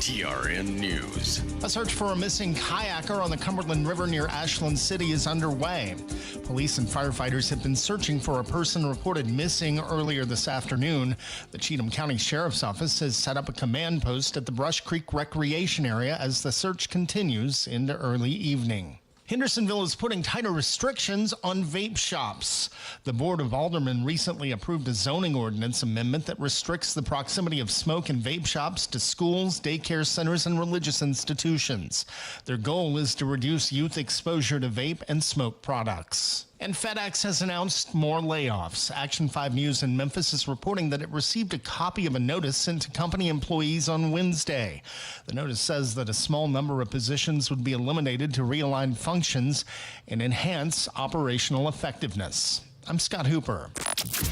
TRN News. A search for a missing kayaker on the Cumberland River near Ashland City is underway. Police and firefighters have been searching for a person reported missing earlier this afternoon. The Cheatham County Sheriff's Office has set up a command post at the Brush Creek Recreation Area as the search continues into early evening. Hendersonville is putting tighter restrictions on vape shops. The Board of Aldermen recently approved a zoning ordinance amendment that restricts the proximity of smoke and vape shops to schools, daycare centers, and religious institutions. Their goal is to reduce youth exposure to vape and smoke products. And FedEx has announced more layoffs. Action 5 News in Memphis is reporting that it received a copy of a notice sent to company employees on Wednesday. The notice says that a small number of positions would be eliminated to realign functions and enhance operational effectiveness. I'm Scott Hooper.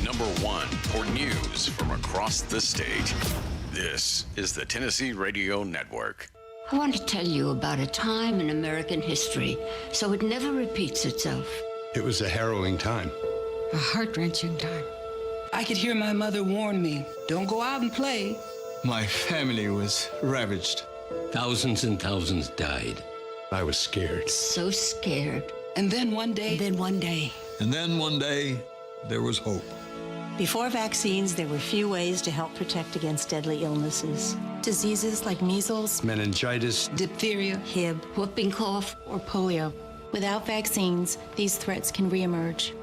Number 1 for news from across the state. This is the Tennessee Radio Network. I want to tell you about a time in American history so it never repeats itself. It was a harrowing time. A heart-wrenching time. I could hear my mother warn me, don't go out and play. My family was ravaged. Thousands and thousands died. I was scared. So scared. And then one day... And then one day, there was hope. Before vaccines, there were few ways to help protect against deadly illnesses. Diseases like measles, meningitis, diphtheria, Hib, Whooping cough, or polio. Without vaccines, these threats can reemerge.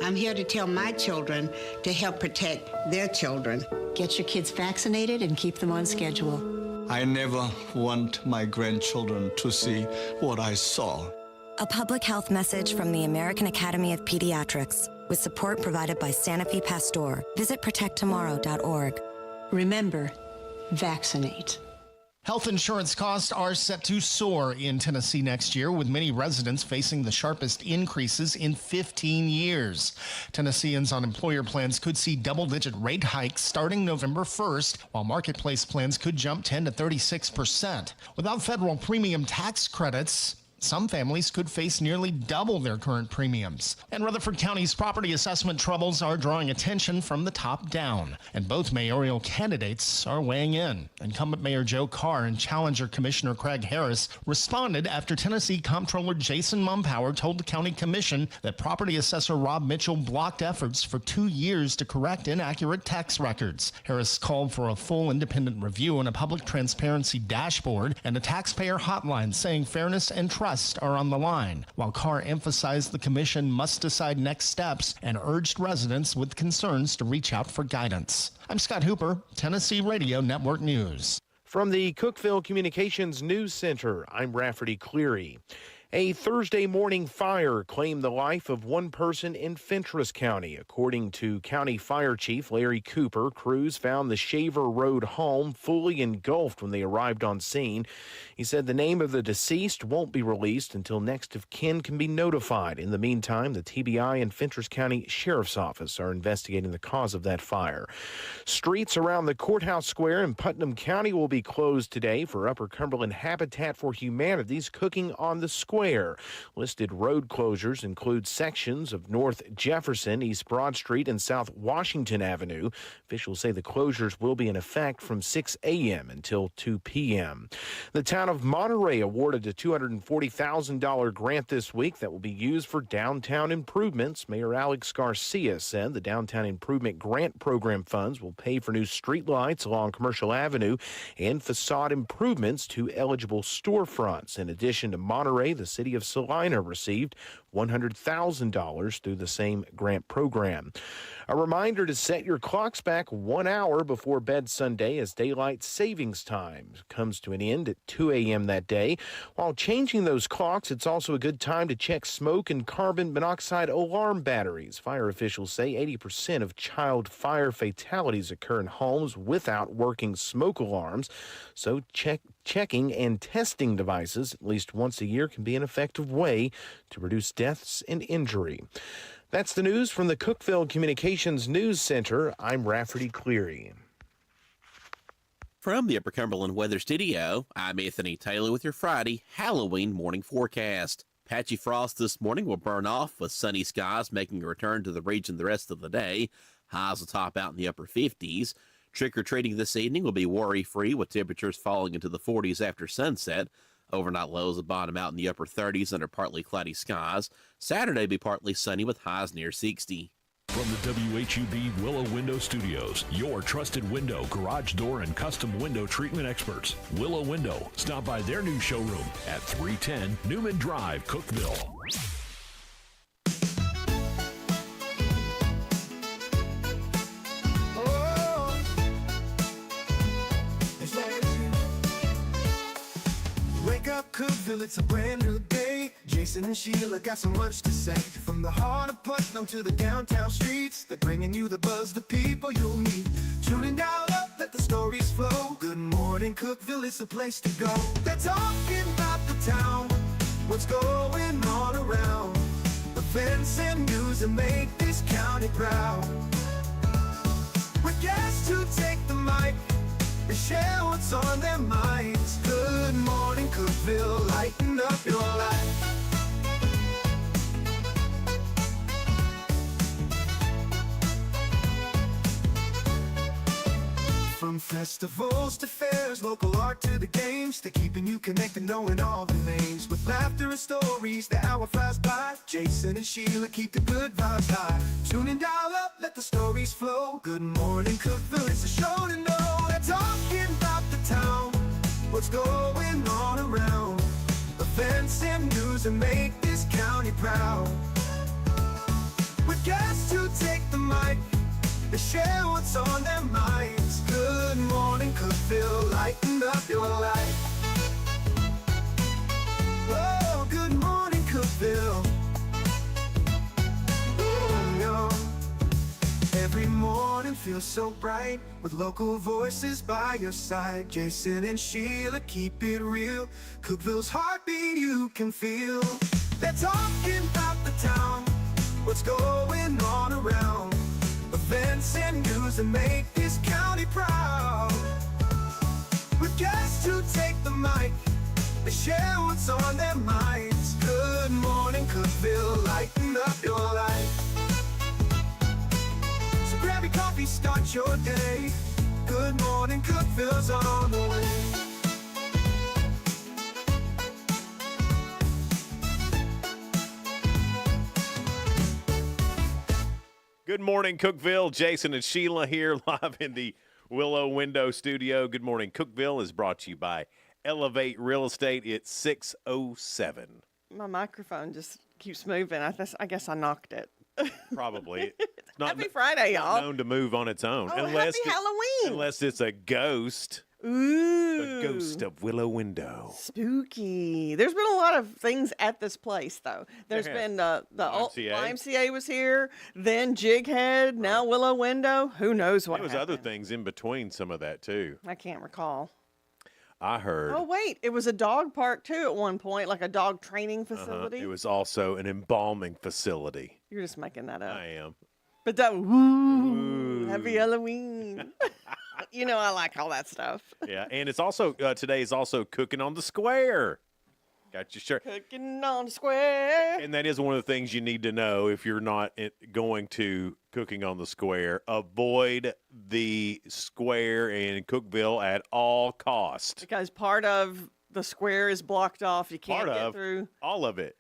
I'm here to tell my children to help protect their children. Get your kids vaccinated and keep them on schedule. I never want my grandchildren to see what I saw. A public health message from the American Academy of Pediatrics with support provided by Sanofi Pasteur. Visit protecttomorrow.org. Remember, vaccinate. Health insurance costs are set to soar in Tennessee next year, with many residents facing the sharpest increases in 15 years. Tennesseans on employer plans could see double-digit rate hikes starting November 1st, while marketplace plans could jump 10 to 36%. Without federal premium tax credits, some families could face nearly double their current premiums. And Rutherford County's property assessment troubles are drawing attention from the top down. And both mayoral candidates are weighing in. Incumbent Mayor Joe Carr and challenger Commissioner Craig Harris responded after Tennessee Comptroller Jason Mumpower told the county commission that property assessor Rob Mitchell blocked efforts for 2 years to correct inaccurate tax records. Harris called for a full independent review and a public transparency dashboard and a taxpayer hotline, saying fairness and trust are on the line, while Carr emphasized the commission must decide next steps and urged residents with concerns to reach out for guidance. I'm Scott Hooper, Tennessee Radio Network News. From the Cookeville Communications News Center, I'm Rafferty Cleary. A Thursday morning fire claimed the life of one person in Fentress County. According to County Fire Chief Larry Cooper, crews found the Shaver Road home fully engulfed when they arrived on scene. He said the name of the deceased won't be released until next of kin can be notified. In the meantime, the TBI and Fentress County Sheriff's Office are investigating the cause of that fire. Streets around the Courthouse Square in Putnam County will be closed today for Upper Cumberland Habitat for Humanity's Cooking on the Square. Listed road closures include sections of North Jefferson, East Broad Street, and South Washington Avenue. Officials say the closures will be in effect from 6 a.m. until 2 p.m. The town of Monterey awarded a $240,000 grant this week that will be used for downtown improvements. Mayor Alex Garcia said the Downtown Improvement Grant Program funds will pay for new streetlights along Commercial Avenue and facade improvements to eligible storefronts. In addition to Monterey, the city of Salina received $100,000 through the same grant program. A reminder to set your clocks back 1 hour before bed Sunday as daylight savings time comes to an end at 2 a.m. that day. While changing those clocks, it's also a good time to check smoke and carbon monoxide alarm batteries. Fire officials say 80% of child fire fatalities occur in homes without working smoke alarms, so checking and testing devices at least once a year can be an effective way to reduce deaths and injury. That's the news from the Cookeville Communications News Center. I'm Rafferty Cleary. From the Upper Cumberland Weather Studio, I'm Anthony Taylor with your Friday Halloween morning forecast. Patchy frost this morning will burn off with sunny skies making a return to the region the rest of the day. Highs will top out in the upper 50s. Trick-or-treating this evening will be worry-free with temperatures falling into the 40s after sunset. Overnight lows will bottom out in the upper 30s under partly cloudy skies. Saturday will be partly sunny with highs near 60. From the WHUB Willow Window Studios, your trusted window, garage door, and custom window treatment experts. Willow Window. Stop by their new showroom at 310 Newman Drive, Cookeville. Wake up, Cookeville, it's a brand new day. Jason and Sheila got so much to say. From the heart of Putnam to the downtown streets, they're bringing you the buzz, the people you'll meet. Tuning dial up, let the stories flow. Good morning, Cookeville, it's a place to go. They're talking about the town, what's going on around. Events and news that make this county proud. With guests who take the mic, they share what's on their minds. Good morning, Cookeville, lighten up your life. From festivals to fairs, local art to the games, they're keeping you connected, knowing all the names. With laughter and stories, the hour flies by. Jason and Sheila keep the good vibes high. Tune in, dial up, let the stories flow. Good morning, Cookeville, it's a show to know. They're talking about the town, what's going on around. Events and news that make this county proud. With guests who take the mic, they share what's on their minds. Good morning, Cookeville, lighten up your life. Oh, good morning, Cookeville. Oh, yo. Every morning feels so bright with local voices by your side. Jason and Sheila keep it real. Cookeville's heartbeat you can feel. They're talking about the town, what's going on around. Events and news that make this county proud. With guests who take the mic, they share what's on their minds. Good morning, Cookeville, lighten up your life. So grab your coffee, start your day. Good morning, Cookeville's on the way. Good morning, Cookeville. Jason and Sheila here live in the Willow Window Studio. Good morning, Cookeville is brought to you by Elevate Real Estate. It's 6:07. My microphone just keeps moving. I guess I knocked it. Probably. It's not Happy Friday, not y'all. known to move on its own. Oh, happy Halloween. Unless it's a ghost. Ooh. The ghost of Willow Window. Spooky. There's been a lot of things at this place, though. There's been the YMCA was here, then Jighead, now Willow Window. Who knows what There was happened. other things in between some of that, too. I can't recall. I heard. Oh, wait. It was a dog park, too, at one point, like a dog training facility. It was also an embalming facility. You're just making that up. I am. But that, woo, happy Halloween. You know I like all that stuff. Yeah, and it's also, today is also Cooking on the Square. Got your shirt. Cooking on the Square. And that is one of the things you need to know if you're not going to Cooking on the Square. Avoid the square in Cookeville at all costs. Because part of the square is blocked off. You can't get through. All of it.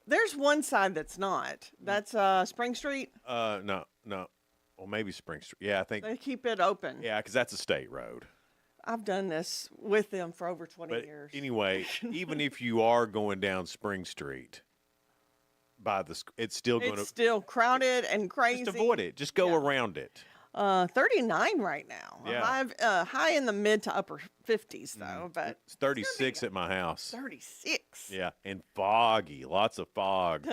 There's one side that's not. That's Spring Street. No. Well, maybe Spring Street. Yeah, I think. They keep it open. Yeah, because that's a state road. I've done this with them for over 20 But years. anyway, even if you are going down Spring Street, it's still going to. It's still crowded and crazy. Just avoid it. Just go around it. 39 right now. Yeah. High in the mid to upper 50s, though. But it's 36 at my house. 36. Yeah, and foggy. Lots of fog.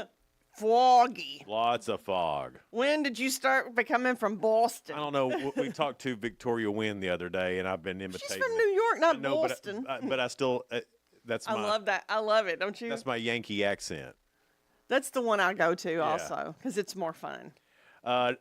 Foggy. Lots of fog. When did you start becoming from Boston? I don't know. We talked to Victoria Wynn the other day, and I've been imitating. She's from New York, not Boston. But I still, I love that. I love it, don't you? That's my Yankee accent. That's the one I go to also, because it's more fun.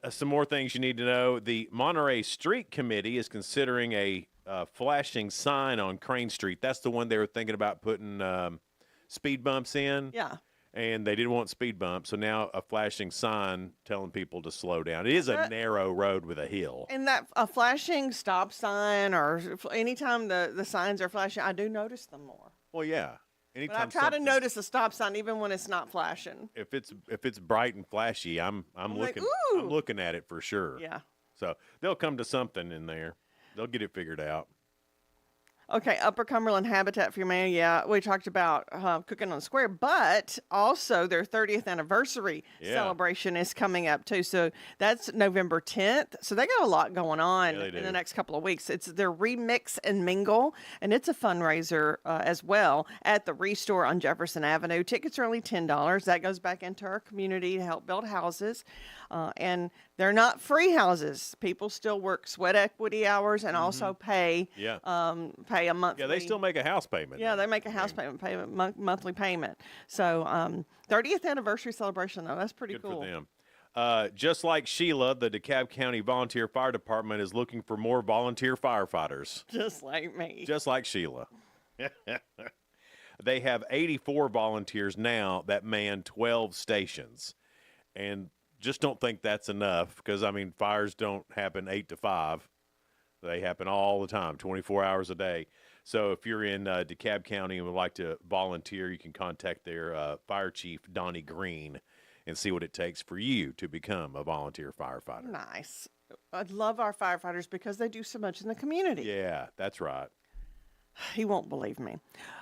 Some more things you need to know. The Monterey Street Committee is considering a flashing sign on Crane Street. That's the one they were thinking about putting speed bumps in. Yeah. and they didn't want speed bumps, so now a flashing sign telling people to slow down. It is a narrow road with a hill. And that a flashing stop sign, or anytime the signs are flashing, I do notice them more. Well, yeah. But I try to notice a stop sign even when it's not flashing. If it's bright and flashy, I'm looking. like, I'm looking at it for sure. Yeah. So they'll come to something in there. They'll get it figured out. Okay, Upper Cumberland Habitat for Humanity. Yeah, we talked about Cooking on the Square, but also their 30th anniversary celebration is coming up too. So that's November 10th. So they got a lot going on in the next couple of weeks. It's their Remix and Mingle, and it's a fundraiser as well at the Restore on Jefferson Avenue. Tickets are only $10. That goes back into our community to help build houses. And they're not free houses. People still work sweat equity hours and also pay a monthly. Yeah, they still make a house payment. Yeah, they make a house payment, pay a monthly payment. So 30th anniversary celebration, though, that's pretty cool. Good for them. Just like Sheila, the DeKalb County Volunteer Fire Department is looking for more volunteer firefighters. Just like me. Just like Sheila. They have 84 volunteers now that man 12 stations. And just don't think that's enough because, I mean, fires don't happen 8 to 5. They happen all the time, 24 hours a day. So if you're in DeKalb County and would like to volunteer, you can contact their fire chief, Donnie Green, and see what it takes for you to become a volunteer firefighter. Nice. I love our firefighters because they do so much in the community. Yeah, that's right. He won't believe me.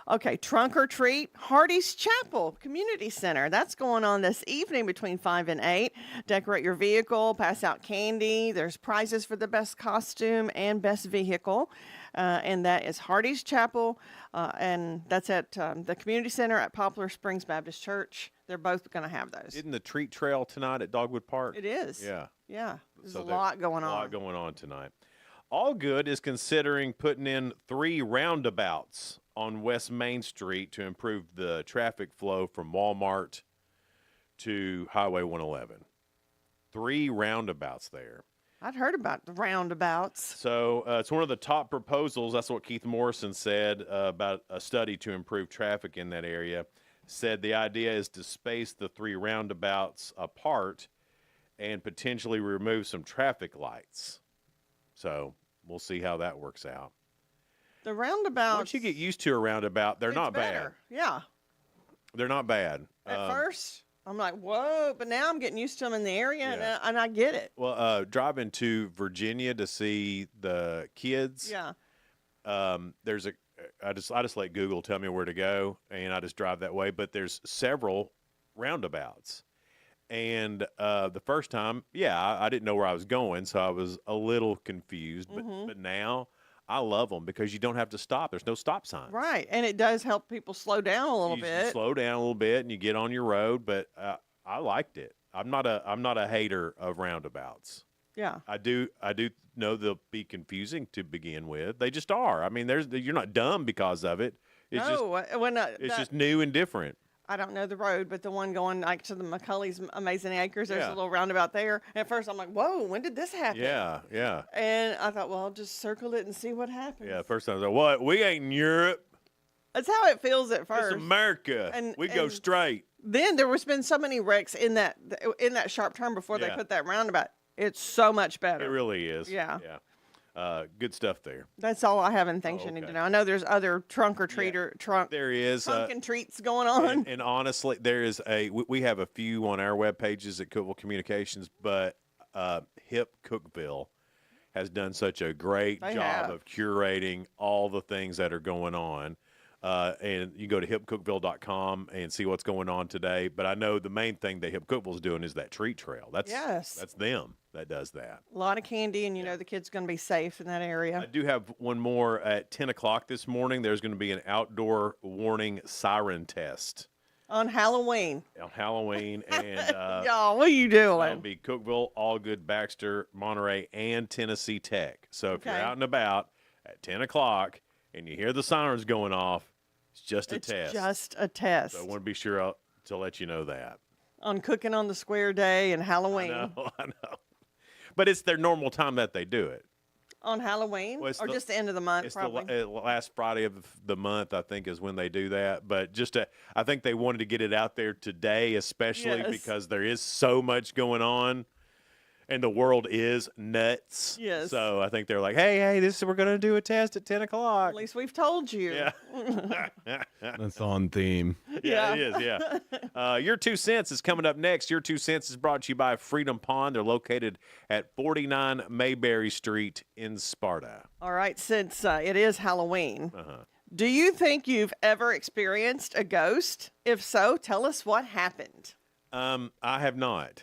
Okay, Trunk or Treat, Hardy's Chapel Community Center. That's going on this evening between 5 and 8. Decorate your vehicle, pass out candy. There's prizes for the best costume and best vehicle. And that is Hardy's Chapel, and that's at the Community Center at Poplar Springs Baptist Church. They're both going to have those. Isn't the treat trail tonight at Dogwood Park? It is. Yeah. Yeah. There's a lot going on. A lot going on tonight. All Good is considering putting in 3 roundabouts on West Main Street to improve the traffic flow from Walmart to Highway 111. 3 roundabouts there. I'd heard about the roundabouts. So it's one of the top proposals. That's what Keith Morrison said about a study to improve traffic in that area. Said the idea is to space the 3 roundabouts apart and potentially remove some traffic lights. So we'll see how that works out. The roundabouts. Once you get used to a roundabout, they're not bad. Yeah. They're not bad. At first, I'm like, whoa, but now I'm getting used to them in the area, and I get it. Well, driving to Virginia to see the kids. Yeah. There's I just let Google tell me where to go, and I just drive that way. But there's several roundabouts. And the first time, I didn't know where I was going, so I was a little confused. But now I love them because you don't have to stop. There's no stop signs. Right, and it does help people slow down a little bit. You slow down a little bit, and you get on your road. But I liked it. I'm not a hater of roundabouts. Yeah, I do know they'll be confusing to begin with. They just are. I mean, you're not dumb because of it. It's just new and different. I don't know the road, but the one going like to the McCulley's Amazing Acres, there's a little roundabout there. And at first I'm like, whoa, when did this happen? Yeah, yeah. And I thought, well, I'll just circle it and see what happens. Yeah, first time I was like, what? We ain't in Europe. That's how it feels at first. It's America. We go straight. Then there was been so many wrecks in that sharp turn before they put that roundabout. It's so much better. It really is. Yeah. Yeah. Good stuff there. That's all I have in things you need to know. I know there's other trunk or treat or trunk. There is trunk and treats going on. And honestly, there is we have a few on our web pages at Cookeville Communications, but HIP Cookeville has done such a great job of curating all the things that are going on. And you go to hipcookeville.com and see what's going on today. But I know the main thing that Hip Cookeville is doing is that treat trail. That's them that does that. A lot of candy, and you know the kid's going to be safe in that area. I do have one more at 10 o'clock this morning. There's going to be an outdoor warning siren test. On Halloween. On Halloween. And y'all, what are you doing? It'll be Cookeville, Allgood, Baxter, Monterey, and Tennessee Tech. So if you're out and about at 10 o'clock and you hear the sirens going off, it's just a test. Just a test. So I want to be sure to let you know that. On Cooking on the Square Day and Halloween. I know. But it's their normal time that they do it. On Halloween? Well, or just the end of the month, it's probably? the last Friday of the month, I think, is when they do that. But I think they wanted to get it out there today, especially because there is so much going on. And the world is nuts. Yes. So I think they're like, hey, we're going to do a test at 10 o'clock. At least we've told you. Yeah. That's on theme. Yeah, it is, yeah. Your 2 cents is coming up next. Your 2 cents is brought to you by Freedom Pond. They're located at 49 Mayberry Street in Sparta. All right, since it is Halloween, do you think you've ever experienced a ghost? If so, tell us what happened. I have not.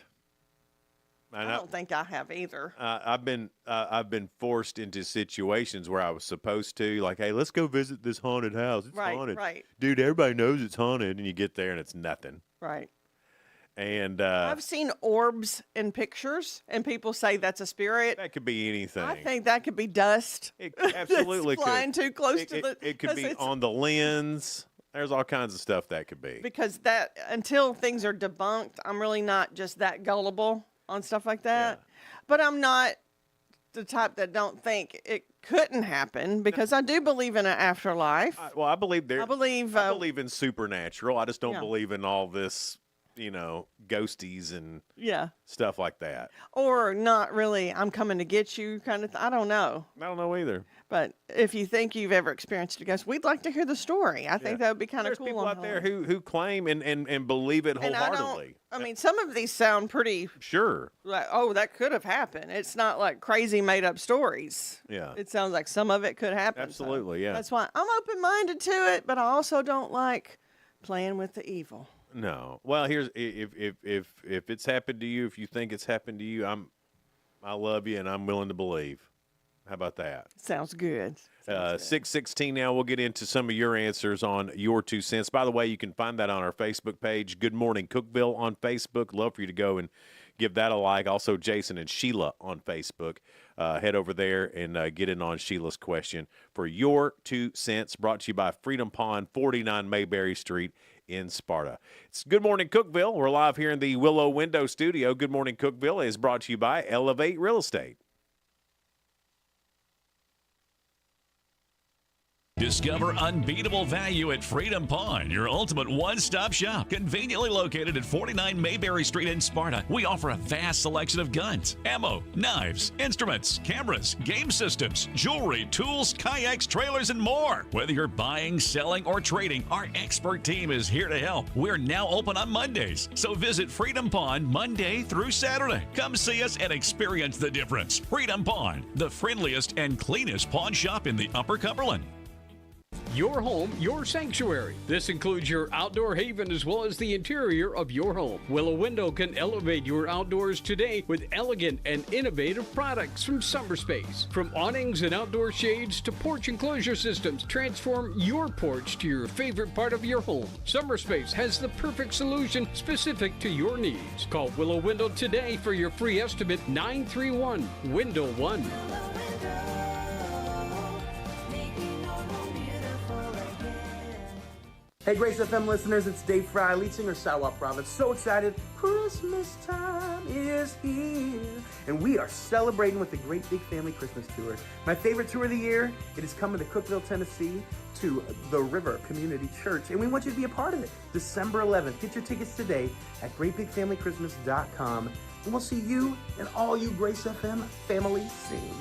I don't think I have either. I've been forced into situations where I was supposed to, like, hey, let's go visit this haunted house. It's haunted. Right. Dude, everybody knows it's haunted, and you get there and it's nothing. Right. And I've seen orbs in pictures, and people say that's a spirit. That could be anything. I think that could be dust. It absolutely that's flying too close to the. It could be on the lens. There's all kinds of stuff that could be. Because that until things are debunked, I'm really not just that gullible on stuff like that. Yeah. But I'm not the type that don't think it couldn't happen, because I do believe in an afterlife. I believe I believe in supernatural. I just don't believe in all this, ghosties and stuff like that. Or not really, I'm coming to get you kind of I don't know. I don't know either. But if you think you've ever experienced a ghost, we'd like to hear the story. I think that would be kind of cool. There's people out there who claim and believe it wholeheartedly. I mean, some of these sound pretty like, oh, that could have happened. It's not like crazy made up stories. Yeah. It sounds like some of it could happen. Absolutely, yeah. That's why I'm open-minded to it, but I also don't like playing with the evil. No. Well, here's if it's happened to you, if you think it's happened to you, I love you and I'm willing to believe. How about that? Sounds good. 6:16 now. We'll get into some of your answers on your 2 cents. By the way, you can find that on our Facebook page. Good Morning Cookeville on Facebook. Love for you to go and give that a like. Also, Jason and Sheila on Facebook. Head over there and get in on Sheila's question for your 2 cents. Brought to you by Freedom Pond, 49 Mayberry Street in Sparta. It's Good Morning Cookeville. We're live here in the Willow Window Studio. Good Morning Cookeville is brought to you by Elevate Real Estate. Discover unbeatable value at Freedom Pond, your ultimate one-stop shop. Conveniently located at 49 Mayberry Street in Sparta, we offer a vast selection of guns, ammo, knives, instruments, cameras, game systems, jewelry, tools, kayaks, trailers, and more. Whether you're buying, selling, or trading, our expert team is here to help. We're now open on Mondays, so visit Freedom Pond Monday through Saturday. Come see us and experience the difference. Freedom Pond, the friendliest and cleanest pawn shop in the Upper Cumberland. Your home, your sanctuary. This includes your outdoor haven as well as the interior of your home. Willow Window can elevate your outdoors today with elegant and innovative products from SummerSpace. From awnings and outdoor shades to porch enclosure systems, transform your porch to your favorite part of your home. SummerSpace has the perfect solution specific to your needs. Call Willow Window today for your free estimate, 931-WINDOW-1. Hey Grace FM listeners, it's Dave Fry, lead singer Sawa Province. So excited, Christmas time is here. And we are celebrating with the Great Big Family Christmas Tour. My favorite tour of the year, it is coming to Cookeville, Tennessee to the River Community Church. And we want you to be a part of it. December 11th. Get your tickets today at greatbigfamilychristmas.com. And we'll see you and all you Grace FM family soon.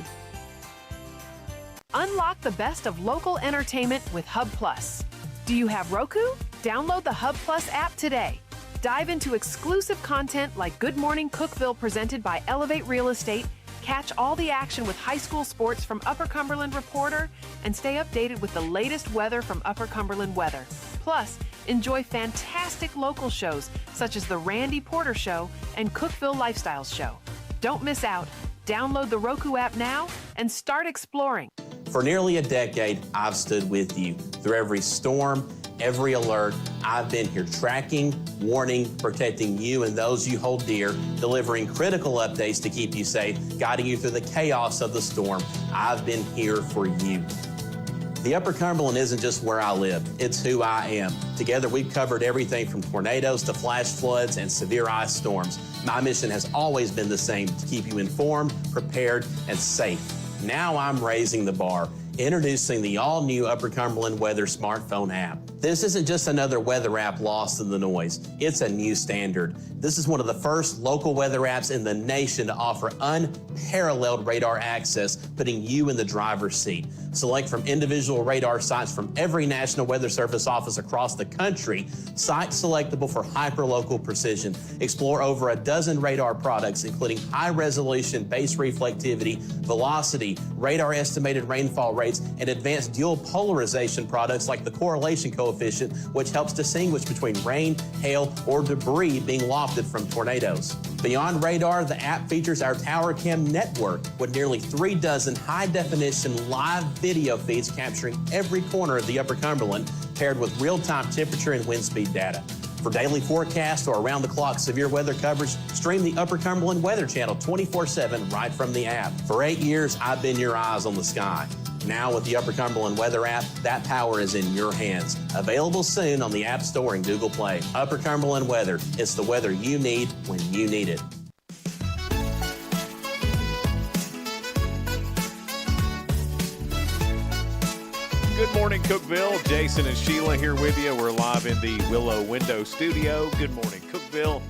Unlock the best of local entertainment with Hub Plus. Do you have Roku? Download the Hub Plus app today. Dive into exclusive content like Good Morning Cookeville presented by Elevate Real Estate, catch all the action with high school sports from Upper Cumberland Reporter, and stay updated with the latest weather from Upper Cumberland Weather. Plus, enjoy fantastic local shows such as The Randy Porter Show and Cookeville Lifestyles Show. Don't miss out. Download the Roku app now and start exploring. For nearly a decade, I've stood with you. Through every storm, every alert, I've been here tracking, warning, protecting you and those you hold dear, delivering critical updates to keep you safe, guiding you through the chaos of the storm. I've been here for you. The Upper Cumberland isn't just where I live, it's who I am. Together, we've covered everything from tornadoes to flash floods and severe ice storms. My mission has always been the same, to keep you informed, prepared, and safe. Now I'm raising the bar, introducing the all-new Upper Cumberland Weather smartphone app. This isn't just another weather app lost in the noise. It's a new standard. This is one of the first local weather apps in the nation to offer unparalleled radar access, putting you in the driver's seat. Select from individual radar sites from every National Weather Service office across the country, sites selectable for hyperlocal precision. Explore over a dozen radar products, including high-resolution base reflectivity, velocity, radar estimated rainfall rates, and advanced dual polarization products like the correlation coefficient, which helps distinguish between rain, hail, or debris being lofted from tornadoes. Beyond radar, the app features our Tower Cam network with nearly 3 dozen high-definition live video feeds capturing every corner of the Upper Cumberland, paired with real-time temperature and wind speed data. For daily forecasts or around-the-clock severe weather coverage, stream the Upper Cumberland Weather Channel 24/7 right from the app. For 8 years, I've been your eyes on the sky. Now with the Upper Cumberland Weather app, that power is in your hands. Available soon on the App Store and Google Play. Upper Cumberland Weather. It's the weather you need when you need it. Good morning, Cookeville. Jason and Sheila here with you. We're live in the Willow Window Studio. Good morning, Cookeville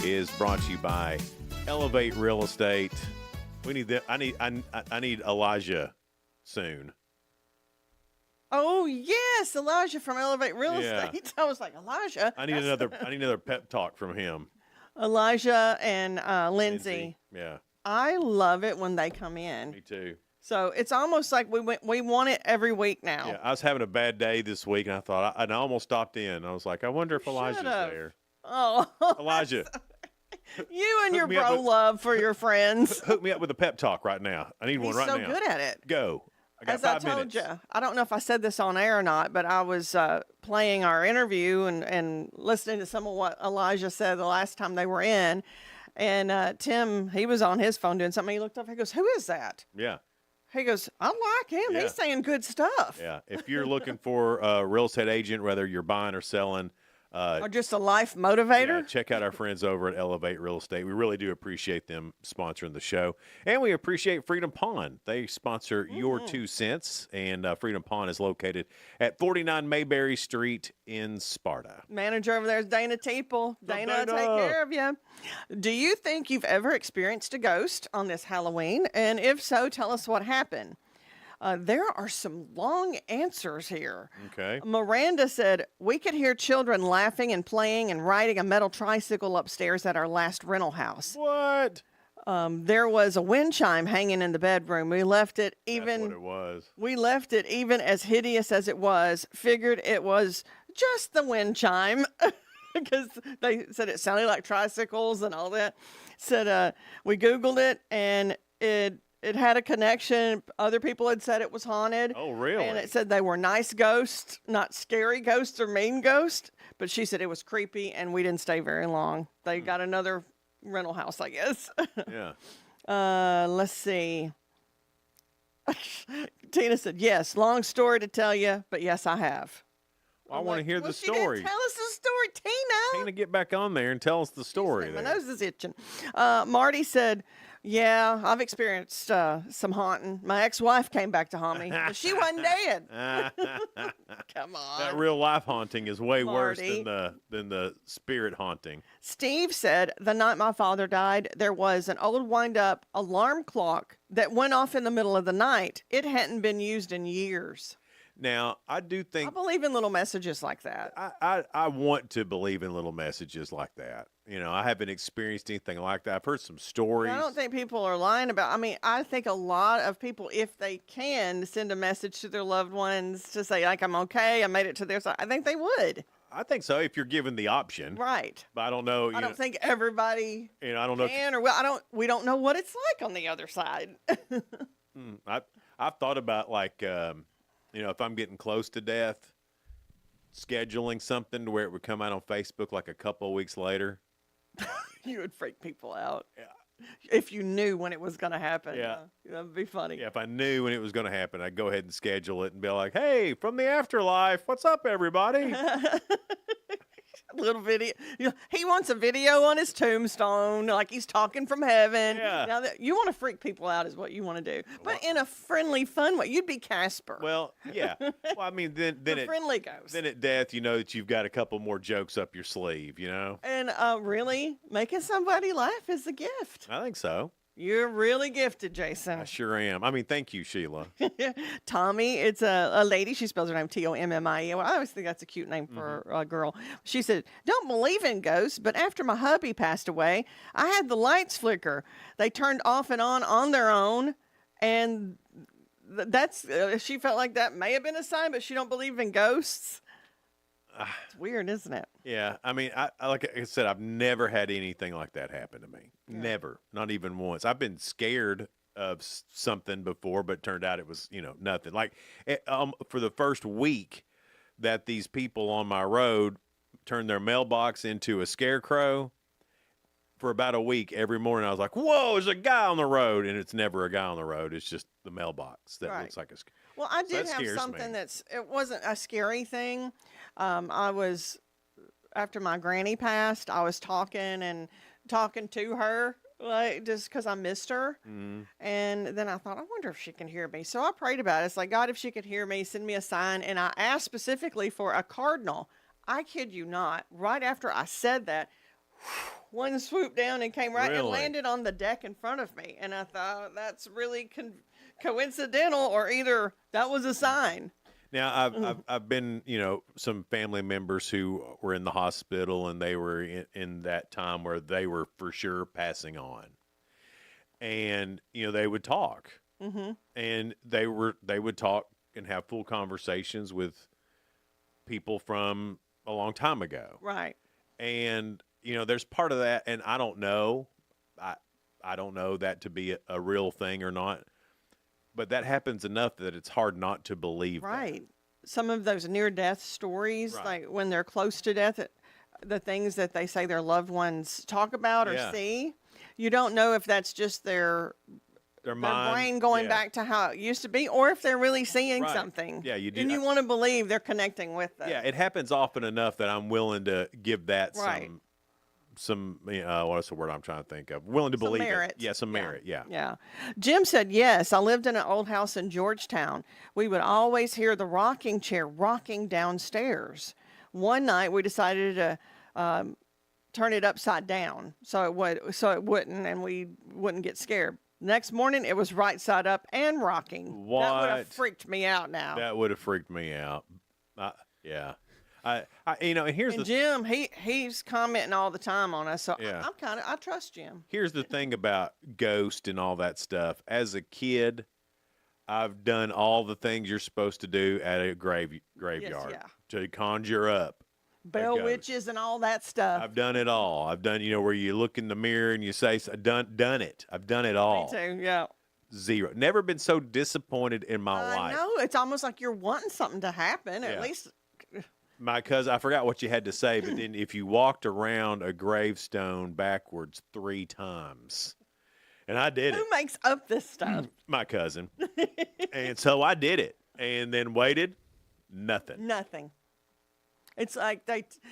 is brought to you by Elevate Real Estate. We need that. I need Elijah soon. Oh yes, Elijah from Elevate Real Estate. I was like, Elijah. I need another pep talk from him. Elijah and Lindsay. Yeah. I love it when they come in. Me too. So it's almost like we want it every week now. Yeah, I was having a bad day this week, and I thought, I almost stopped in. I was like, I wonder if Elijah's there. Oh, Elijah. You and your bro love for your friends. Hook me up with a pep talk right now. I need one right now. He's so good at it. Go. I got As 5 I told minutes. you, I don't know if I said this on air or not, but I was playing our interview and listening to some of what Elijah said the last time they were in. And Tim, he was on his phone doing something. He looked up. He goes, "Who is that?" Yeah. He goes, "I like him. Yeah. He's saying good stuff." Yeah. If you're looking for a real estate agent, whether you're buying or selling, Or just a life motivator. yeah, check out our friends over at Elevate Real Estate. We really do appreciate them sponsoring the show. And we appreciate Freedom Pond. They sponsor Your 2 Cents. And Freedom Pond is located at 49 Mayberry Street in Sparta. Manager over there is Dana Teeple. Dana will take care of you. Do you think you've ever experienced a ghost on this Halloween? And if so, tell us what happened. There are some long answers here. Okay. Miranda said, we could hear children laughing and playing and riding a metal tricycle upstairs at our last rental house. What? There was a wind chime hanging in the bedroom. We left it even. That's what it was. We left it even as hideous as it was. Figured it was just the wind chime because they said it sounded like tricycles and all that. Said we Googled it and it had a connection. Other people had said it was haunted. Oh, really? And it said they were nice ghosts, not scary ghosts or mean ghosts. But she said it was creepy, and we didn't stay very long. They got another rental house, I guess. Yeah. Let's see. Tina said, yes, long story to tell you, but yes, I have. Well, I want to hear the She didn't story. tell us the story, Tina. Tina, get back on there and tell us the story. My there. nose is itching. Marty said, yeah, I've experienced some haunting. My ex-wife came back to haunt me, but she wasn't dead. Come on. That real life haunting is way Marty. worse than the spirit haunting. Steve said, the night my father died, there was an old wind-up alarm clock that went off in the middle of the night. It hadn't been used in years. Now, I do I think believe in little messages like that. I want to believe in little messages like that. You know, I haven't experienced anything like that. I've heard some stories. I don't think people are lying about. I mean, I think a lot of people, if they can, send a message to their loved ones to say, like, I'm okay, I made it to their side. I think they would. I think so if you're given the option. Right. But I don't know. I don't think everybody I don't know. can or will. We don't know what it's like on the other side. I've thought about like, if I'm getting close to death, scheduling something to where it would come out on Facebook like a couple of weeks later. You would freak people out. Yeah. If you knew when it was going to happen. Yeah. That would be funny. Yeah, if I knew when it was going to happen, I'd go ahead and schedule it and be like, hey, from the afterlife, what's up, everybody? Little video. He wants a video on his tombstone, like he's talking from heaven. Yeah. Now that you want to freak people out is what you want to do, but in a friendly, fun way. You'd be Casper. Well, yeah. Well, I mean, then The friendly ghost. Then at death, you know that you've got a couple more jokes up your sleeve. You know. And really, making somebody laugh is a gift. I think so. You're really gifted, Jason. I sure am. I mean, thank you, Sheila. Tommy, it's a lady. She spells her name Tommie. Well, I always think that's a cute name for a girl. She said, "Don't believe in ghosts, but after my hubby passed away, I had the lights flicker. They turned off and on their own, and that's she felt like that may have been a sign, but she don't believe in ghosts." It's weird, isn't it? Yeah, I mean, I like I said, I've never had anything like that happen to me. Yeah. Never, not even once. I've been scared of something before, but it turned out it was, nothing. Like for the first week that these people on my road turned their mailbox into a scarecrow, for about a week, every morning I was like, "Whoa, there's a guy on the road," and it's never a guy on the road. It's just the mailbox that looks like a. Well, I did that have scares something me. it wasn't a scary thing. I was, after my granny passed, I was talking to her, like, just because I missed her. And then I thought, I wonder if she can hear me. So I prayed about it. It's like, God, if she could hear me, send me a sign. And I asked specifically for a cardinal. I kid you not. Right after I said that, one swooped down and came right and Really? landed on the deck in front of me. And I thought, that's really coincidental, or either that was a sign. Now, I've been, some family members who were in the hospital, and they were in that time where they were for sure passing on. And, they would talk. And they would talk and have full conversations with people from a long time ago. Right. And, there's part of that, and I don't know. I don't know that to be a real thing or not. But that happens enough that it's hard not to believe. Right. Some of those near-death stories, Right. like when they're close to death, the things that they say their loved ones talk about or Yeah. see, you don't know if that's just their mind, brain going yeah. back to how it used to be, or if they're really seeing Right. something. Yeah, you do. And you want to believe they're connecting with them. Yeah, it happens often enough that I'm willing to give that Right. some what's the word I'm trying to think of? Willing to Some believe merit. it. Yeah, some merit. Yeah. Yeah. Jim said, yes, I lived in an old house in Georgetown. We would always hear the rocking chair rocking downstairs. One night we decided to turn it upside down so it wouldn't, and we wouldn't get scared. Next morning it was right side up and rocking. That would What? have freaked me out now. That would have freaked me out. Yeah. And here's And the Jim, he's commenting all the time on us, so Yeah. I trust Jim. Here's the thing about ghost and all that stuff. As a kid, I've done all the things you're supposed to do at a graveyard yeah. to conjure up a Bell ghost. witches and all that stuff. I've done it all. I've done, where you look in the mirror and you say, done it. I've done it all. Me too, yeah. Zero. Never been so disappointed in my I life. know. It's almost like you're wanting something to happen. At Yeah. least. My cousin, I forgot what you had to say, but then if you walked around a gravestone backwards 3 times, and I did it. Who makes up this stuff? My cousin. And so I did it, and then waited, nothing. Nothing. It's like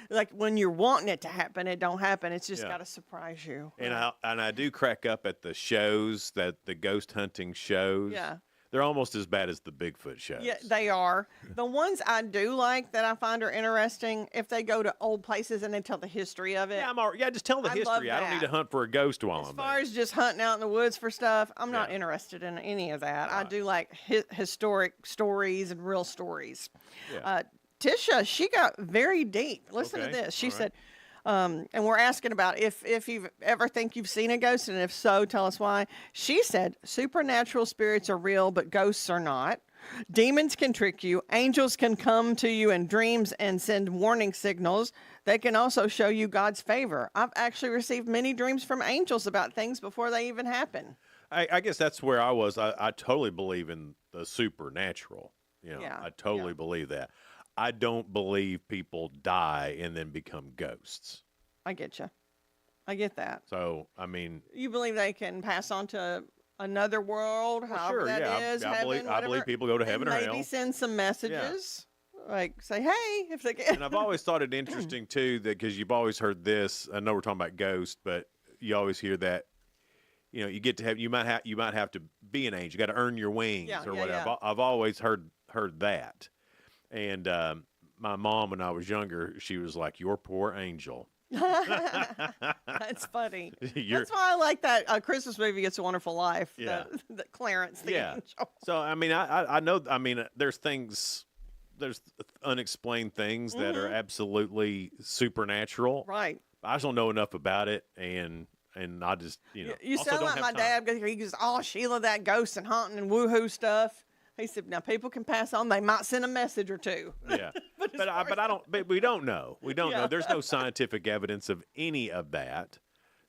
like when you're wanting it to happen, it don't happen. It's just Yeah. got to surprise you. And I do crack up at the shows, the ghost hunting shows. Yeah. They're almost as bad as the Bigfoot shows. Yeah, they are. The ones I do like that I find are interesting, if they go to old places and they tell the history of it. Yeah, just tell the I love history. I don't need to that. hunt for a ghost while As I'm far there. as just hunting out in the woods for stuff, I'm not interested in any of that. I do like historic stories and real stories. Yeah. Tisha, she got very deep. Listen to Okay, this. She all right. said, and we're asking about if you ever think you've seen a ghost, and if so, tell us why. She said, supernatural spirits are real, but ghosts are not. Demons can trick you. Angels can come to you in dreams and send warning signals. They can also show you God's favor. I've actually received many dreams from angels about things before they even happen. I guess that's where I was. I totally believe in the supernatural. Yeah, I totally believe that. I don't believe people die and then become ghosts. I get you. I get that. So, I mean, You believe they can pass on to another world, however sure, that yeah. is, I heaven, believe whatever, people go to heaven and or maybe hell. send some messages. Like, say, hey, if they can. And I've always thought it interesting, too, that because you've always heard this. I know we're talking about ghosts, but you always hear that, you know, you might have to be an angel. You got to earn your wings or whatever. Yeah. I've always heard that. And my mom, when I was younger, she was like, "Your poor angel." That's funny. That's why I like that Christmas movie, It's a Wonderful Life. Yeah. The Clarence, the angel. So, I mean, I know, I mean, there's unexplained things that are absolutely supernatural. Right. I just don't know enough about it, and I just, you know. You also sound don't like have my time. dad. He goes, oh, Sheila, that ghost and haunting and woohoo stuff. He said, now people can pass on. They might send a message or two. Yeah. but we don't know. We don't know. There's no scientific evidence of any of that.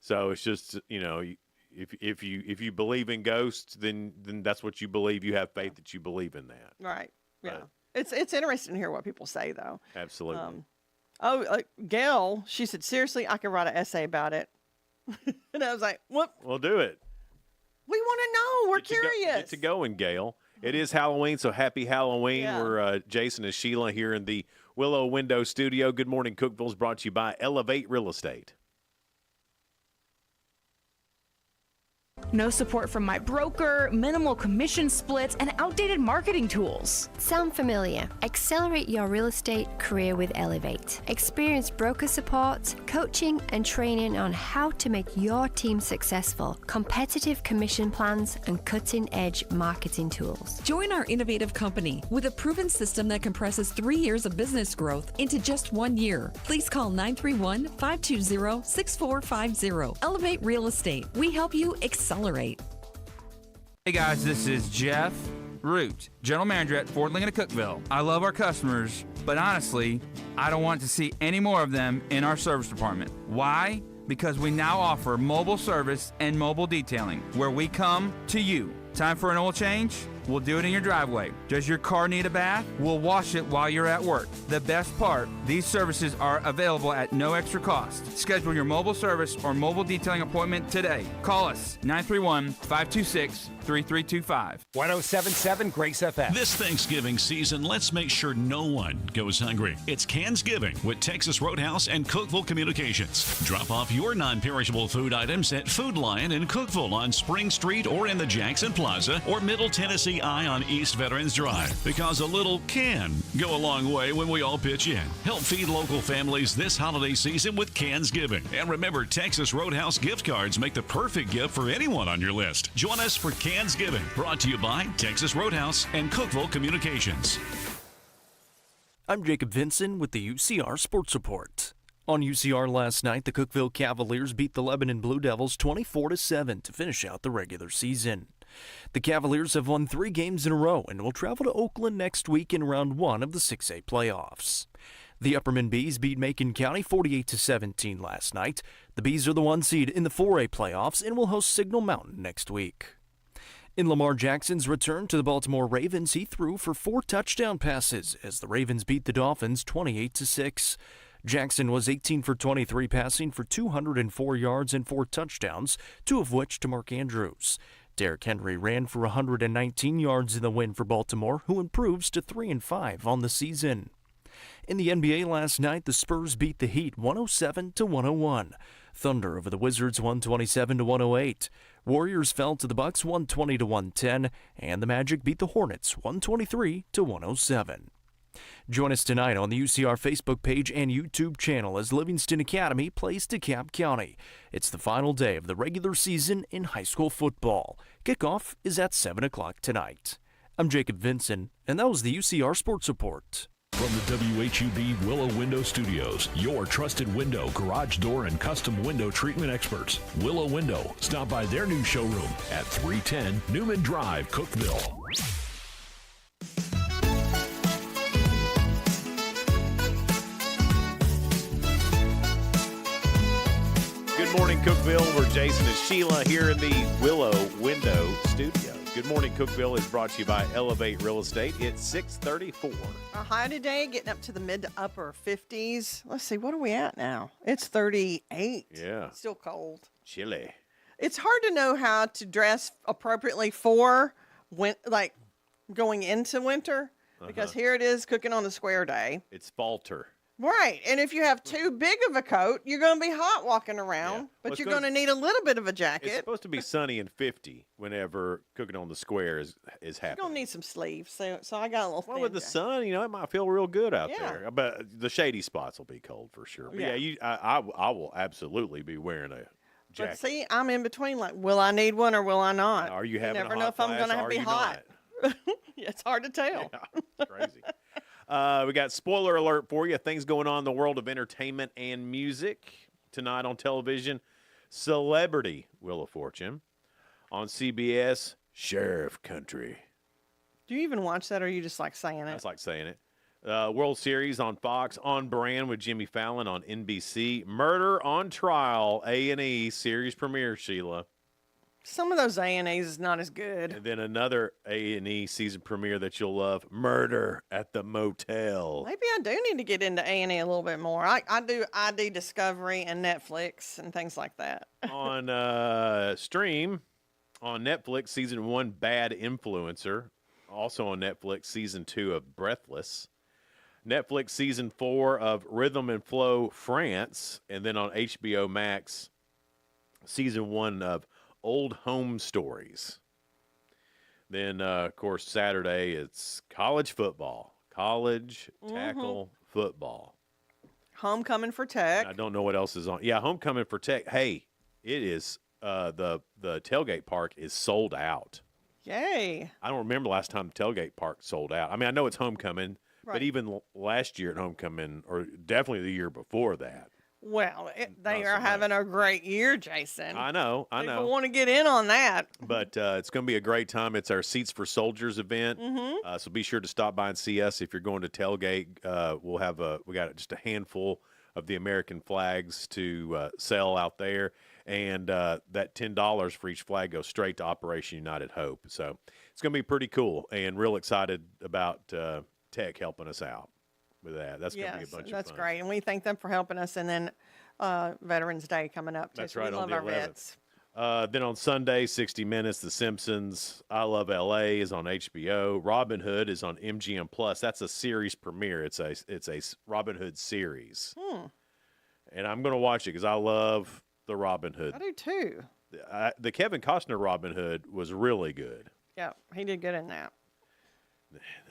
So it's just, you know, if you believe in ghosts, then that's what you believe. You have faith that you believe in that. Right. Yeah. It's interesting to hear what people say, though. Absolutely. Gail, she said, seriously, I could write an essay about it. And I was like, what? Well, do it. We want to know. We're curious. Get to going, Gail. It is Halloween, so happy Halloween. Yeah. We're Jason and Sheila here in the Willow Window Studio. Good Morning Cookeville is brought to you by Elevate Real Estate. No support from my broker, minimal commission splits, and outdated marketing tools. Sound familiar? Accelerate your real estate career with Elevate. Experience broker support, coaching, and training on how to make your team successful, competitive commission plans, and cutting-edge marketing tools. Join our innovative company with a proven system that compresses 3 years of business growth into just 1 year. Please call 931-520-6450. Elevate Real Estate. We help you accelerate. Hey guys, this is Jeff Root, General Manager at Ford Lincoln of Cookeville. I love our customers, but honestly, I don't want to see any more of them in our service department. Why? Because we now offer mobile service and mobile detailing, where we come to you. Time for an oil change? We'll do it in your driveway. Does your car need a bath? We'll wash it while you're at work. The best part, these services are available at no extra cost. Schedule your mobile service or mobile detailing appointment today. Call us 931-526-3325. 1077 Grace FM. This Thanksgiving season, let's make sure no one goes hungry. It's Cansgiving with Texas Roadhouse and Cookeville Communications. Drop off your non-perishable food items at Food Lion in Cookeville on Spring Street or in the Jackson Plaza or Middle Tennessee Eye on East Veterans Drive. Because a little can go a long way when we all pitch in. Help feed local families this holiday season with Cansgiving. And remember, Texas Roadhouse gift cards make the perfect gift for anyone on your list. Join us for Cansgiving, brought to you by Texas Roadhouse and Cookeville Communications. I'm Jacob Vinson with the UCR Sports Report. On UCR last night, the Cookeville Cavaliers beat the Lebanon Blue Devils 24-7 to finish out the regular season. The Cavaliers have won 3 games in a row and will travel to Oakland next week in round 1 of the 6A playoffs. The Upperman Bees beat Macon County 48-17 last night. The Bees are the 1 seed in the 4A playoffs and will host Signal Mountain next week. In Lamar Jackson's return to the Baltimore Ravens, he threw for 4 touchdown passes as the Ravens beat the Dolphins 28-6. Jackson was 18 for 23 passing for 204 yards and 4 touchdowns, 2 of which to Mark Andrews. Derrick Henry ran for 119 yards in the win for Baltimore, who improves to 3-5 on the season. In the NBA last night, the Spurs beat the Heat 107-101. Thunder over the Wizards 127-108. Warriors fell to the Bucks 120-110, and the Magic beat the Hornets 123-107. Join us tonight on the UCR Facebook page and YouTube channel as Livingston Academy plays DeKalb County. It's the final day of the regular season in high school football. Kickoff is at 7 o'clock tonight. I'm Jacob Vinson, and that was the UCR Sports Report. From the WHUB Willow Window Studios, your trusted window, garage door, and custom window treatment experts. Willow Window. Stop by their new showroom at 310 Newman Drive, Cookeville. Good morning, Cookeville. We're Jason and Sheila here in the Willow Window Studio. Good morning, Cookeville is brought to you by Elevate Real Estate. It's 6:34. Our high today getting up to the mid to upper 50s. Let's see, what are we at now? It's 38. Yeah. Still cold. Chilly. It's hard to know how to dress appropriately for like going into winter. Because here it is cooking on the square day. It's falter. Right. And if you have too big of a coat, you're going to be hot walking around, but Well, you're going to need a little bit of a jacket. It's supposed to be sunny and 50 whenever cooking on the square is You're happening. going to need some sleeves. So I got a little Well, thin with the jacket. sun, it might feel real good out Yeah. there. But the shady spots will be cold for sure. But Yeah. I will absolutely be wearing a jacket. But see, I'm in between. Like, will I need one or will I not? Are you having never a know hot if I'm flash going to or have to are be you hot. not? It's hard to tell. It's crazy. We got spoiler alert for you. Things going on in the world of entertainment and music tonight on television. Celebrity Wheel of Fortune on CBS. Sheriff Country. Do you even watch that, or are you just like saying it? That's like saying it. World Series on Fox. On Brand with Jimmy Fallon on NBC. Murder on Trial. A&E series premiere, Sheila. Some of those A&Es is not as good. And then another A&E season premiere that you'll love, Murder at the Motel. Maybe I do need to get into A&E a little bit more. I do ID Discovery and Netflix and things like that. On stream, on Netflix, season 1, Bad Influencer. Also on Netflix, season 2 of Breathless. Netflix, season 4 of Rhythm and Flow, France. And then on HBO Max, season 1 of Old Home Stories. Then, of course, Saturday, it's college football. College tackle football. Homecoming for Tech. I don't know what else is on. Yeah, Homecoming for Tech. Hey, it is, the tailgate park is sold out. Yay. I don't remember last time the tailgate park sold out. I mean, I know it's Homecoming, Right. but even last year at Homecoming, or definitely the year before that. Well, they are having a great year, Jason. I know. People want to get in on that. But it's going to be a great time. It's our Seats for Soldiers event. So be sure to stop by and see us if you're going to tailgate. We got just a handful of the American flags to sell out there. And that $10 for each flag goes straight to Operation United Hope. So it's going to be pretty cool, and real excited about Tech helping us out with that. That's going to be a bunch of fun. That's great. And we thank them for helping us. And then Veterans Day coming up, too. That's So right, we on love the our 11th. vets. Then on Sunday, 60 Minutes, The Simpsons, I Love L.A. is on HBO. Robin Hood is on MGM Plus. That's a series premiere. It's a Robin Hood series. And I'm going to watch it because I love the Robin Hood. I do, too. The Kevin Costner Robin Hood was really good. Yeah, he did good in that.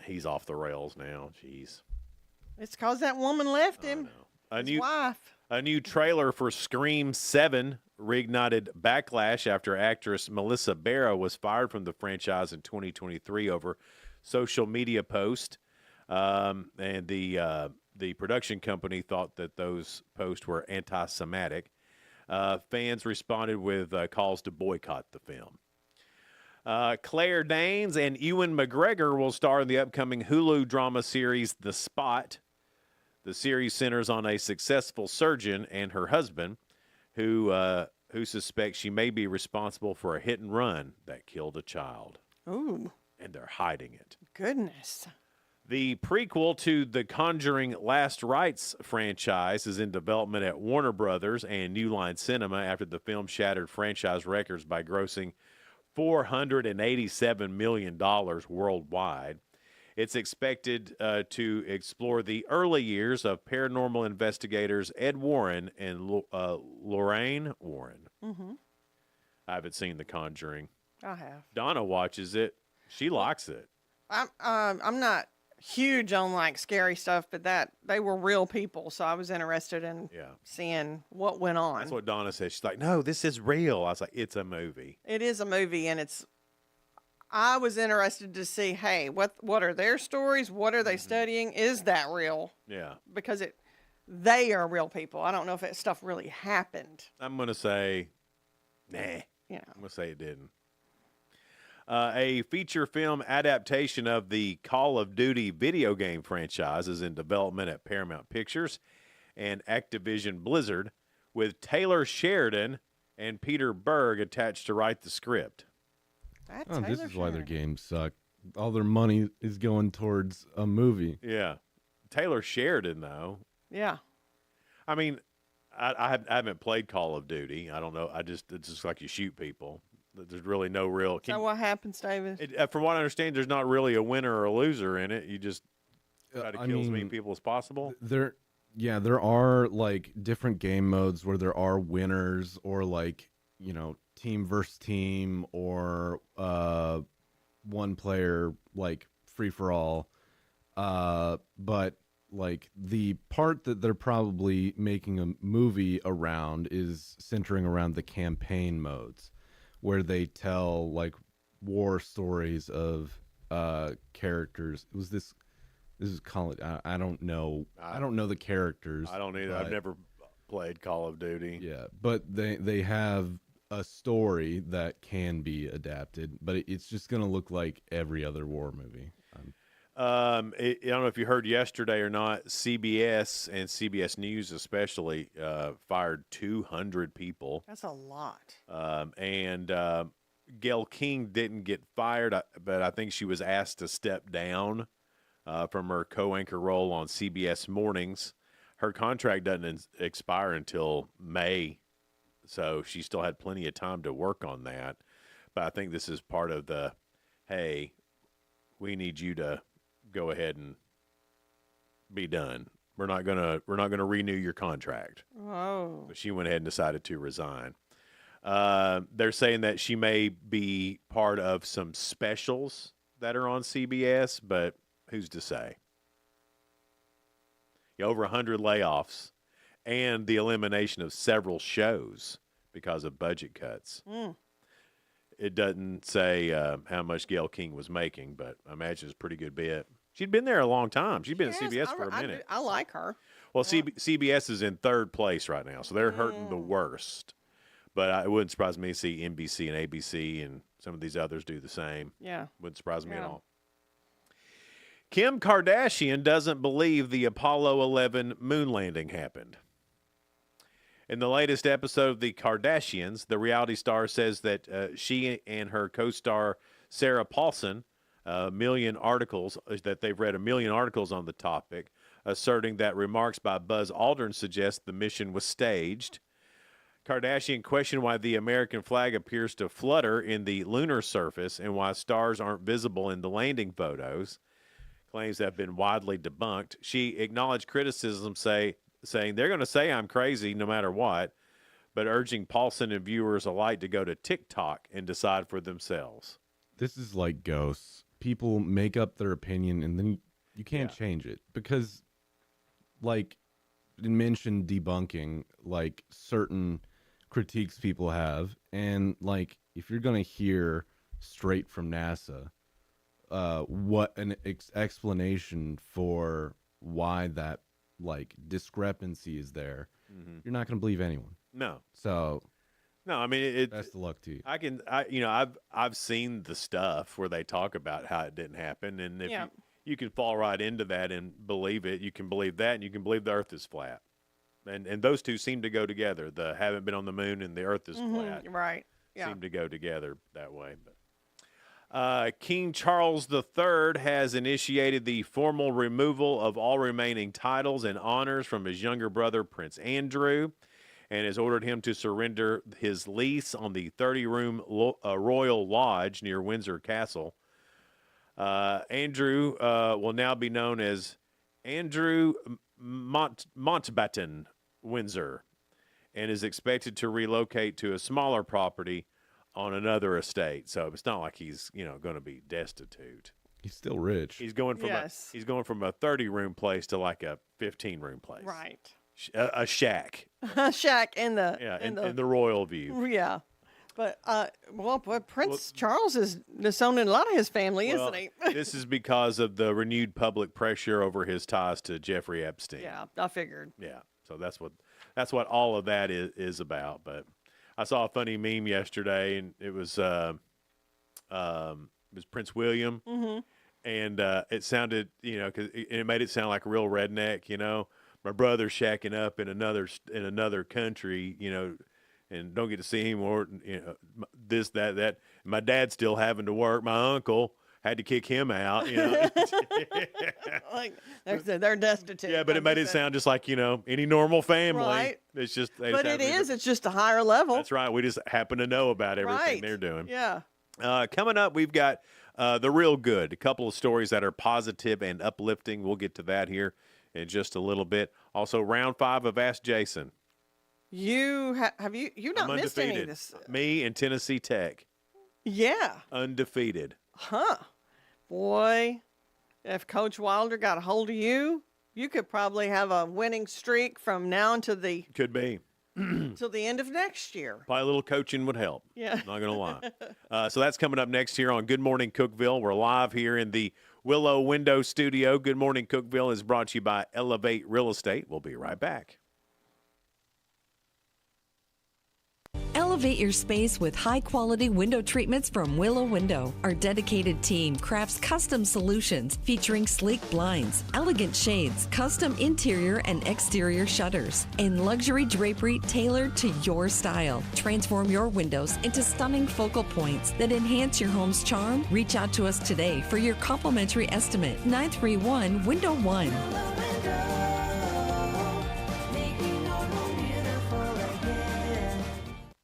He's off the rails now. Jeez. It's because that woman left him. A His wife. A new trailer for Scream 7 reignited backlash after actress Melissa Barra was fired from the franchise in 2023 over social media posts. And the production company thought that those posts were anti-Semitic. Fans responded with calls to boycott the film. Claire Danes and Ewan McGregor will star in the upcoming Hulu drama series The Spot. The series centers on a successful surgeon and her husband who suspects she may be responsible for a hit and run that killed a child. Ooh. And they're hiding it. Goodness. The prequel to the Conjuring Last Rites franchise is in development at Warner Brothers and New Line Cinema after the film shattered franchise records by grossing $487 million worldwide. It's expected to explore the early years of paranormal investigators Ed Warren and Lorraine Warren. I haven't seen The Conjuring. I have. Donna watches it. She likes it. I'm not huge on like scary stuff, but they were real people, so I was interested in seeing what went on. That's what Donna said. She's like, no, this is real. I was like, it's a movie. It is a movie, and I was interested to see, hey, what are their stories? What are they studying? Is that real? Yeah. Because they are real people. I don't know if that stuff really happened. I'm going to say, nah. Yeah. I'm going to say it didn't. A feature film adaptation of the Call of Duty video game franchise is in development at Paramount Pictures and Activision Blizzard, with Taylor Sheridan and Peter Berg attached to write the script. This is why their games suck. All their money is going towards a movie. Yeah. Taylor Sheridan, though. Yeah. I mean, I haven't played Call of Duty. I don't know. It's just like you shoot people. There's really no real. So what happens, David? From what I understand, there's not really a winner or a loser in it. You just try to kill as many people as possible. There are like different game modes where there are winners or like, team versus team or one player like free for all. But like the part that they're probably making a movie around is centering around the campaign modes, where they tell like war stories of characters. This is Call of. I don't know. I don't know the characters. I don't either. I've never played Call of Duty. Yeah, but they have a story that can be adapted, but it's just going to look like every other war movie. I don't know if you heard yesterday or not, CBS and CBS News especially fired 200 people. That's a lot. And Gayle King didn't get fired, but I think she was asked to step down from her co-anchor role on CBS Mornings. Her contract doesn't expire until May, so she still had plenty of time to work on that. But I think this is part of the, hey, we need you to go ahead and be done. We're not gonna renew your contract. Oh. So she went ahead and decided to resign. They're saying that she may be part of some specials that are on CBS, but who's to say? Over 100 layoffs and the elimination of several shows because of budget cuts. It doesn't say how much Gayle King was making, but I imagine it's a pretty good bit. She'd been there a long time. She'd been at CBS for a minute. I like her. Well, CBS is in third place right now, so they're hurting the worst. But it wouldn't surprise me to see NBC and ABC and some of these others do the same. Yeah. Wouldn't surprise me at all. Kim Kardashian doesn't believe the Apollo 11 moon landing happened. In the latest episode of The Kardashians, the reality star says that she and her co-star Sarah Paulson, that they've read 1 million articles on the topic, asserting that remarks by Buzz Aldrin suggest the mission was staged. Kardashian questioned why the American flag appears to flutter in the lunar surface and why stars aren't visible in the landing photos. Claims have been widely debunked. She acknowledged criticism, saying they're going to say I'm crazy no matter what, but urging Paulson and viewers alike to go to TikTok and decide for themselves. This is like ghosts. People make up their opinion and then you can't change it because, like, you mentioned debunking, like certain critiques people have, and like if you're going to hear straight from NASA what an explanation for why that like discrepancy is there, you're not going to believe anyone. No. So no, I mean best of luck to you. I've seen the stuff where they talk about how it didn't happen, and if you can fall right into that and believe it, you can believe that, and you can believe the Earth is flat, and those two seem to go together. The haven't been on the moon and the Earth is flat, right? Yeah, seem to go together that way. But King Charles III has initiated the formal removal of all remaining titles and honors from his younger brother, Prince Andrew, and has ordered him to surrender his lease on the 30-room Royal Lodge near Windsor Castle. Andrew will now be known as Andrew Mountbatten Windsor and is expected to relocate to a smaller property on another estate. So it's not like he's, going to be destitute. He's still rich. He's going from a 30-room place to like a 15-room place. Right. A shack. A shack in the in the royal view. Yeah. But Prince Charles is disowning a lot of his family, isn't he? This is because of the renewed public pressure over his ties to Jeffrey Epstein. Yeah, I figured. Yeah. So that's what all of that is about. But I saw a funny meme yesterday, and it was Prince William, and it sounded, because it made it sound like a real redneck, my brother's shacking up in another country, and don't get to see him or this, that. My dad's still having to work. My uncle had to kick him out. You know? Like they're destitute. Yeah, but it made it sound just like, any normal family. Right. It's just. But it's just a higher level. That's right. We just happen to know about everything Right. they're doing. Yeah. Coming up, we've got the real good. A couple of stories that are positive and uplifting. We'll get to that here in just a little bit. Also, round 5 of Ask Jason. You have you not I'm missed any of undefeated. this? Me and Tennessee Tech. Yeah. Undefeated. Huh. Boy, if Coach Wilder got a hold of you, you could probably have a winning streak from now until the Could be. till the end of next year. Probably a little coaching would help. Yeah. Not going to lie. So that's coming up next here on Good Morning Cookeville. We're live here in the Willow Window Studio. Good Morning Cookeville is brought to you by Elevate Real Estate. We'll be right back. Elevate your space with high-quality window treatments from Willow Window. Our dedicated team crafts custom solutions featuring sleek blinds, elegant shades, custom interior and exterior shutters, and luxury drapery tailored to your style. Transform your windows into stunning focal points that enhance your home's charm. Reach out to us today for your complimentary estimate. 931-Window-1.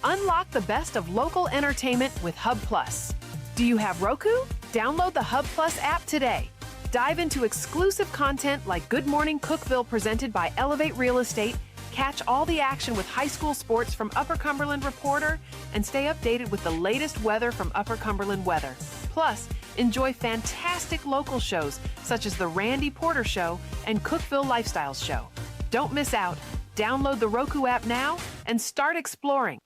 Unlock the best of local entertainment with Hub Plus. Do you have Roku? Download the Hub Plus app today. Dive into exclusive content like Good Morning Cookeville presented by Elevate Real Estate, catch all the action with high school sports from Upper Cumberland Reporter, and stay updated with the latest weather from Upper Cumberland Weather. Plus, enjoy fantastic local shows such as The Randy Porter Show and Cookeville Lifestyles Show. Don't miss out. Download the Roku app now and start exploring.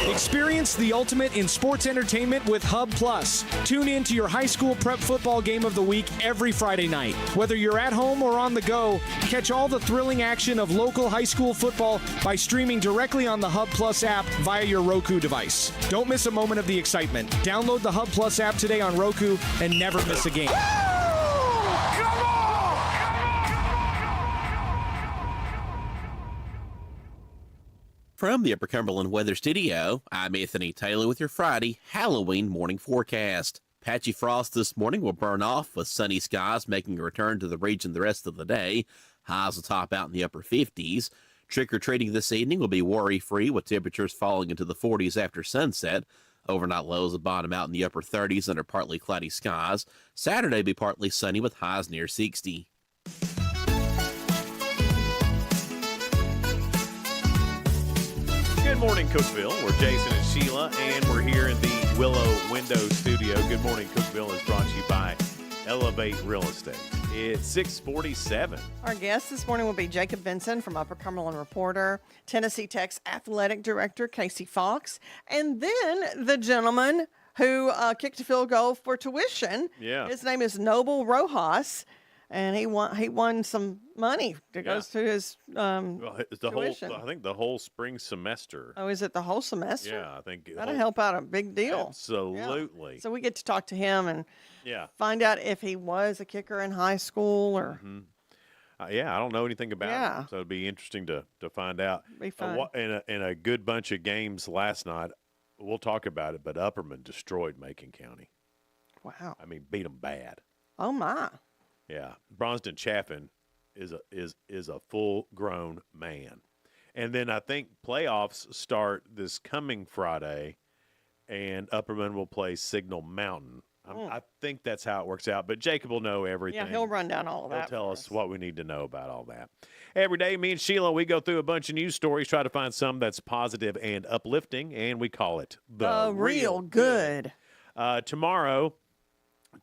Experience the ultimate in sports entertainment with Hub Plus. Tune in to your high school prep football game of the week every Friday night. Whether you're at home or on the go, catch all the thrilling action of local high school football by streaming directly on the Hub Plus app via your Roku device. Don't miss a moment of the excitement. Download the Hub Plus app today on Roku and never miss a game. From the Upper Cumberland Weather Studio, I'm Anthony Taylor with your Friday Halloween morning forecast. Patchy frost this morning will burn off with sunny skies making a return to the region the rest of the day. Highs will top out in the upper 50s. Trick-or-treating this evening will be worry-free with temperatures falling into the 40s after sunset. Overnight lows will bottom out in the upper 30s under partly cloudy skies. Saturday will be partly sunny with highs near 60. Good morning, Cookeville. We're Jason and Sheila, and we're here in the Willow Window Studio. Good morning, Cookeville is brought to you by Elevate Real Estate. It's 6:47. Our guest this morning will be Jacob Vinson from Upper Cumberland Reporter, Tennessee Tech's athletic director, Casey Fox, and then the gentleman who kicked a field goal for tuition. Yeah. His name is Noble Rojas, and he won some money that goes to his tuition. I think the whole spring semester. Oh, is it the whole semester? Yeah, I think That'll help out a big deal. Absolutely. Yeah. So we get to talk to him and Yeah. find out if he was a kicker in high school or. Yeah, I don't know anything about Yeah. it, so it'd be interesting to find out. Be fun. In a good bunch of games last night, we'll talk about it, but Upperman destroyed Macon County. Wow. I mean, beat them bad. Oh my. Yeah, Bronston Chaffin is a full-grown man, and then I think playoffs start this coming Friday, and Upperman will play Signal Mountain. I think that's how it works out. But Jacob will know everything. Yeah, he'll run down all of that. He'll tell us what we need to know about all that. Every day, me and Sheila, we go through a bunch of news stories, try to find some that's positive and uplifting, and we call it The Real Good. Tomorrow,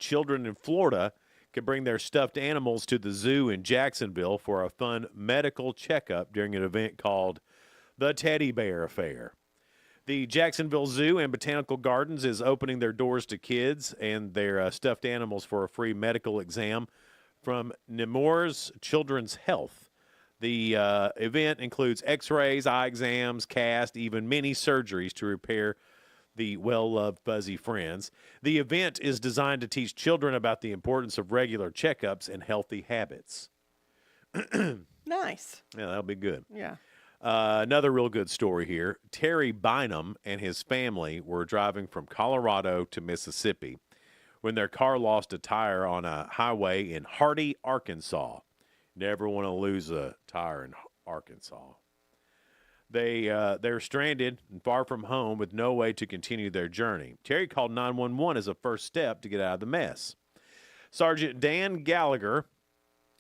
children in Florida can bring their stuffed animals to the zoo in Jacksonville for a fun medical checkup during an event called the Teddy Bear Affair. The Jacksonville Zoo and Botanical Gardens is opening their doors to kids and their stuffed animals for a free medical exam from Nemours Children's Health. The event includes x-rays, eye exams, cast, even mini surgeries to repair the well-loved fuzzy friends. The event is designed to teach children about the importance of regular checkups and healthy habits. Nice. Yeah, that'll be good. Yeah. Another real good story here. Terry Bynum and his family were driving from Colorado to Mississippi when their car lost a tire on a highway in Hardy, Arkansas. Never want to lose a tire in Arkansas. They're stranded and far from home with no way to continue their journey. Terry called 911 as a first step to get out of the mess. Sergeant Dan Gallagher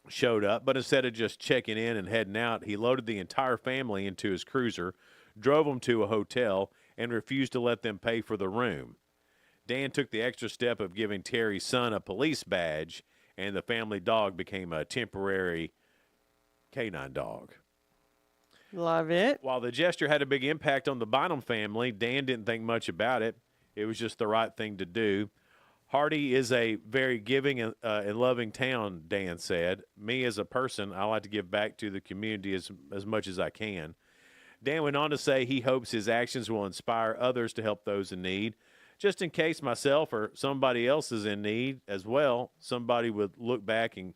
showed up, but instead of just checking in and heading out, he loaded the entire family into his cruiser, drove them to a hotel, and refused to let them pay for the room. Dan took the extra step of giving Terry's son a police badge, and the family dog became a temporary canine dog. Love it. While the gesture had a big impact on the Bynum family, Dan didn't think much about it. It was just the right thing to do. Hardy is a very giving and loving town, Dan said. Me as a person, I like to give back to the community as much as I can. Dan went on to say he hopes his actions will inspire others to help those in need. Just in case myself or somebody else is in need as well, somebody would look back and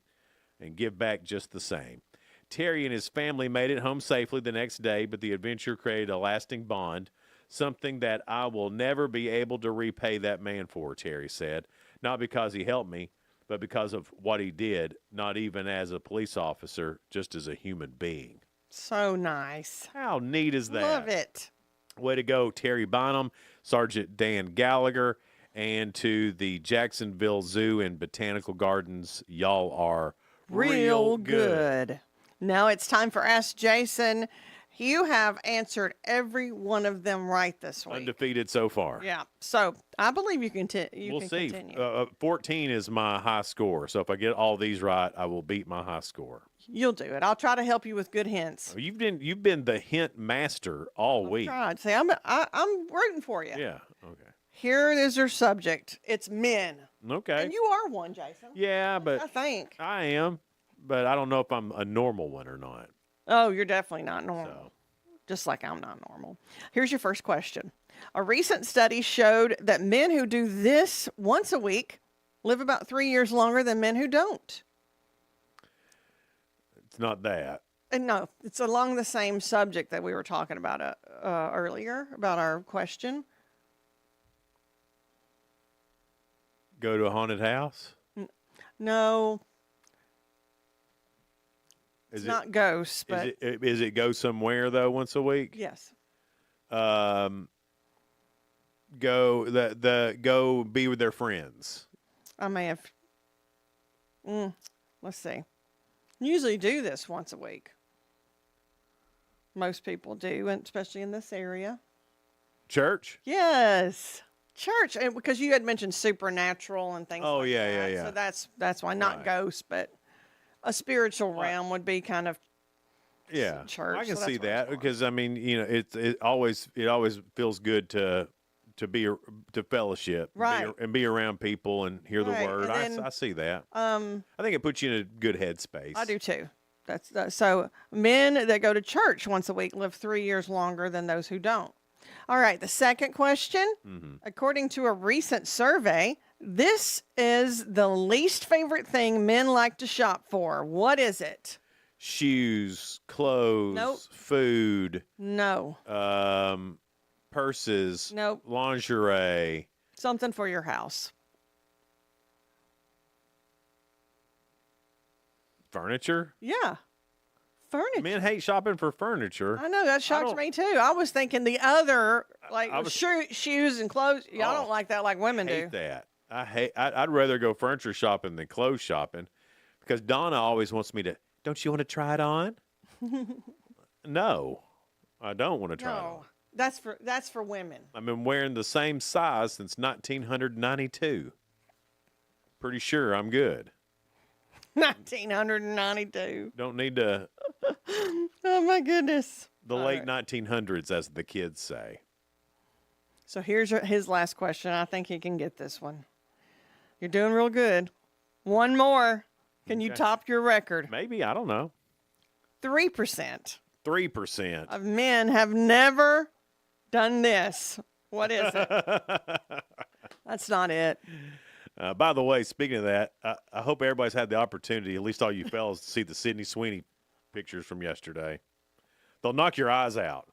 give back just the same. Terry and his family made it home safely the next day, but the adventure created a lasting bond, something that I will never be able to repay that man for, Terry said. Not because he helped me, but because of what he did, not even as a police officer, just as a human being. So nice. How neat is that? Love it. Way to go, Terry Bynum, Sergeant Dan Gallagher, and to the Jacksonville Zoo and Botanical Gardens. Y'all are Real good. Now it's time for Ask Jason. You have answered every one of them right this week. Undefeated so far. Yeah. So I believe you can We'll see. continue. 14 is my high score. So if I get all these right, I will beat my high score. You'll do it. I'll try to help you with good hints. You've been the hint master all week. Tried. See, I'm rooting for you. Yeah. Okay. Here is your subject. It's men. Okay. And you are one, Jason. Yeah, but I think I am, but I don't know if I'm a normal one or not. Oh, you're definitely not normal. Just like I'm not normal. Here's your first question. A recent study showed that men who do this once a week live about 3 years longer than men who don't. It's not that. And no, it's along the same subject that we were talking about earlier, about our question. Go to a haunted house? No. Is It's not ghosts, but is it go somewhere though once a week? yes. Go be with their friends. I may have. Let's see. Usually do this once a week. Most people do, and especially in this area. Church? Yes, church, and because you had mentioned supernatural and things. Oh, like yeah, that. yeah. So that's why not Right. ghosts, but a spiritual realm would be kind of. Yeah, Church, I can so see that's what that because I mean, it always feels good to fellowship, Right. and be around people and hear the Right, word. and then, I see that. I think it puts you in a good headspace. I do too. So men that go to church once a week live 3 years longer than those who don't. All right, the second question. Mm-hmm. According to a recent survey, this is the least favorite thing men like to shop for. What is it? Shoes, clothes, Nope. food, No. purses, Nope. lingerie, Something for your house. furniture. Yeah. Furniture. Men hate shopping for furniture. I know, that shocks me too. I was thinking the other, like I was- shoes and clothes. Y'all Oh, don't like that like women do. hate that. I'd rather go furniture shopping than clothes shopping because Donna always wants me to, don't you want to try it on? No, I don't want to try it on. No, that's for women. I've been wearing the same size since 1992. Pretty sure I'm good. 1992. Don't need to, Oh my goodness. the late 1900s, as the kids say. So here's his last question. I think he can get this one. You're doing real good. One more. Can you Okay. top your record? Maybe, I don't know. 3% 3%. of men have never done this. What is it? That's not it. By the way, speaking of that, I hope everybody's had the opportunity, at least all you fellas, to see the Sydney Sweeney pictures from yesterday. They'll knock your eyes out.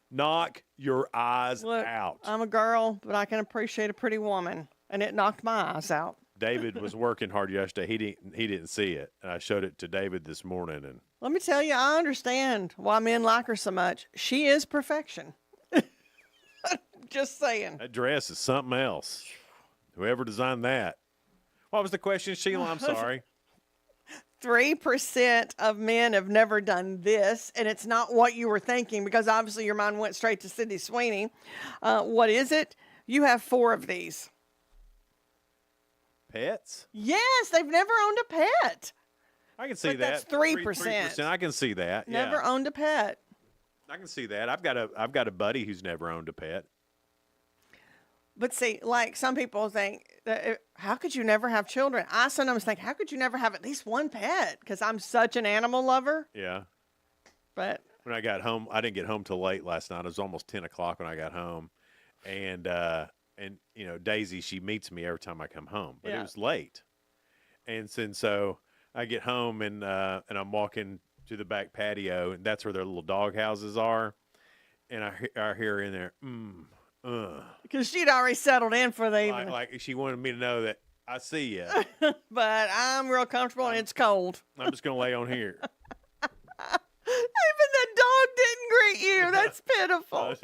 Knock your eyes Look, out. I'm a girl, but I can appreciate a pretty woman. and it knocked my eyes out. David was working hard yesterday. He didn't see it. And I showed it to David this morning, and Let me tell you, I understand why men like her so much. She is perfection. Just saying. that dress is something else. Whoever designed that. What was the question, Sheila? I'm sorry. 3% of men have never done this, and it's not what you were thinking because obviously your mind went straight to Sydney Sweeney. What is it? You have 4 of these. Pets? Yes, they've never owned a pet. I can see But that. that's 3%. I can see that. Never yeah. owned a pet. I can see that. I've got a buddy who's never owned a pet. But see, like some people think, how could you never have children? I sometimes think, how could you never have at least one pet? Because I'm such an animal lover. Yeah. But when I got home, I didn't get home till late last night. It was almost 10 o'clock when I got home. And you know, Daisy, she meets me every time I come home, but it was late. And so I get home and I'm walking to the back patio, and that's where their little dog houses are. And I hear her in there, because she'd already settled in for the evening. like she wanted me to know that I see you. But I'm real comfortable and it's cold. I'm just going to lay on here. Even the dog didn't greet you. That's pitiful.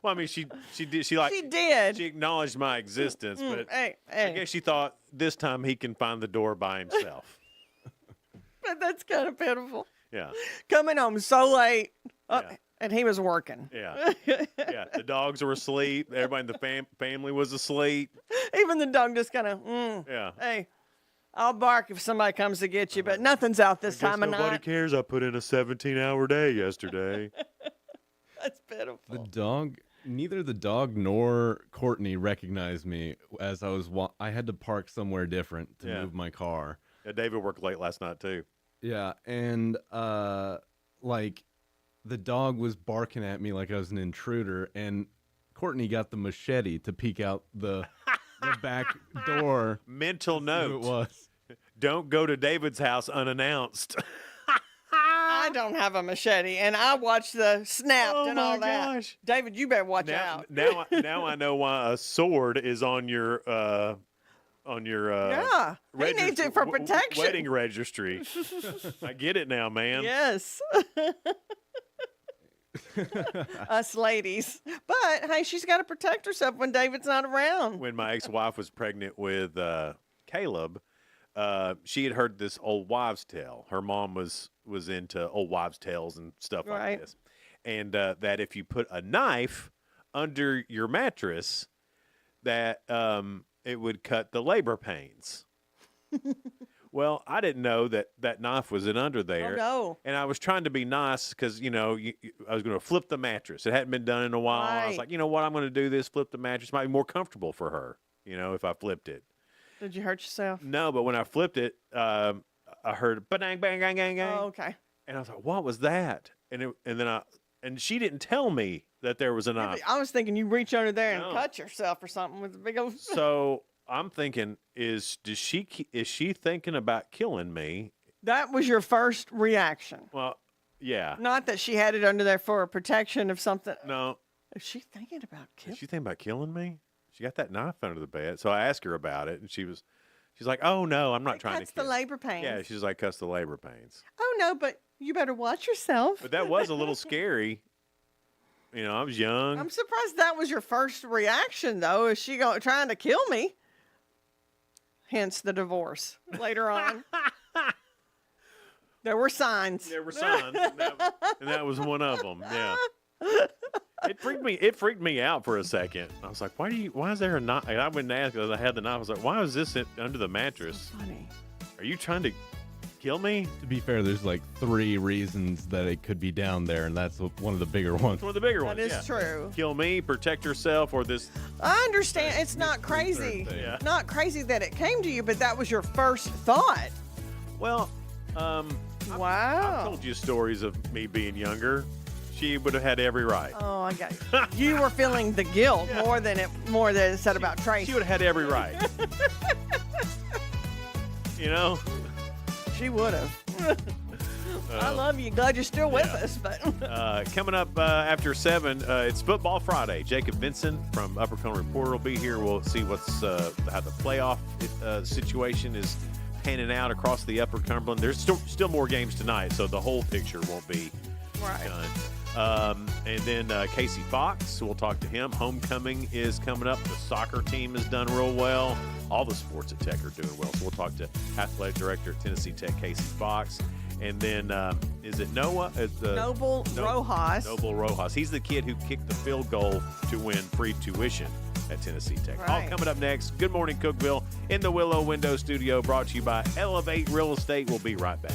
Well, I mean, she did. She did. She acknowledged my existence, but hey. I guess she thought this time he can find the door by himself. But that's kind of pitiful. Yeah. Coming home so late, and he was working. Yeah. Yeah. The dogs were asleep. Everybody in the family was asleep. Even the dog just kind of, Yeah. hey, I'll bark if somebody comes to get you, but nothing's out this time of Nobody night. cares. I put in a 17-hour day yesterday. That's pitiful. The dog, neither the dog nor Courtney recognized me as I was. I had to park somewhere different to move my car. Yeah, David worked late last night too. Yeah, and like the dog was barking at me like I was an intruder, and Courtney got the machete to peek out the back door. Mental note. It was. Don't go to David's house unannounced. I don't have a machete, and I watched the Snapped Oh and all my that. gosh. David, you better watch out. Now I know why a sword is on your Yeah, he needs it for protection. Wedding registry. I get it now, man. Yes. Us ladies. But hey, she's got to protect herself when David's not around. When my ex-wife was pregnant with Caleb, she had heard this old wives' tale. Her mom was into old wives' tales and stuff like this, and that if you put a knife under your mattress, that it would cut the labor pains. Well, I didn't know that knife was under there. Oh, no. And I was trying to be nice because, you know, I was going to flip the mattress. It hadn't been done in a while. I was Right. like, you know what, I'm going to do this, flip the mattress. Might be more comfortable for her, you know, if I flipped it. Did you hurt yourself? No, but when I flipped it, I heard bang, bang, bang, bang, bang. Oh, okay. And I was like, what was that? And she didn't tell me that there was a knife. I was thinking you reach under there and No. cut yourself or something with a big old. So I'm thinking, is she thinking about killing me? That was your first reaction. Well, yeah. Not that she had it under there for protection of something. No. Is she thinking about killing? Is she thinking about killing me? She got that knife under the bed. So I asked her about it, and she's like, oh, no, I'm not trying Cuts to kill the labor pains. Yeah, she's like, cuts the labor pains. Oh no, but you better watch yourself. But that was a little scary. You know, I was young. I'm surprised that was your first reaction, though. Is she trying to kill me? Hence the divorce later on. There were signs. There were signs, and that was one of them. Yeah. It freaked me out for a second. I was like, why is there a knife? I went and asked because I had the knife. I was like, why is this under the mattress? Funny. Are you trying to kill me? To be fair, there's like 3 reasons that it could be down there, and that's one of the bigger ones. One of the bigger ones. That is true. Kill me, protect yourself, or this. I understand it's not crazy. Yeah. Not crazy that it came to you, but that was your first thought. Well, wow. I've told you stories of me being younger. She would have had every right. Oh, I got you. You were feeling the guilt more than it said about Tracy. She would have had every right. You know? She would have. I love you. Glad you're still with us. But Coming up after 7, it's Football Friday. Jacob Vinson from Upper Cumberland Reporter will be here. We'll see what's how the playoff situation is panning out across the Upper Cumberland. There's still more games tonight, so the whole picture won't be done. And then Casey Fox, we'll talk to him. Homecoming is coming up. The soccer team has done real well. All the sports at Tech are doing well. So we'll talk to Athletic Director at Tennessee Tech, Casey Fox. And then, is it Noah? Noble Rojas. Noble Rojas. He's the kid who kicked the field goal to win free tuition at Tennessee Tech. Right. All coming up next. Good morning, Cookeville, in the Willow Window Studio, brought to you by Elevate Real Estate. We'll be right back.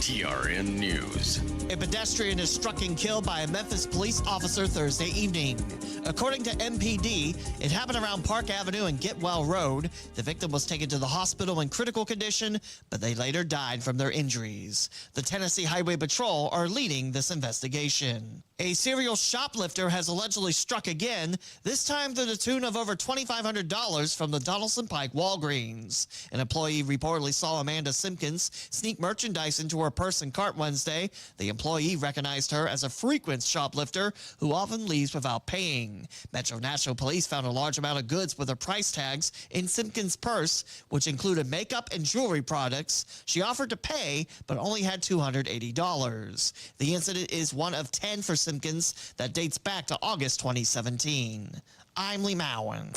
TRN News. A pedestrian is struck and killed by a Memphis police officer Thursday evening. According to MPD, it happened around Park Avenue and Getwell Road. The victim was taken to the hospital in critical condition, but they later died from their injuries. The Tennessee Highway Patrol are leading this investigation. A serial shoplifter has allegedly struck again, this time to the tune of over $2,500 from the Donaldson Pike Walgreens. An employee reportedly saw Amanda Simpkins sneak merchandise into her purse and cart Wednesday. The employee recognized her as a frequent shoplifter who often leaves without paying. Metro Nashville Police found a large amount of goods with their price tags in Simpkins' purse, which included makeup and jewelry products. She offered to pay, but only had $280. The incident is one of 10 for Simpkins that dates back to August 2017. I'm Lee Mowen.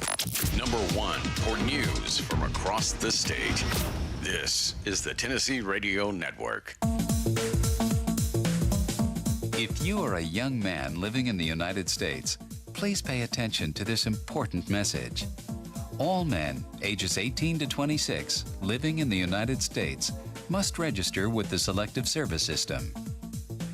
Number 1 for news from across the state. This is the Tennessee Radio Network. If you are a young man living in the United States, please pay attention to this important message. All men ages 18 to 26 living in the United States must register with the Selective Service System.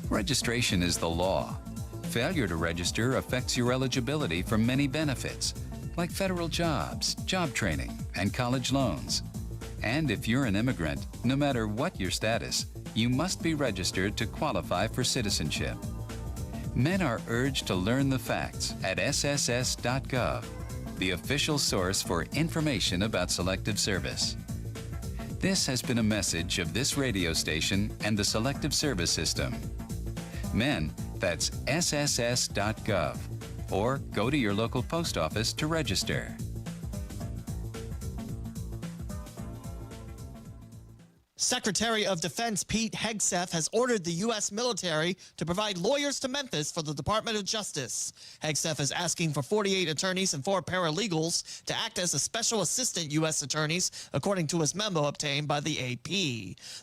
Registration is the law. Failure to register affects your eligibility for many benefits, like federal jobs, job training, and college loans. And if you're an immigrant, no matter what your status, you must be registered to qualify for citizenship. Men are urged to learn the facts at sss.gov, the official source for information about Selective Service. This has been a message of this radio station and the Selective Service System. Men, that's sss.gov, or go to your local post office to register. Secretary of Defense Pete Hegseth has ordered the U.S. military to provide lawyers to Memphis for the Department of Justice. Hegseth is asking for 48 attorneys and 4 paralegals to act as a special assistant U.S. attorneys, according to his memo obtained by the AP.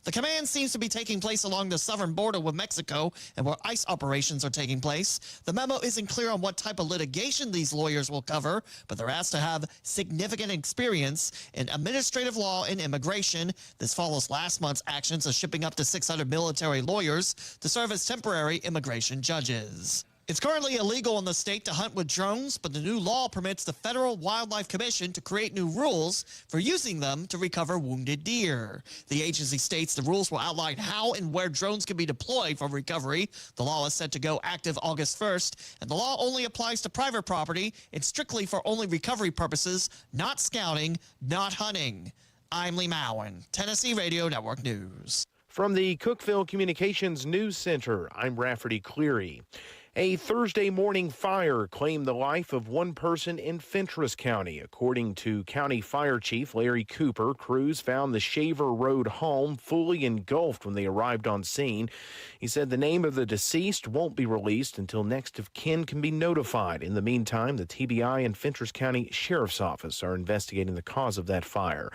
The command seems to be taking place along the southern border with Mexico and where ICE operations are taking place. The memo isn't clear on what type of litigation these lawyers will cover, but they're asked to have significant experience in administrative law and immigration. This follows last month's actions of shipping up to 600 military lawyers to serve as temporary immigration judges. It's currently illegal in the state to hunt with drones, but the new law permits the Federal Wildlife Commission to create new rules for using them to recover wounded deer. The agency states the rules will outline how and where drones can be deployed for recovery. The law is set to go active August 1st, and the law only applies to private property. It's strictly for only recovery purposes, not scouting, not hunting. I'm Lee Mowen, Tennessee Radio Network News. From the Cookeville Communications News Center, I'm Rafferty Cleary. A Thursday morning fire claimed the life of one person in Fentress County. According to County Fire Chief Larry Cooper, crews found the Shaver Road home fully engulfed when they arrived on scene. He said the name of the deceased won't be released until next of kin can be notified. In the meantime, the TBI and Fentress County Sheriff's Office are investigating the cause of that fire.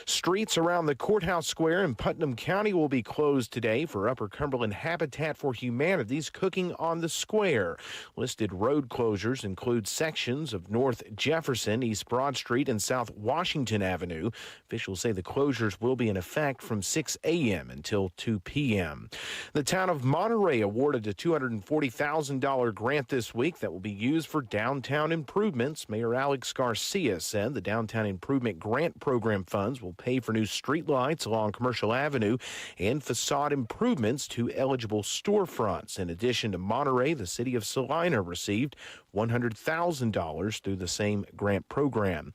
Streets around the Courthouse Square in Putnam County will be closed today for Upper Cumberland Habitat for Humanity's Cooking on the Square Square. Listed road closures include sections of North Jefferson, East Broad Street, and South Washington Avenue. Officials say the closures will be in effect from 6 a.m. until 2 p.m. The town of Monterey awarded a $240,000 grant this week that will be used for downtown improvements. Mayor Alex Garcia said the Downtown Improvement Grant Program funds will pay for new streetlights along Commercial Avenue and facade improvements to eligible storefronts. In addition to Monterey, the city of Salina received $100,000 through the same grant program.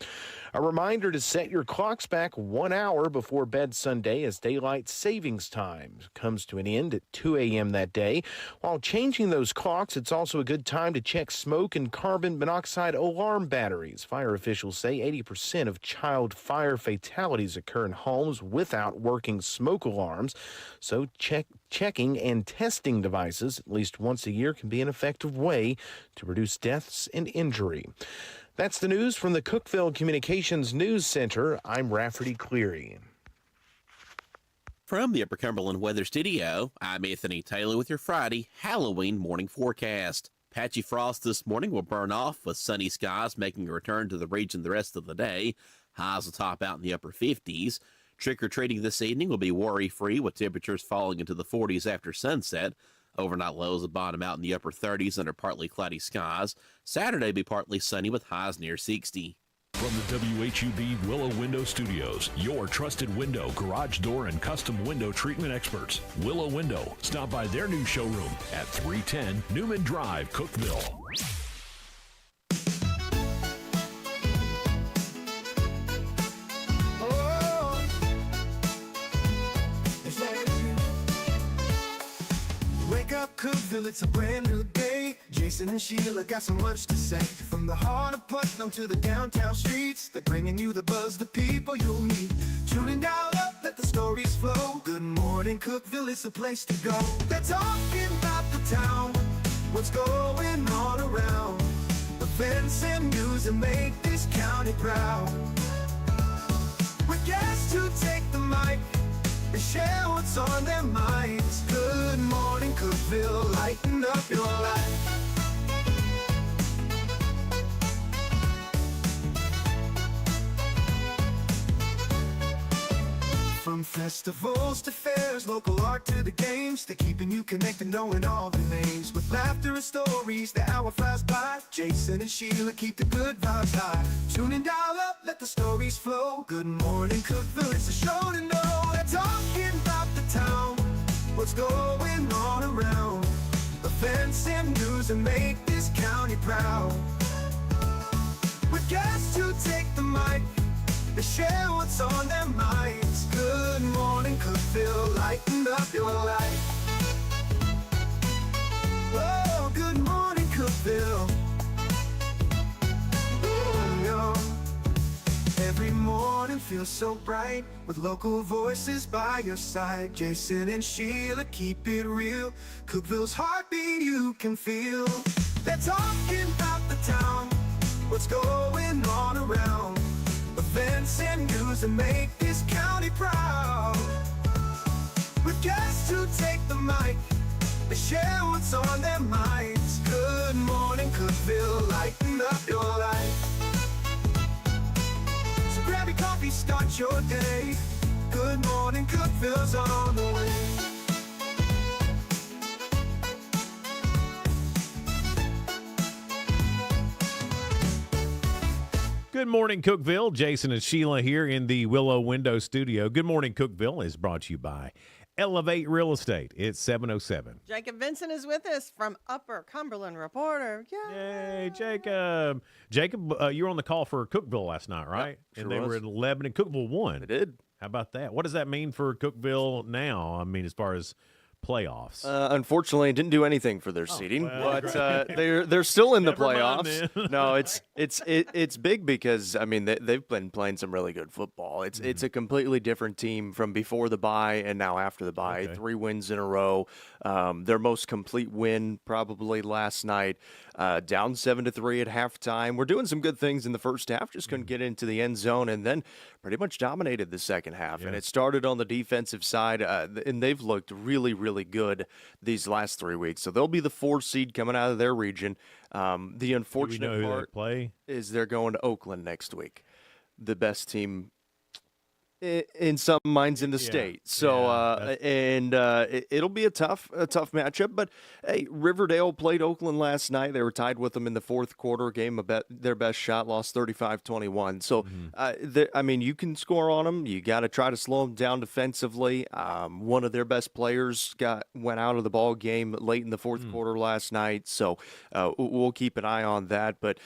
A reminder to set your clocks back 1 hour before bed Sunday as daylight savings time comes to an end at 2 a.m. that day. While changing those clocks, it's also a good time to check smoke and carbon monoxide alarm batteries. Fire officials say 80% of child fire fatalities occur in homes without working smoke alarms. So checking and testing devices at least once a year can be an effective way to reduce deaths and injury. That's the news from the Cookeville Communications News Center. I'm Rafferty Cleary. From the Upper Cumberland Weather Studio, I'm Anthony Taylor with your Friday Halloween morning forecast. Patchy frost this morning will burn off with sunny skies making a return to the region the rest of the day. Highs will top out in the upper 50s. Trick-or-treating this evening will be worry-free with temperatures falling into the 40s after sunset. Overnight lows will bottom out in the upper 30s under partly cloudy skies. Saturday will be partly sunny with highs near 60. From the WHUB Willow Window Studios, your trusted window, garage door, and custom window treatment experts. Willow Window. Stop by their new showroom at 310 Newman Drive, Cookeville. Wake up, Cookeville, it's a brand new day. Jason and Sheila got so much to say. From the heart of Putnam to the downtown streets, they're bringing you the buzz, the people you'll meet. Tuning dial up, let the stories flow. Good morning, Cookeville, it's the place to go. They're talking about the town, what's going on around. Events and news that make this county proud. With guests who take the mic and share what's on their minds. Good morning, Cookeville, lighten up your life. From festivals to fairs, local art to the games, they're keeping you connected, knowing all the names. With laughter and stories, the hour flies by. Jason and Sheila keep the good vibes high. Tune in, dial up, let the stories flow. Good morning, Cookeville, it's a show to know. They're talking about the town, what's going on around. Events and news that make this county proud. With guests who take the mic, they share what's on their minds. Good morning, Cookeville, lighten up your life. Oh, good morning, Cookeville. Every morning feels so bright with local voices by your side. Jason and Sheila keep it real. Cookeville's heartbeat you can feel. They're talking about the town, what's going on around. Events and news that make this county proud. With guests who take the mic, they share what's on their minds. Good morning, Cookeville, lighten up your life. So grab your coffee, start your day. Good morning, Cookeville's on the way. Good morning, Cookeville. Jason and Sheila here in the Willow Window Studio. Good morning, Cookeville is brought to you by Elevate Real Estate. It's 707. Jacob Vincent is with us from Upper Cumberland Reporter. Yay, Jacob. Jacob, you were on the call for Cookeville last night, right? Yep, and sure they were was. at 11 and Cookeville won. They did. How about that? What does that mean for Cookeville now? I mean, as far as playoffs. Unfortunately, it didn't do anything for their seeding, well, but they're still in the Never mind playoffs. then. No, it's big because I mean they've been playing some really good football. It's a completely different team from before the bye and now after the bye. Okay. 3 wins in a row. Their most complete win probably last night, down 7-3 at halftime. We're doing some good things in the first half, just couldn't get into the end zone, and then pretty much dominated the second half. And it started on the defensive side, and they've looked really, really good these last 3 weeks. So they'll be the 4 seed coming out of their region. The unfortunate part is they're going to Oakland next week, the best team in some minds in the state. So, it'll be a tough matchup. But hey, Riverdale played Oakland last night. They were tied with them in the fourth quarter. Gave them their best shot, lost 35-21. So, I mean, you can score on them. You got to try to slow them down defensively. One of their best players went out of the ball game late in the fourth quarter last night. So, we'll keep an eye on that. But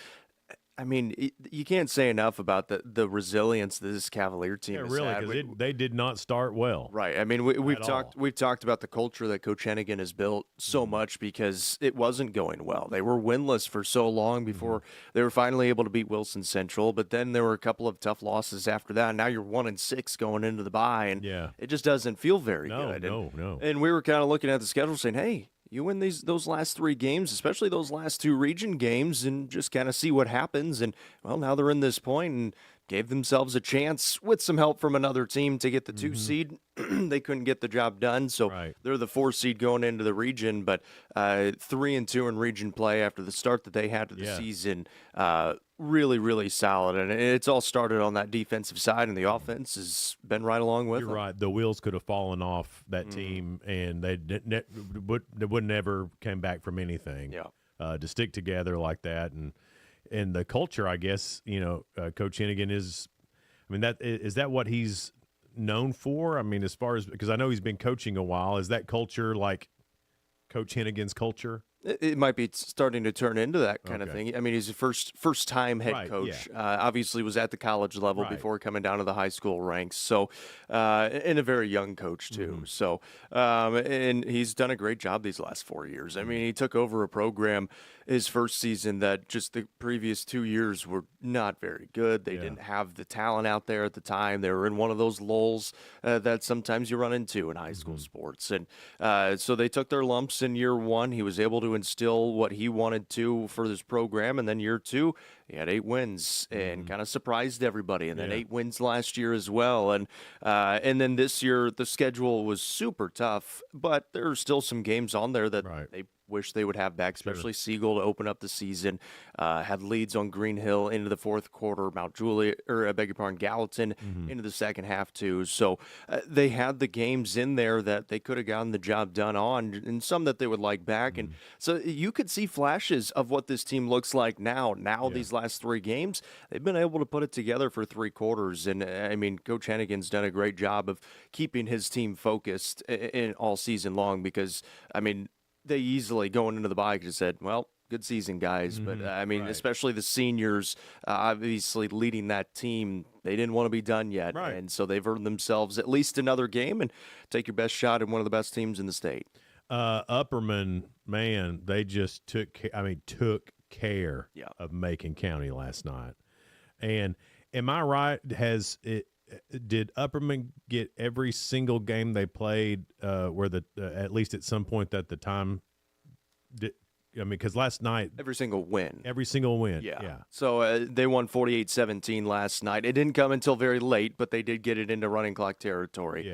I mean, you can't say enough about the resilience that this Cavalier team has had. Because they did not start well. Right. I mean, we've talked about the culture that Coach Hennigan has built so much because it wasn't going well. They were winless for so long before they were finally able to beat Wilson Central, but then there were a couple of tough losses after that. And now you're 1-6 going into the bye, and it just doesn't feel very good. No. And we were kind of looking at the schedule saying, hey, you win those last 3 games, especially those last 2 region games, and just kind of see what happens. And, well, now they're in this point and gave themselves a chance with some help from another team to get the 2 seed. They couldn't get the job done, so they're the 4 seed going into the region. But 3-2 in region play after the start that they had to the season, really, really solid. And it's all started on that defensive side, and the offense has been right along with them. You're right. The wheels could have fallen off that team, and they would never came back from anything. To stick together like that, and the culture, I guess, Coach Hennigan is. I mean, is that what he's known for? I mean, as far as, because I know he's been coaching a while, is that culture like Coach Hennigan's culture? It might be starting to turn into that kind of thing. I mean, he's a first time head coach. Obviously, was at the college level before coming down to the high school ranks. So, and a very young coach too. So, and he's done a great job these last 4 years. I mean, he took over a program his first season that just the previous 2 years were not very good. They didn't have the talent out there at the time. They were in one of those lulls that sometimes you run into in high school sports. And so they took their lumps in year 1. He was able to instill what he wanted to for this program. And then year 2, he had 8 wins and kind of surprised everybody. And then 8 wins last year as well. And then this year, the schedule was super tough, but there are still some games on there that they wish they would have back, especially Siegel to open up the season. Had leads on Green Hill into the fourth quarter, Gallatin into the second half too. So they had the games in there that they could have gotten the job done on, and some that they would like back. And so you could see flashes of what this team looks like now. These last 3 games, they've been able to put it together for 3 quarters. And I mean, Coach Hennigan's done a great job of keeping his team focused in all season long, because I mean, they easily, going into the bye, could have said, well, good season, guys. But, I mean, especially the seniors, obviously leading that team, they didn't want to be done yet. And so they've earned themselves at least another game and take your best shot at one of the best teams in the state. Upperman, man, they just took care of Macon County last night. And am I right? Did Upperman get every single game they played where at least at some point at the time? I mean, because last night every single win. Yeah. So they won 48-17 last night. It didn't come until very late, but they did get it into running clock territory.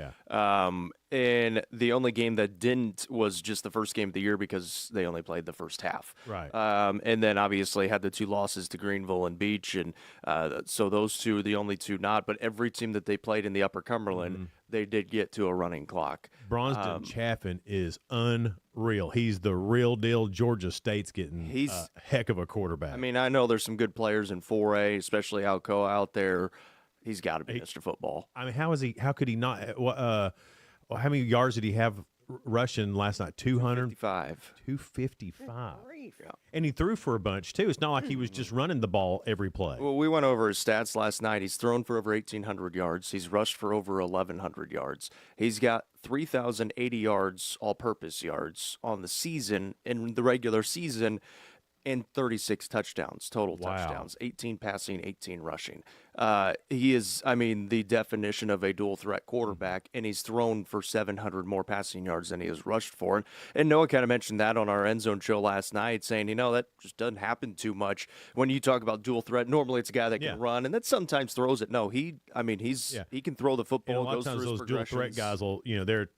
And the only game that didn't was just the first game of the year, because they only played the first half. And then obviously had the 2 losses to Greenville and Beach, and so those 2, the only 2 not. But every team that they played in the Upper Cumberland, they did get to a running clock. Bronston Chaffin is unreal. He's the real deal. Georgia State's getting a heck of a quarterback. I mean, I know there's some good players in 4A, especially Alcoa out there. He's got to be Mr. Football. I mean, how could he not? How many yards did he have rushing last night? 255. 255. And he threw for a bunch, too. It's not like he was just running the ball every play. Well, we went over his stats last night. He's thrown for over 1,800 yards. He's rushed for over 1,100 yards. He's got 3,080 yards, all-purpose yards, on the season. In the regular season, and 36 touchdowns, total touchdowns, 18 passing, 18 rushing. He is, the definition of a dual threat quarterback, and he's thrown for 700 more passing yards than he has rushed for. And Noah kind of mentioned that on our End Zone show last night, saying, that just doesn't happen too much. When you talk about dual threat, normally it's a guy that can run, and that sometimes throws it. No, he can throw the football. And a lot goes of times through his those dual threat guys will, they're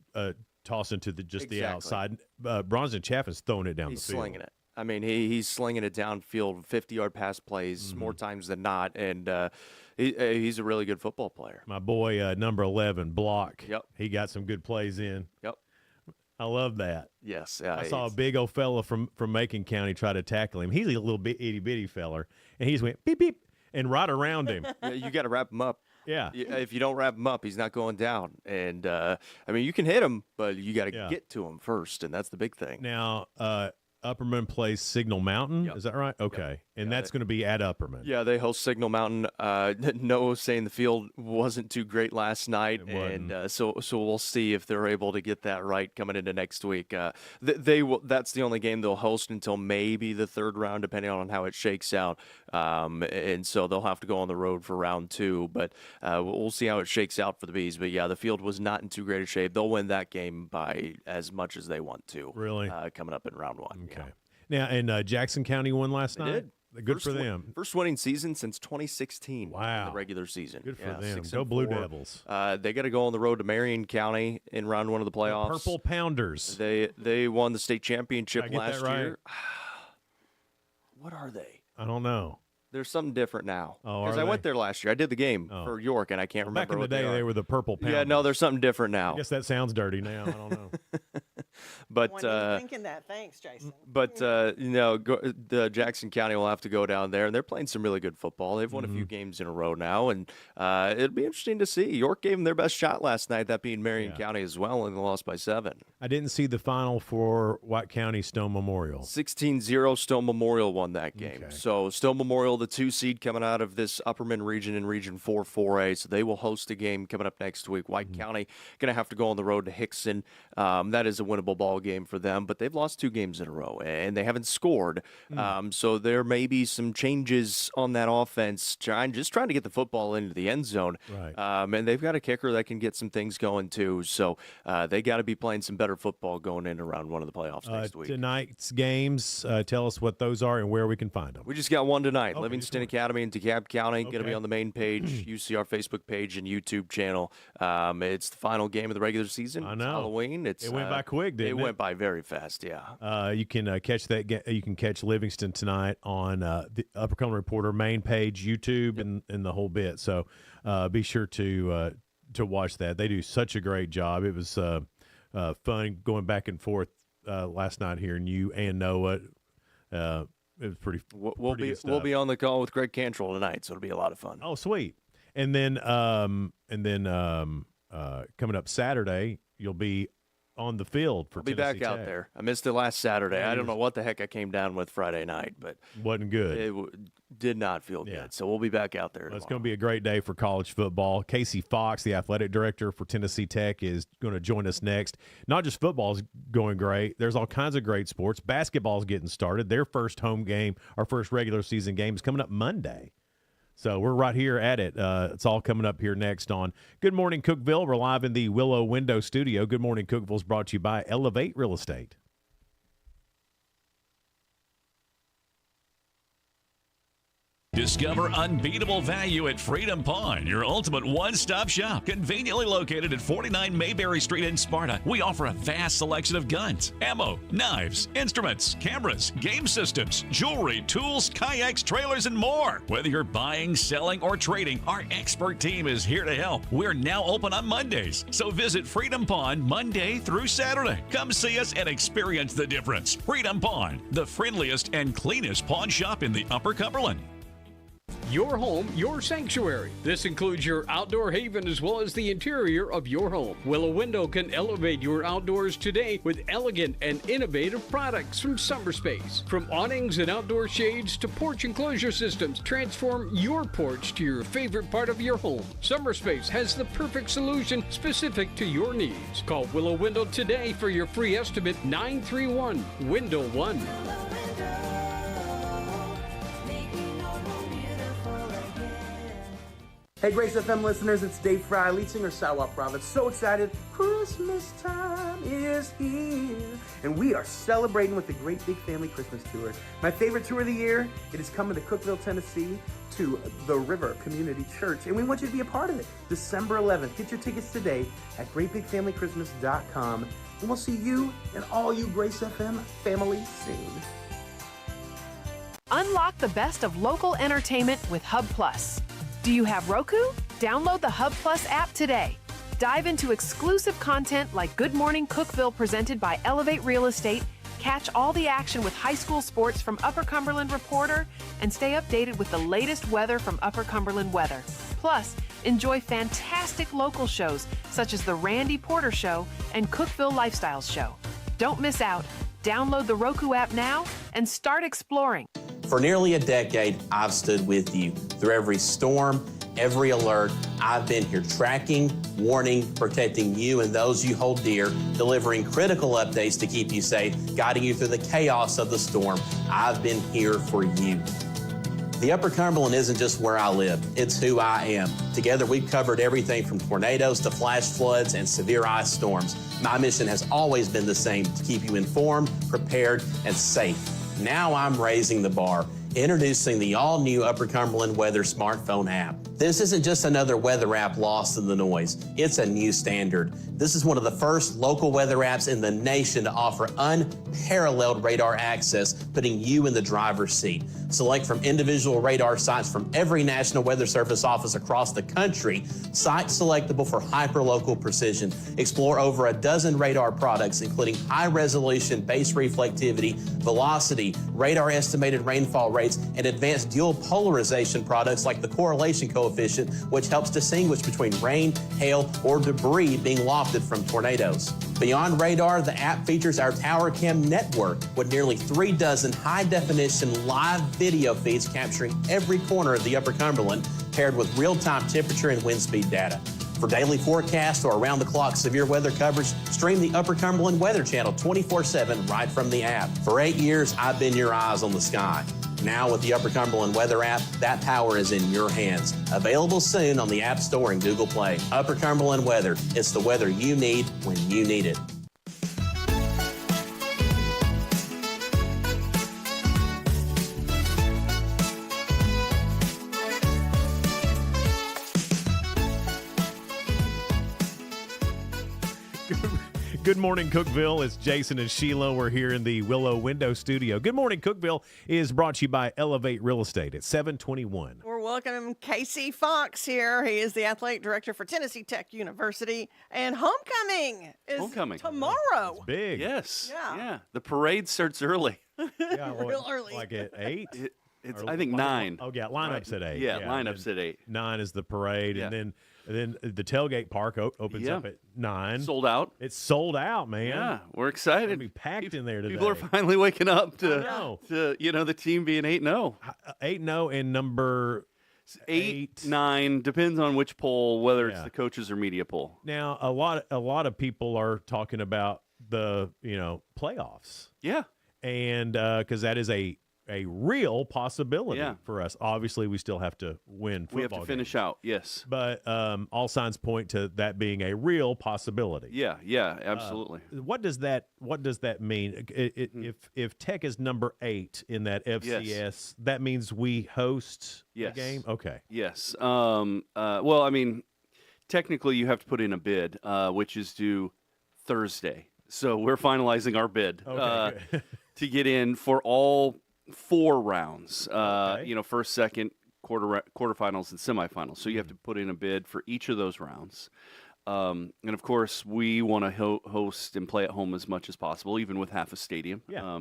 tossing to the outside. Bronson Chaffin's throwing it down the field. He's slinging it. He's slinging it downfield, 50-yard pass plays more times than not, and he's a really good football player. My boy, number 11, Block. Yep. He got some good plays in. Yep. I love that. Yes. I saw a big old fella from Macon County try to tackle him. He's a little bit itty-bitty feller, and he just went beep, beep, and right around him. Yeah, you got to wrap him up. Yeah. If you don't wrap him up, he's not going down. And, you can hit him, but you got to get to him first, and that's the big thing. Now, Upperman plays Signal Mountain. Yep. Is that right? Okay. Yep. And that's going to be at Upperman. Yeah, they host Signal Mountain. Noah saying the field wasn't too great last night, and so we'll see if they're able to get that right coming into next week. They will. That's the only game they'll host until maybe the third round, depending on how it shakes out. And so they'll have to go on the road for round 2. But we'll see how it shakes out for the Bees. But yeah, the field was not in too great a shape. They'll win that game by as much as they want to. Really? Coming up in round 1. Okay. Now, and Jackson County won last night. Did. Good for them. First winning season since 2016. Wow. In the regular season. Good for them. Go Blue Devils. They got to go on the road to Marion County in round 1 of the playoffs. The Purple Pounders. They won the state championship last year. What are they? I don't know. There's something different now. Because I went there last year. I did the game for York, and I can't remember. Back in the day, they were the Purple Pounders. Yeah, no, there's something different now. I guess that sounds dirty now. I don't know. But thinking that. Thanks, Jason. But the Jackson County will have to go down there, and they're playing some really good football. They've won a few games in a row now, and it'll be interesting to see. York gave them their best shot last night, that being Marion County as well, and they lost by 7. I didn't see the final for White County Stone Memorial. 16-0 Stone Memorial won that game. Okay. So Stone Memorial, the 2 seed coming out of this Upperman region in Region 4 4A, so they will host a game coming up next week. White County going to have to go on the road to Hickson. That is a winnable ball game for them, but they've lost 2 games in a row, and they haven't scored. So there may be some changes on that offense, just trying to get the football into the end zone. Right. And they've got a kicker that can get some things going too. So they got to be playing some better football going into round 1 of the playoffs next week. Tonight's games, tell us what those are and where we can find them. We just got one tonight. Livingston Academy in DeKalb County. Going to be on the main page, UCR Facebook page and YouTube channel. It's the final game of the regular season. I know. It's Halloween. It went by quick, didn't it? It went by very fast, yeah. You can catch that. You can catch Livingston tonight on the Upper Cumberland Reporter main page, YouTube, and the whole bit. So be sure to watch that. They do such a great job. It was fun going back and forth last night hearing you and Noah. It was pretty. We'll good stuff. We'll be on the call with Greg Cantrell tonight, so it'll be a lot of fun. Oh, sweet! And then coming up Saturday, you'll be on the field for. I'll be back out there. I missed it last Saturday. I don't know what the heck I came down with Friday night, but wasn't good. It did not feel good. So we'll be back out there. It's going to be a great day for college football. Casey Fox, the athletic director for Tennessee Tech, is going to join us next. Not just football is going great. There's all kinds of great sports. Basketball is getting started. Their first home game, our first regular season game, is coming up Monday. So we're right here at it. It's all coming up here next on Good Morning Cookeville. We're live in the Willow Window Studio. Good Morning Cookeville is brought to you by Elevate Real Estate. Discover unbeatable value at Freedom Pawn, your ultimate one-stop shop. Conveniently located at 49 Mayberry Street in Sparta, we offer a vast selection of guns, ammo, knives, instruments, cameras, game systems, jewelry, tools, kayaks, trailers, and more. Whether you're buying, selling, or trading, our expert team is here to help. We're now open on Mondays, so visit Freedom Pawn Monday through Saturday. Come see us and experience the difference. Freedom Pawn, the friendliest and cleanest pawn shop in the Upper Cumberland. Your home, your sanctuary. This includes your outdoor haven as well as the interior of your home. Willow Window can elevate your outdoors today with elegant and innovative products from SummerSpace. From awnings and outdoor shades to porch enclosure systems, transform your porch to your favorite part of your home. SummerSpace has the perfect solution specific to your needs. Call Willow Window today for your free estimate, 931-WINDOW-1. Hey, Grace FM listeners, it's Dave Fry, lead singer Sawa Province. So excited. Christmas time is here. And we are celebrating with the Great Big Family Christmas Tour. My favorite tour of the year, it is coming to Cookeville, Tennessee, to the River Community Church. And we want you to be a part of it. December 11th. Get your tickets today at greatbigfamilychristmas.com. And we'll see you and all you Grace FM family soon. Unlock the best of local entertainment with Hub Plus. Do you have Roku? Download the Hub Plus app today. Dive into exclusive content like Good Morning Cookeville presented by Elevate Real Estate, catch all the action with high school sports from Upper Cumberland Reporter, and stay updated with the latest weather from Upper Cumberland Weather. Plus, enjoy fantastic local shows such as The Randy Porter Show and Cookeville Lifestyles Show. Don't miss out. Download the Roku app now and start exploring. For nearly a decade, I've stood with you. Through every storm, every alert, I've been here tracking, warning, protecting you and those you hold dear, delivering critical updates to keep you safe, guiding you through the chaos of the storm. I've been here for you. The Upper Cumberland isn't just where I live, it's who I am. Together, we've covered everything from tornadoes to flash floods and severe ice storms. My mission has always been the same, to keep you informed, prepared, and safe. Now I'm raising the bar, introducing the all-new Upper Cumberland Weather smartphone app. This isn't just another weather app lost in the noise. It's a new standard. This is one of the first local weather apps in the nation to offer unparalleled radar access, putting you in the driver's seat. Select from individual radar sites from every National Weather Service office across the country, sites selectable for hyper-local precision. Explore over a dozen radar products, including high-resolution base reflectivity, velocity, radar estimated rainfall rates, and advanced dual polarization products like the correlation coefficient, which helps distinguish between rain, hail, or debris being lofted from tornadoes. Beyond radar, the app features our Tower Cam network with nearly 3 dozen high-definition live video feeds capturing every corner of the Upper Cumberland, paired with real-time temperature and wind speed data. For daily forecasts or around-the-clock severe weather coverage, stream the Upper Cumberland Weather Channel 24/7 right from the app. For 8 years, I've been your eyes on the sky. Now with the Upper Cumberland Weather app, that power is in your hands. Available soon on the App Store and Google Play. Upper Cumberland Weather. It's the weather you need when you need it. Good morning, Cookeville. It's Jason and Sheila. We're here in the Willow Window Studio. Good morning, Cookeville is brought to you by Elevate Real Estate at 721. We're welcoming Casey Fox here. He is the athletic director for Tennessee Tech University. And homecoming is tomorrow. It's big. Yes. Yeah. The parade starts early. Yeah, Real early. Like at 8? It's I think 9. Oh, yeah, lineups at 8. Yeah, lineups at 8. 9 is the parade, Yeah. and then the tailgate park opens up at 9. Sold out. It's sold out, man. Yeah, we're excited. It'll be packed in there today. People are finally waking up to know. the team being 8-0. 8-0 and number 8, 9 depends on which poll, whether it's the coaches or media poll. Now, a lot of people are talking about the playoffs. Yeah, and because that is a real possibility for us. Obviously, we still have to win football. We have to finish out, yes. But all signs point to that being a real possibility. Yeah, absolutely. What does that mean? If Tech is number 8 in that FCS, that means we host the game? Okay. Yes. Well, I mean, technically you have to put in a bid, which is due Thursday. So we're finalizing our bid to get in for all 4 rounds, first, second, quarterfinals, and semifinals. So you have to put in a bid for each of those rounds. And, of course, we want to host and play at home as much as possible, even with half a stadium. Yeah.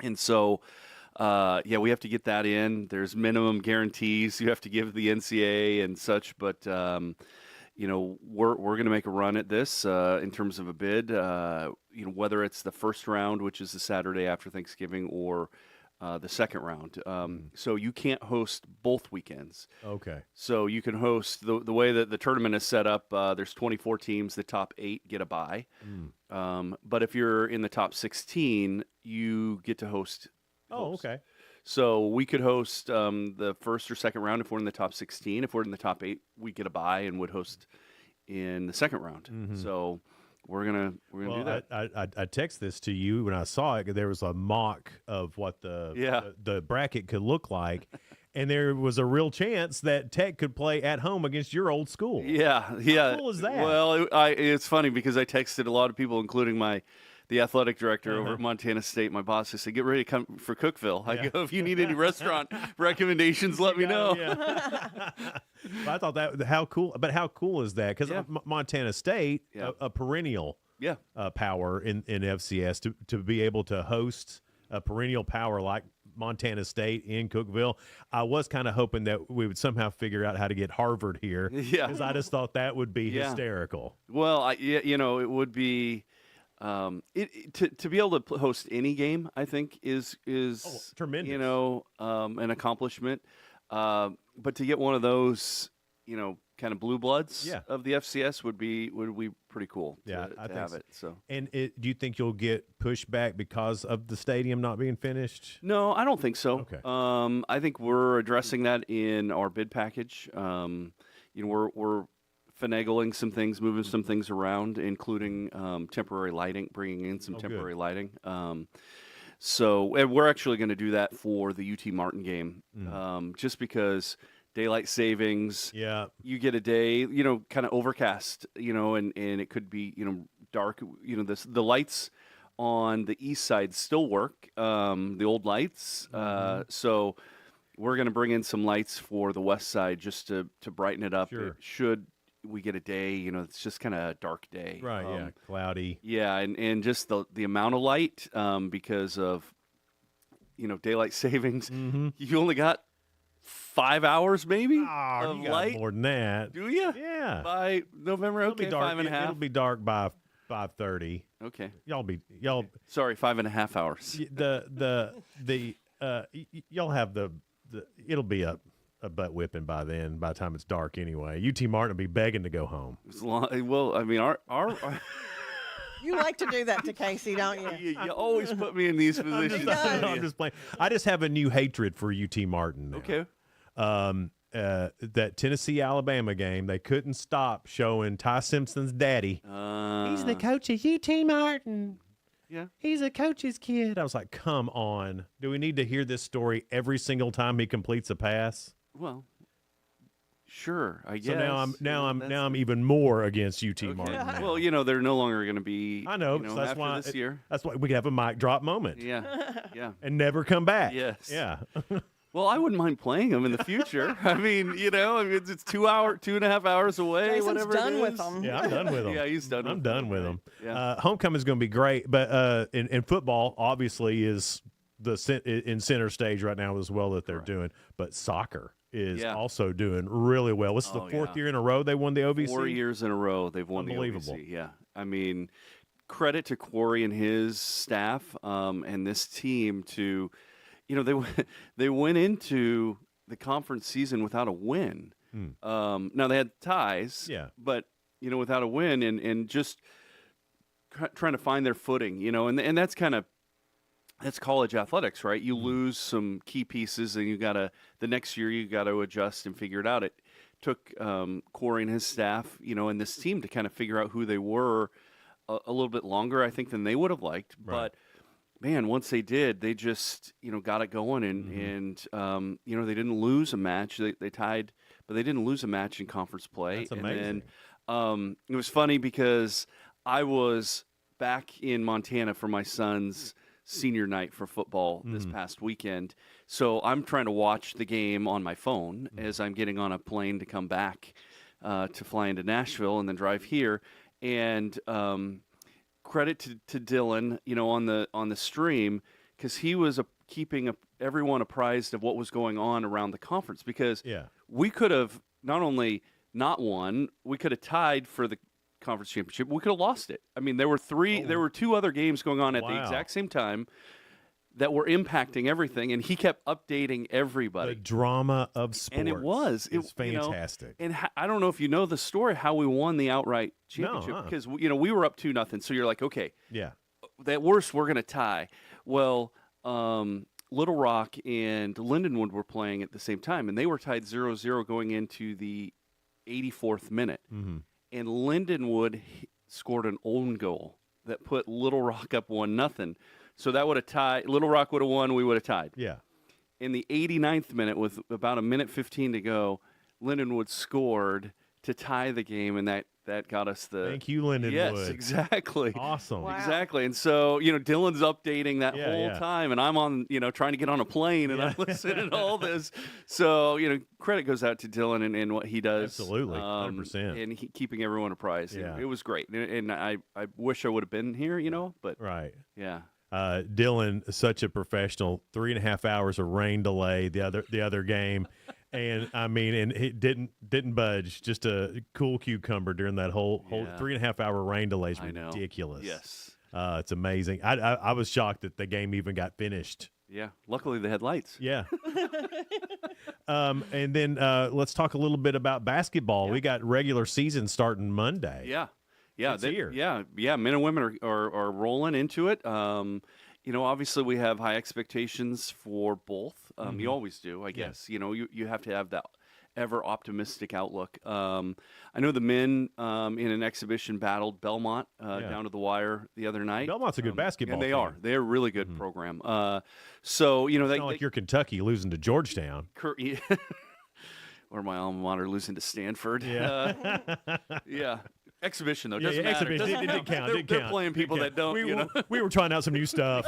And so, we have to get that in. There's minimum guarantees you have to give the NCAA and such, but we're going to make a run at this in terms of a bid, whether it's the first round, which is the Saturday after Thanksgiving, or the second round. So you can't host both weekends. Okay. So you can host the way that the tournament is set up. There's 24 teams. The top 8 get a bye. But if you're in the top 16, you get to host. Oh, okay. So we could host the first or second round if we're in the top 16. If we're in the top 8, we get a bye and would host in the second round. So we're gonna do that. I text this to you when I saw it. There was a mock of what the bracket could look like, and there was a real chance that Tech could play at home against your old school. Yeah. How cool is that? Well, it's funny because I texted a lot of people, including the athletic director over at Montana State, my boss. I said, "Get ready to come for Cookeville." I go, "If you need any restaurant recommendations, let me know." I thought that how cool, but how cool is that? Because Montana State, a perennial power in FCS, to be able to host a perennial power like Montana State in Cookeville. I was kind of hoping that we would somehow figure out how to get Harvard here. Yeah, because I just thought that would be hysterical. Well, it would be. To be able to host any game, I think is tremendous. An accomplishment. But to get one of those, kind of blue bloods of the FCS would be pretty cool. To have it. So, and do you think you'll get pushback because of the stadium not being finished? No, I don't think so. Okay. I think we're addressing that in our bid package. We're finagling some things, moving some things around, including temporary lighting, bringing in some temporary lighting. So and we're actually going to do that for the UT Martin game, just because daylight savings. Yeah, you get a day, kind of overcast, and it could be, dark. The lights on the east side still work, the old lights. So we're going to bring in some lights for the west side just to brighten it up. Sure. It should we get a day, it's just kind of a dark day. Right, cloudy. Yeah, and just the amount of light, because of, daylight savings, you only got 5 hours maybe of you got light. More than that. Do you? Yeah. By November, It'll be dark. 5.5. It'll be dark by 5:30. Okay. Y'all. Sorry, 5.5 hours. Y'all have the it'll be a butt whipping by then. By the time it's dark anyway, UT Martin will be begging to go home. Well, I mean, our You like to do that to Casey, don't you? You always put me in these positions. I'm just playing. I just have a new hatred for UT Martin now. Okay. That Tennessee-Alabama game, they couldn't stop showing Ty Simpson's daddy. He's the coach of UT Martin. Yeah. He's a coach's kid. I was like, come on. Do we need to hear this story every single time he completes a pass? Well, sure, I guess. So now I'm even more against UT Martin. Yeah. Well, they're no longer going to be. I know. So that's after why this year. That's why we could have a mic drop moment. Yeah. And never come back. Yes. Yeah. Well, I wouldn't mind playing them in the future. I mean, it's 2.5 hours away. Jason's whatever done it is. with them. Yeah, I'm done with them. Yeah, he's done. I'm done with them. Yeah. Homecoming is going to be great, but in football, obviously, is in center stage right now as well that they're doing. But soccer is also doing really well. This is the fourth year in a row they won the OVC. 4 years in a row they've won the OVC. Yeah, I mean, credit to Quarry and his staff and this team to, they went into the conference season without a win. Now they had ties, but without a win and just trying to find their footing, and that's kind of. That's college athletics, right? You lose some key pieces, and the next year you got to adjust and figure it out. It took Corey and his staff, and this team to kind of figure out who they were a little bit longer, I think, than they would have liked. Right. But man, once they did, they just got it going, and they didn't lose a match. They tied, but they didn't lose a match in conference play. That's amazing. And then it was funny because I was back in Montana for my son's senior night for football this past weekend. So I'm trying to watch the game on my phone as I'm getting on a plane to come back to fly into Nashville and then drive here. And credit to Dylan, on the stream, because he was keeping everyone apprised of what was going on around the conference. Because we could have not only not won, we could have tied for the conference championship. We could have lost it. I mean, there were two other games going on at the exact same time that were impacting everything, and he kept updating everybody. The drama of sports. And it's fantastic. And I don't know if you know the story, how we won the outright championship, because we were up 2-0, so you're like, okay, at worst we're going to tie. Well, Little Rock and Lindenwood were playing at the same time, and they were tied 0-0 going into the 84th minute. Mm-hmm. And Lindenwood scored an own goal that put Little Rock up 1-0. So that would have tied. Little Rock would have won. We would have tied. Yeah. In the 89th minute, with about a minute 15 to go, Lindenwood scored to tie the game, and that got us the. Thank you, Lindenwood. Yes, exactly. Awesome. Wow. Exactly. And so, Dylan's updating that Yeah, whole yeah. time, and I'm on, trying to get on a plane, and I'm listening to all this. So, credit goes out to Dylan and what he does. Absolutely, 100%. And keeping everyone apprised. Yeah. It was great. And I wish I would have been here, but. Right. Yeah. Dylan, such a professional. 3.5 hours of rain delay the other game, and and he didn't budge. Just a cool cucumber during that whole 3.5 hour rain delay is ridiculous. Yes, it's amazing. I was shocked that the game even got finished. Yeah, luckily they had lights. Yeah. And then let's talk a little bit about basketball. We got regular season starting Monday. Yeah. Yeah, It's here. Yeah. Men and women are rolling into it. Obviously we have high expectations for both. You always do, I guess. You have to have that ever optimistic outlook. I know the men in an exhibition battled Belmont down to the wire the other night. Belmont's a good basketball and they team. are. They're a really good program. It's not like you're Kentucky losing to Georgetown. Or my alma mater losing to Stanford. Yeah. Yeah. Exhibition, though. Yeah, Doesn't matter. exhibition. Doesn't It didn't count. They're playing people that don't, We were trying out some new stuff.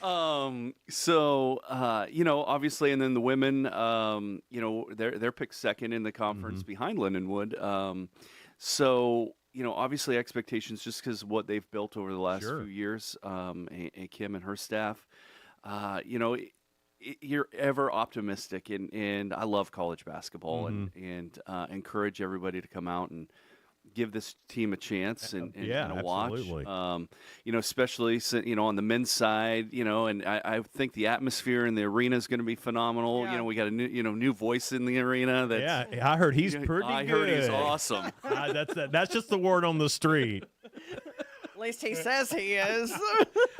Obviously, and then the women, they're picked second in the conference behind Lindenwood. Obviously expectations just because what they've built over the last few years, and Kim and her staff, you're ever optimistic, and I love college basketball, and encourage everybody to come out and give this team a chance and a watch. Especially on the men's side, and I think the atmosphere in the arena is going to be phenomenal. Yeah. We got a new voice in the arena. I heard he's pretty I good. heard he's awesome. That's just the word on the street. At least he says he is.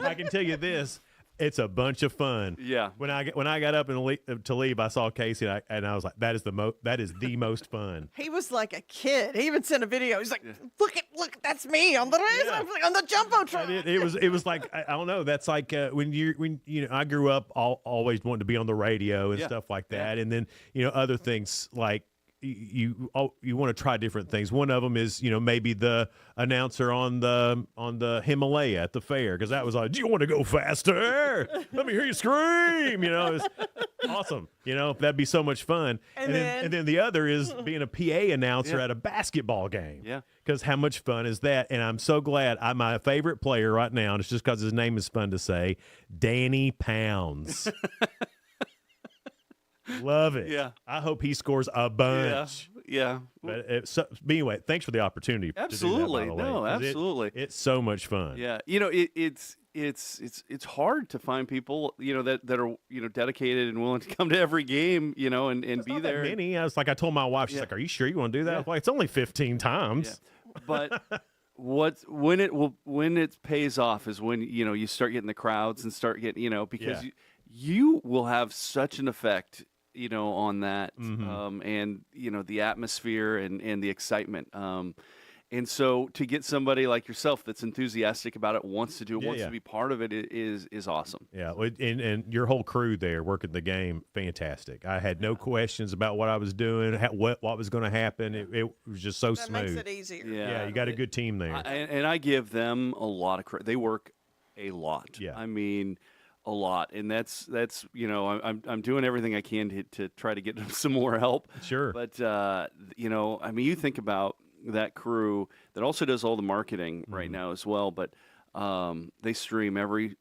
I can tell you this. It's a bunch of fun. Yeah. When I got up to leave, I saw Casey and I was like, that is the most fun. He was like a kid. He even sent a video. He's like, look, that's me on the on the jumbotron. It was like I don't know. That's like when I grew up always wanting to be on the radio and stuff like that, and then other things like. You want to try different things. One of them is maybe the announcer on the Himalaya at the fair, because that was like, do you want to go faster? Let me hear you scream. It's awesome. That'd be so much fun. And then the other is being a PA announcer at a basketball game. Yeah. Because how much fun is that? And I'm so glad. My favorite player right now, and it's just because his name is fun to say, Danny Pounds. Love it. Yeah. I hope he scores a bunch. Yeah. But anyway, thanks for the opportunity. Absolutely. To do that, by the way, 'cause absolutely. It's so much fun. Yeah. It's hard to find people, that are, dedicated and willing to come to every game, and be Not there. that many. I told my wife, she's like, "Are you sure you want to do that?" I was like, it's only 15 times. Yeah. But when it pays off is when, you start getting the crowds and start getting, because you will have such an effect, on that, and the atmosphere and the excitement, and so to get somebody like yourself that's enthusiastic about it, wants to do it, wants to be part of it, is awesome. Yeah, and your whole crew there working the game, fantastic. I had no questions about what I was doing, what was going to happen. It was just so smooth. That makes it easier. Yeah, you got a good team there. And I give them a lot of credit. They work a lot. Yeah. I mean, a lot, and that's I'm doing everything I can to try to get them some more help. Sure. But you think about that crew that also does all the marketing right now as well. But they stream every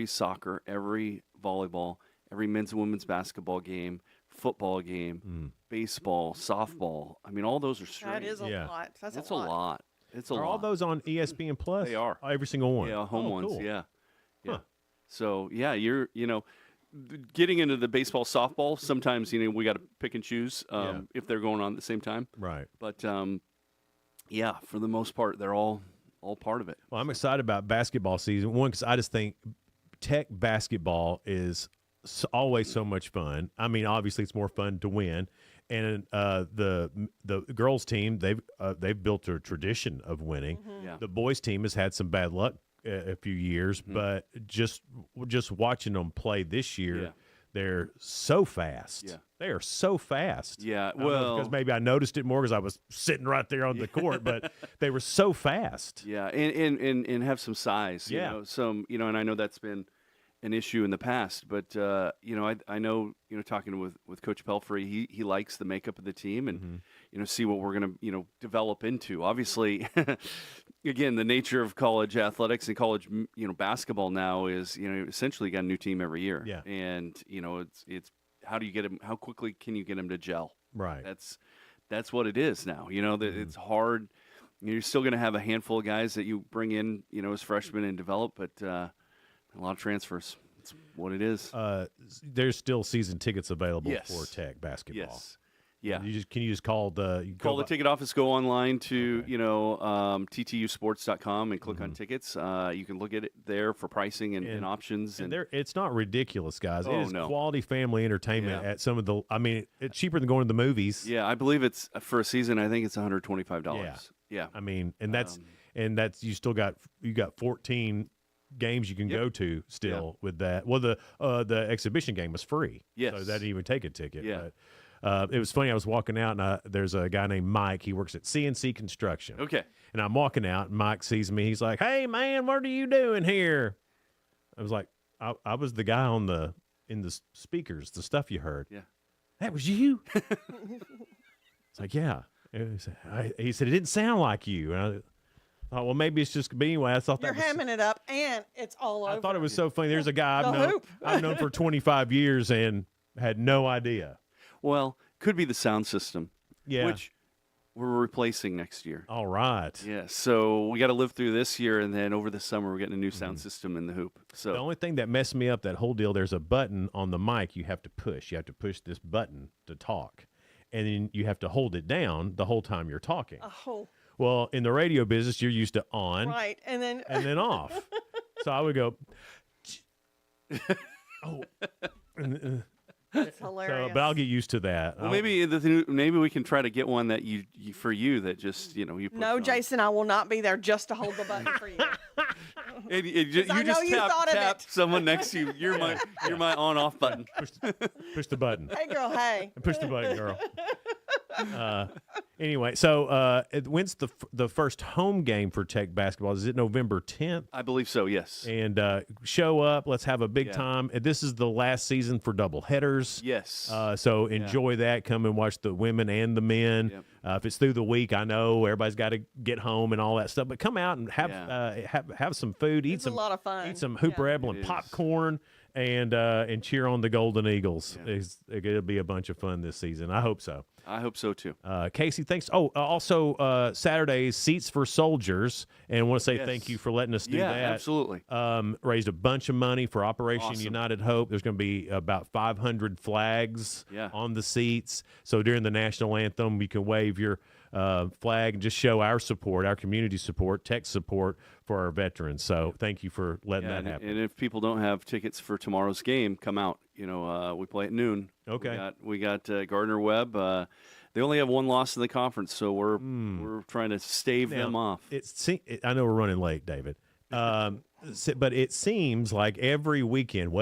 soccer, every volleyball, every men's and women's basketball game, football game, baseball, softball. All those are streamed. That is a lot. That's a lot. It's a lot. Are all those on ESPN Plus? They are. Every single one. Yeah, home ones. Cool. Yeah. Huh. So you're getting into the baseball, softball. Sometimes we got to pick and choose if they're going on at the same time. Right. But for the most part, they're all all part of it. Well, I'm excited about basketball season. One, because I just think Tech basketball is always so much fun. I mean, obviously, it's more fun to win. And the girls team, they've built a tradition of winning. Yeah. The boys team has had some bad luck a few years, but just watching them play this year, they're so fast. Yeah. They are so fast. Yeah, because maybe I noticed it more because I was sitting right there on the court, but they were so fast. Yeah, and have some size. Yeah. And I know that's been an issue in the past, but I know, talking with Coach Pelfrey, he likes the makeup of the team and see what we're going to develop into. Obviously, again, the nature of college athletics and college basketball now is essentially got a new team every year. Yeah. And it's how do you get them? How quickly can you get them to gel? Right. That's what it is now. That it's hard. You're still going to have a handful of guys that you bring in as freshmen and develop, but a lot of transfers. That's what it is. There's still season tickets available Yes. for Tech basketball. Yes. Yeah. Can you just call the ticket office, go online to ttusports.com and click on tickets. You can look at it there for pricing and options. And it's not ridiculous, guys. It is no. quality family entertainment at some of the. I mean, it's cheaper than going to the movies. Yeah, I believe it's for a season. I think it's $125. Yeah. I mean, and that's you still got 14 games you can go to still with that. Well, the exhibition game was free. Yes. So that didn't even take a ticket. Yeah. But it was funny. I was walking out, and there's a guy named Mike. He works at CNC Construction. Okay. And I'm walking out, and Mike sees me. He's like, "Hey, man, what are you doing here?" I was like, "I was the guy in the speakers, the stuff you heard." Yeah. That was you? It's like, yeah. He said, it didn't sound like you. And I thought, well, maybe it's just me. Anyway, I thought You're hamming it up, and it's all over. I thought it was so funny. There's a guy The I've known for 25 years and had no idea. Well, could be the sound system. Yeah. Which we're replacing next year. All right. Yeah. So we got to live through this year, and then over the summer we're getting a new sound system in the hoop. So The only thing that messed me up, that whole deal, there's a button on the mic you have to push. You have to push this button to talk. And then you have to hold it down the whole time you're talking. Oh. Well, in the radio business, you're used to on Right, and then off. So I would go, oh. That's hilarious. But I'll get used to that. well, maybe we can try to get one that you for you that just you push No, on. Jason, I will not be there just to hold the button for you. And you I know just you thought of tap it. someone next to you. You're my on-off button. Push the button. Hey, girl, hey. Push the button, girl. Anyway, so when's the first home game for Tech basketball? Is it November 10th? I believe so, yes. And show up. Let's have a big Yeah. time. And this is the last season for double headers. Yes. So enjoy that. Come and watch the women and the men. Yep. If it's through the week, I know everybody's got to get home and all that stuff. But come out and have some food. It's a lot of fun. Eat some Hooper Ebel and popcorn. And cheer on the Golden Eagles. Yeah. It'll be a bunch of fun this season. I hope so. I hope so too. Casey, thanks. Oh, also Saturday's Seats for Soldiers, and I want to say Yes. thank you for letting us do Yeah, that. absolutely. Raised a bunch of money for Operation Awesome. United Hope. There's going to be about 500 flags on the seats. So during the national anthem, you can wave your flag and just show our support, our community support, Tech support for our veterans. So thank you for letting that happen. And if people don't have tickets for tomorrow's game, come out. We play at noon. Okay. We got Gardner Webb. They only have one loss in the conference, so we're trying to stave them off. I know we're running late, David. But it seems like every weekend,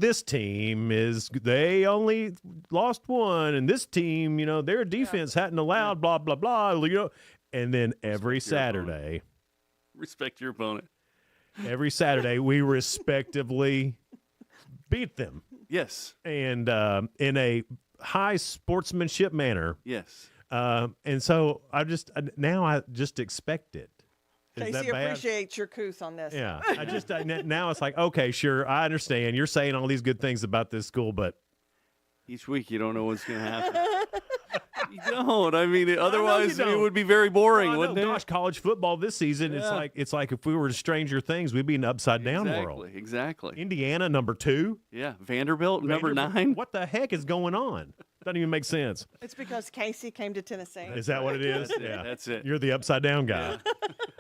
this team they only lost one, and this team, their defense hadn't allowed blah, blah, blah, and then every Saturday. Respect your opponent. Every Saturday, we respectively beat them. Yes. And in a high sportsmanship manner. Yes. And so I just expect it. Is that Casey bad? appreciates your couth on this. Yeah. Now it's like, okay, sure, I understand. You're saying all these good things about this school, but each week you don't know what's going to happen. You don't. I mean, otherwise it would be very boring, wouldn't it? Gosh, college football this season, it's like if we were to Stranger Things, we'd be an upside down world. Exactly. Indiana, number 2. Yeah. Vanderbilt, number 9. What the heck is going on? Doesn't even make sense. It's because Casey came to Tennessee. Is that what it is? Yeah, that's it. You're the upside down guy.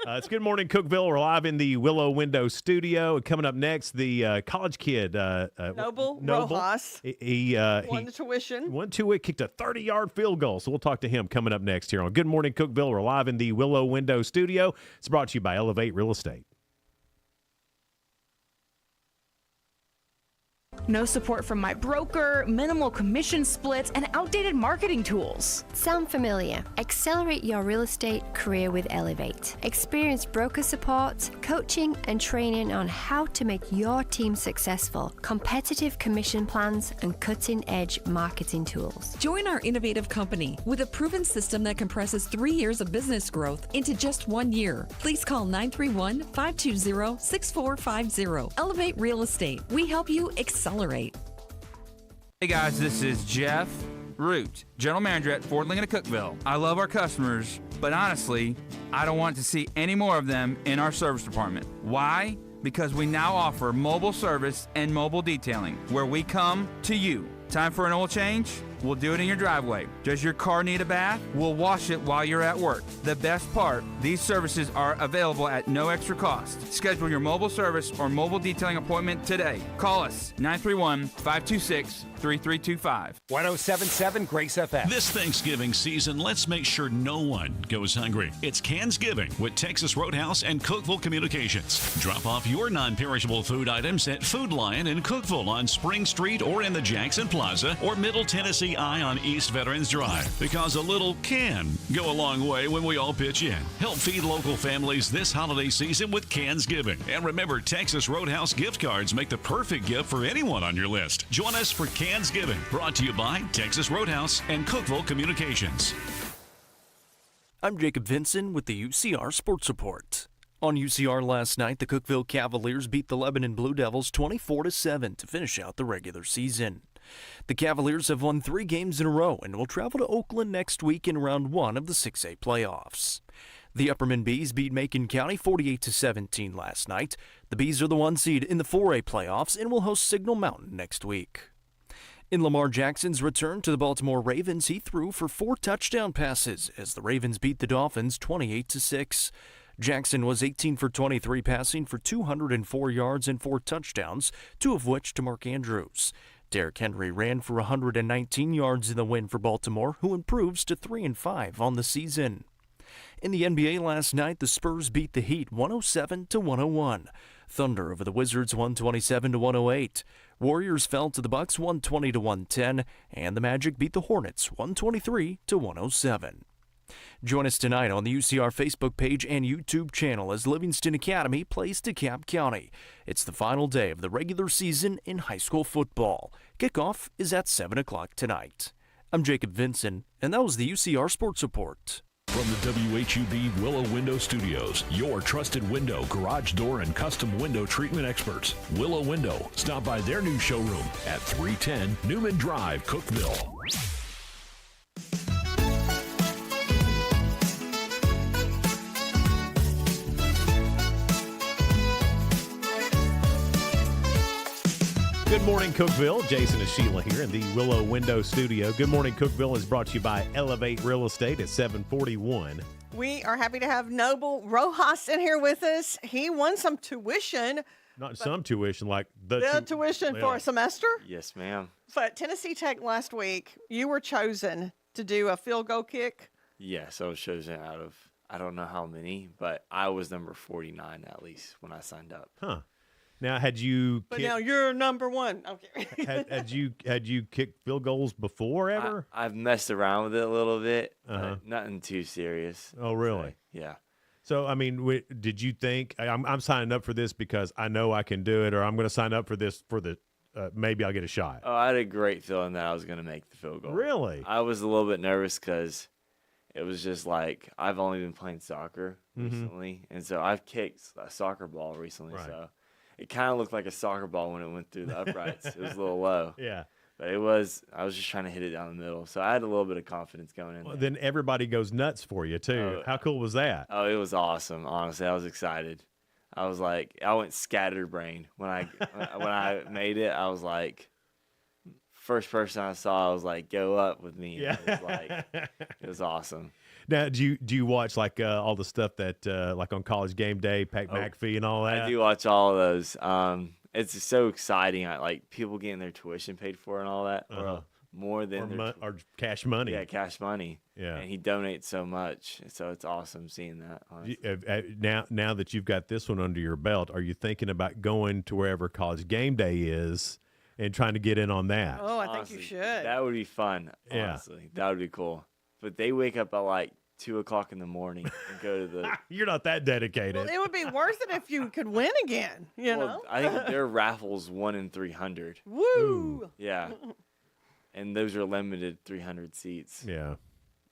It's Good Morning Cookeville. We're live in the Willow Window studio. And coming up next, the college kid, Noble Rojas. He Won the tuition. kicked a 30-yard field goal. So we'll talk to him coming up next here on Good Morning Cookeville. We're live in the Willow Window studio. It's brought to you by Elevate Real Estate. No support from my broker, minimal commission splits, and outdated marketing tools. Sound familiar? Accelerate your real estate career with Elevate. Experience broker support, coaching, and training on how to make your team successful, competitive commission plans, and cutting-edge marketing tools. Join our innovative company with a proven system that compresses 3 years of business growth into just 1 year. Please call 931-520-6450. Elevate Real Estate. We help you accelerate. Hey guys, this is Jeff Root, General Manager at Ford Lincoln of Cookeville. I love our customers, but honestly, I don't want to see any more of them in our service department. Why? Because we now offer mobile service and mobile detailing, where we come to you. Time for an oil change? We'll do it in your driveway. Does your car need a bath? We'll wash it while you're at work. The best part, these services are available at no extra cost. Schedule your mobile service or mobile detailing appointment today. Call us 931-526-3325. 1077 Grace FM. This Thanksgiving season, let's make sure no one goes hungry. It's Cansgiving with Texas Roadhouse and Cookeville Communications. Drop off your non-perishable food items at Food Lion in Cookeville on Spring Street or in the Jackson Plaza or Middle Tennessee Eye on East Veterans Drive. Because a little can go a long way when we all pitch in. Help feed local families this holiday season with Cansgiving. And remember, Texas Roadhouse gift cards make the perfect gift for anyone on your list. Join us for Cansgiving, brought to you by Texas Roadhouse and Cookeville Communications. I'm Jacob Vinson with the UCR Sports Report. On UCR last night, the Cookeville Cavaliers beat the Lebanon Blue Devils 24-7 to finish out the regular season. The Cavaliers have won 3 games in a row and will travel to Oakland next week in round 1 of the 6A playoffs. The Upperman Bees beat Macon County 48-17 last night. The Bees are the 1 seed in the 4A playoffs and will host Signal Mountain next week. In Lamar Jackson's return to the Baltimore Ravens, he threw for 4 touchdown passes as the Ravens beat the Dolphins 28-6. Jackson was 18 for 23 passing for 204 yards and 4 touchdowns, 2 of which to Mark Andrews. Derrick Henry ran for 119 yards in the win for Baltimore, who improves to 3-5 on the season. In the NBA last night, the Spurs beat the Heat 107-101. Thunder over the Wizards 127-108. Warriors fell to the Bucks 120-110, and the Magic beat the Hornets 123-107. Join us tonight on the UCR Facebook page and YouTube channel as Livingston Academy plays DeKalb County. It's the final day of the regular season in high school football. Kickoff is at 7 o'clock tonight. I'm Jacob Vinson, and that was the UCR Sports Report. From the WHUB Willow Window Studios, your trusted window, garage door, and custom window treatment experts. Willow Window. Stop by their new showroom at 310 Newman Drive, Cookeville. Good morning, Cookeville. Jason and Sheila here in the Willow Window Studio. Good morning, Cookeville is brought to you by Elevate Real Estate at 741. We are happy to have Noble Rojas in here with us. He won some tuition. Not some tuition, like the tuition for a semester. Yes, ma'am. So at Tennessee Tech last week, you were chosen to do a field goal kick. Yes, I was chosen out of, I don't know how many, but I was number 49 at least when I signed up. Huh. Now, had you? But now you're number 1. Okay. had you kicked field goals before ever? I've messed around with it a little bit, but nothing too serious. Oh, really? So, yeah. So, I mean, did you think I'm signing up for this because I know I can do it, or I'm going to sign up for this for the maybe I'll get a shot? Oh, I had a great feeling that I was going to make the field goal. Really? I was a little bit nervous because it was just like I've only been playing soccer recently, and so I've kicked a soccer ball recently, so. It kind of looked like a soccer ball when it went through the uprights. It was a little low. Yeah. But I was just trying to hit it down the middle. So I had a little bit of confidence going in there. Then everybody goes nuts for you, too. How cool was that? Oh, it was awesome. Honestly, I was excited. I was like, I went scatterbrained when I made it. I was like, first person I saw, I was like, "Go up with me." Yeah. It was awesome. Now, do you watch like all the stuff that like on College Game Day, Pat McAfee and all that? I do watch all of those. It's so exciting. Like people getting their tuition paid for and all that, or more than or cash money. Yeah, cash money. Yeah, and he donates so much, so it's awesome seeing that. Honestly. Now that you've got this one under your belt, are you thinking about going to wherever College Game Day is and trying to get in on that? Oh, I think you should. That would be fun. Honestly, that would be cool. But they wake up at like 2:00 in the morning and go to the. You're not that dedicated. Well, it would be worth it if you could win again. You know. I think their raffles 1 in 300. Woo! Yeah, and those are limited 300 seats. Yeah,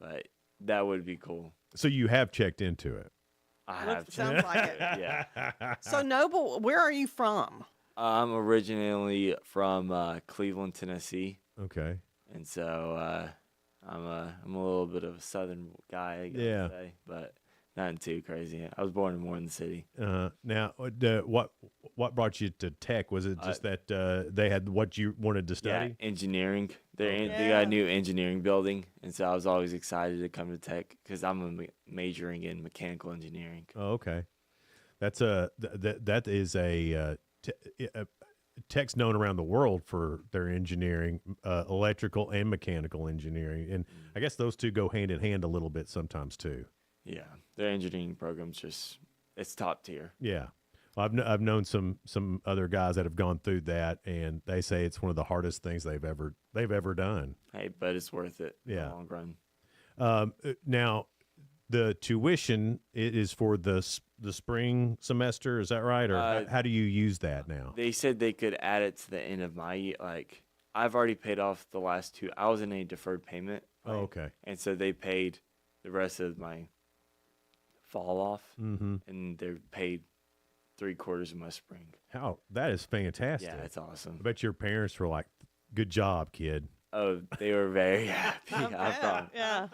but that would be cool. So you have checked into it. I have. Sounds like it. Yeah. So Noble, where are you from? I'm originally from Cleveland, Tennessee. Okay. And so I'm a little bit of a southern guy, I guess say, but nothing too crazy. I was born more in the city. Now, what brought you to Tech? Was it just that they had what you wanted to study? Yeah, engineering. They got a new engineering building, and so I was always excited to come to Tech because I'm majoring in mechanical engineering. Oh, okay. That's that is Tech's known around the world for their engineering, electrical and mechanical engineering, and I guess those two go hand in hand a little bit sometimes too. Yeah, their engineering program's it's top tier. Yeah, well, I've known some other guys that have gone through that, and they say it's one of the hardest things they've ever done. Hey, but it's worth it in the long run. Now, the tuition is for the spring semester. Is that right, or how do you use that now? They said they could add it to the end of my year. Like I've already paid off the last 2. I was in a deferred payment. Oh, okay. And so they paid the rest of my fall off, and they paid 3/4 of my spring. How that is fantastic! Yeah, it's awesome. I bet your parents were like, "Good job, kid." Oh, they were very happy. Yeah.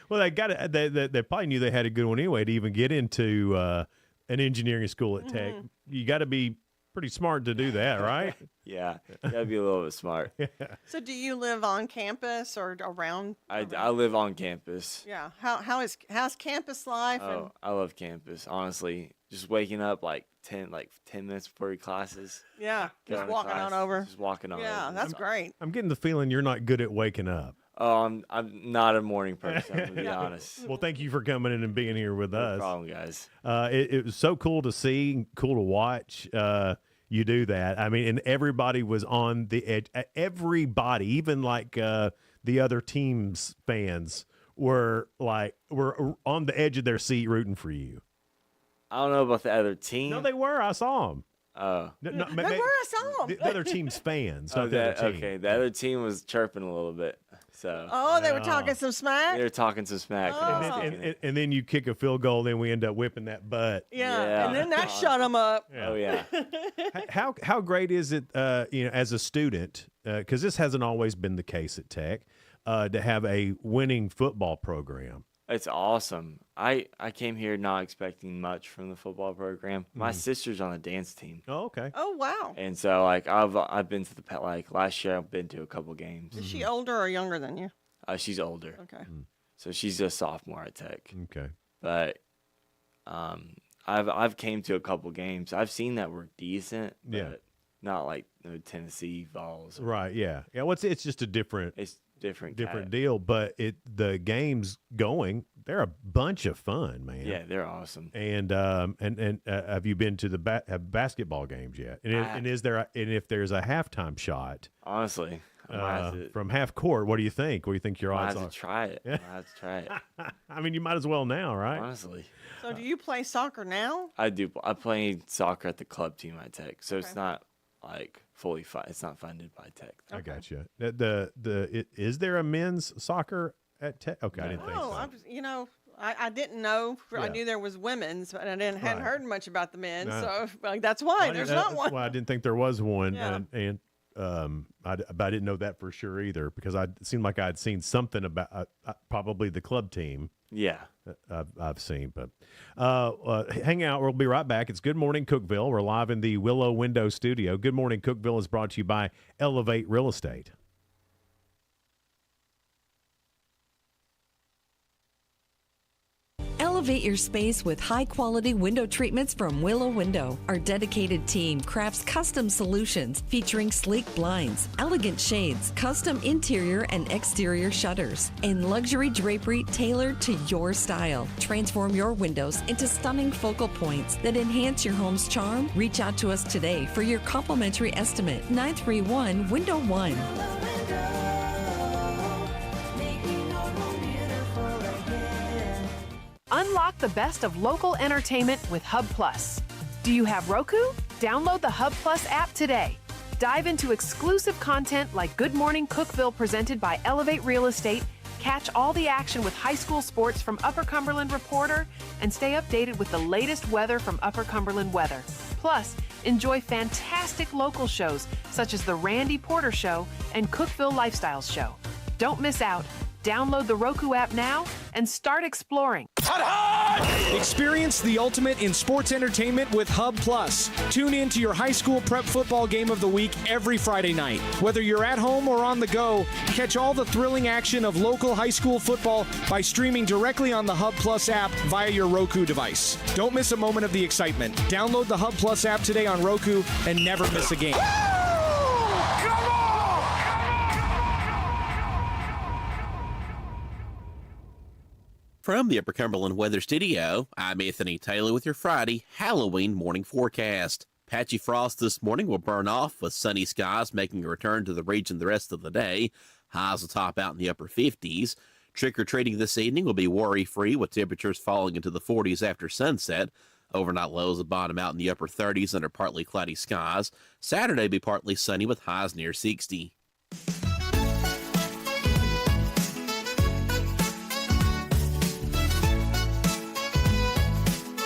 Well, they probably knew they had a good one anyway to even get into an engineering school at Tech. You got to be pretty smart to do that, right? Yeah, you got to be a little bit smart. So do you live on campus or around? I live on campus. Yeah. How's campus life? Oh, I love campus. Honestly, just waking up like 10 minutes before your classes. Yeah, just walking on over. Just walking on over. Yeah, that's great. I'm getting the feeling you're not good at waking up. Oh, I'm not a morning person, to be honest. Well, thank you for coming in and being here with us. No problem, guys. It was so cool to see, cool to watch you do that. I mean, and everybody was on the edge. Everybody, even like the other team's fans, were on the edge of their seat rooting for you. I don't know about the other team. No, they were. I saw them. Oh. They were. I saw them. The other team's fans, not the other team. Okay, the other team was chirping a little bit. So. Oh, they were talking some smack? They were talking some smack. And then you kick a field goal, then we end up whipping that butt. Yeah. And then that shut them up. Yeah. Oh, yeah. How great is it, as a student, because this hasn't always been the case at Tech, to have a winning football program? It's awesome. I came here not expecting much from the football program. My sister's on the dance team. Oh, okay. Oh, wow. And so like I've been to last year I've been to a couple games. Is she older or younger than you? She's older. Okay. So she's a sophomore at Tech. Okay. But I've came to a couple games. I've seen that we're decent, but not like the Tennessee Vols. Right, yeah. Yeah, well, it's just a different different deal, but the games going, they're a bunch of fun, man. Yeah, they're awesome. And have you been to the basketball games yet? And if there's a halftime shot, honestly, from half court, what do you think? What do you think your odds are? I have to try it. I have to try it. I mean, you might as well now, right? Honestly. So do you play soccer now? I do. I play soccer at the club team at Tech, so it's not like fully it's not funded by Tech. I got you. Is there a men's soccer at Tech? Okay, I didn't think so. I didn't know. I knew there was women's, but I hadn't heard much about the men's. So that's why there's not one. Well, I didn't think there was one, Yeah. but I didn't know that for sure either, because it seemed like I'd seen something about probably the club team. Yeah. I've seen, but hang out. We'll be right back. It's Good Morning Cookeville. We're live in the Willow Window studio. Good Morning Cookeville is brought to you by Elevate Real Estate. Elevate your space with high-quality window treatments from Willow Window. Our dedicated team crafts custom solutions featuring sleek blinds, elegant shades, custom interior and exterior shutters, and luxury drapery tailored to your style. Transform your windows into stunning focal points that enhance your home's charm. Reach out to us today for your complimentary estimate. 931 Window 1. Unlock the best of local entertainment with Hub Plus. Do you have Roku? Download the Hub Plus app today. Dive into exclusive content like Good Morning Cookeville presented by Elevate Real Estate, catch all the action with high school sports from Upper Cumberland Reporter, and stay updated with the latest weather from Upper Cumberland Weather. Plus, enjoy fantastic local shows such as The Randy Porter Show and Cookeville Lifestyles Show. Don't miss out. Download the Roku app now and start exploring. Experience the ultimate in sports entertainment with Hub Plus. Tune in to your high school prep football game of the week every Friday night. Whether you're at home or on the go, catch all the thrilling action of local high school football by streaming directly on the Hub Plus app via your Roku device. Don't miss a moment of the excitement. Download the Hub Plus app today on Roku and never miss a game. From the Upper Cumberland Weather Studio, I'm Anthony Taylor with your Friday Halloween morning forecast. Patchy frost this morning will burn off with sunny skies making a return to the region the rest of the day. Highs will top out in the upper 50s. Trick-or-treating this evening will be worry-free with temperatures falling into the 40s after sunset. Overnight lows will bottom out in the upper 30s under partly cloudy skies. Saturday will be partly sunny with highs near 60.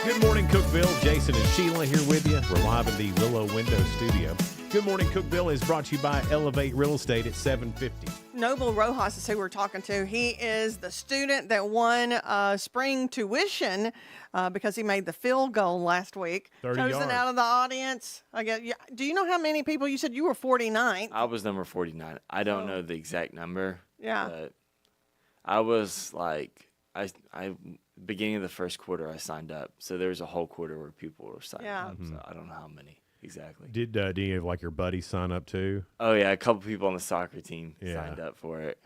Good morning, Cookeville. Jason and Sheila here with you. We're live in the Willow Window Studio. Good morning, Cookeville is brought to you by Elevate Real Estate at 750. Noble Rojas is who we're talking to. He is the student that won spring tuition because he made the field goal last week. 30 Chosen yards. out of the audience. I guess. Yeah. Do you know how many people? You said you were 49th. I was number 49. I don't know the exact number. Yeah. But I was like, I beginning of the first quarter I signed up. So there was a whole quarter where people were signing up. So I don't know how many exactly. Did any of like your buddies sign up too? Oh yeah, a couple people on the soccer team signed up for it.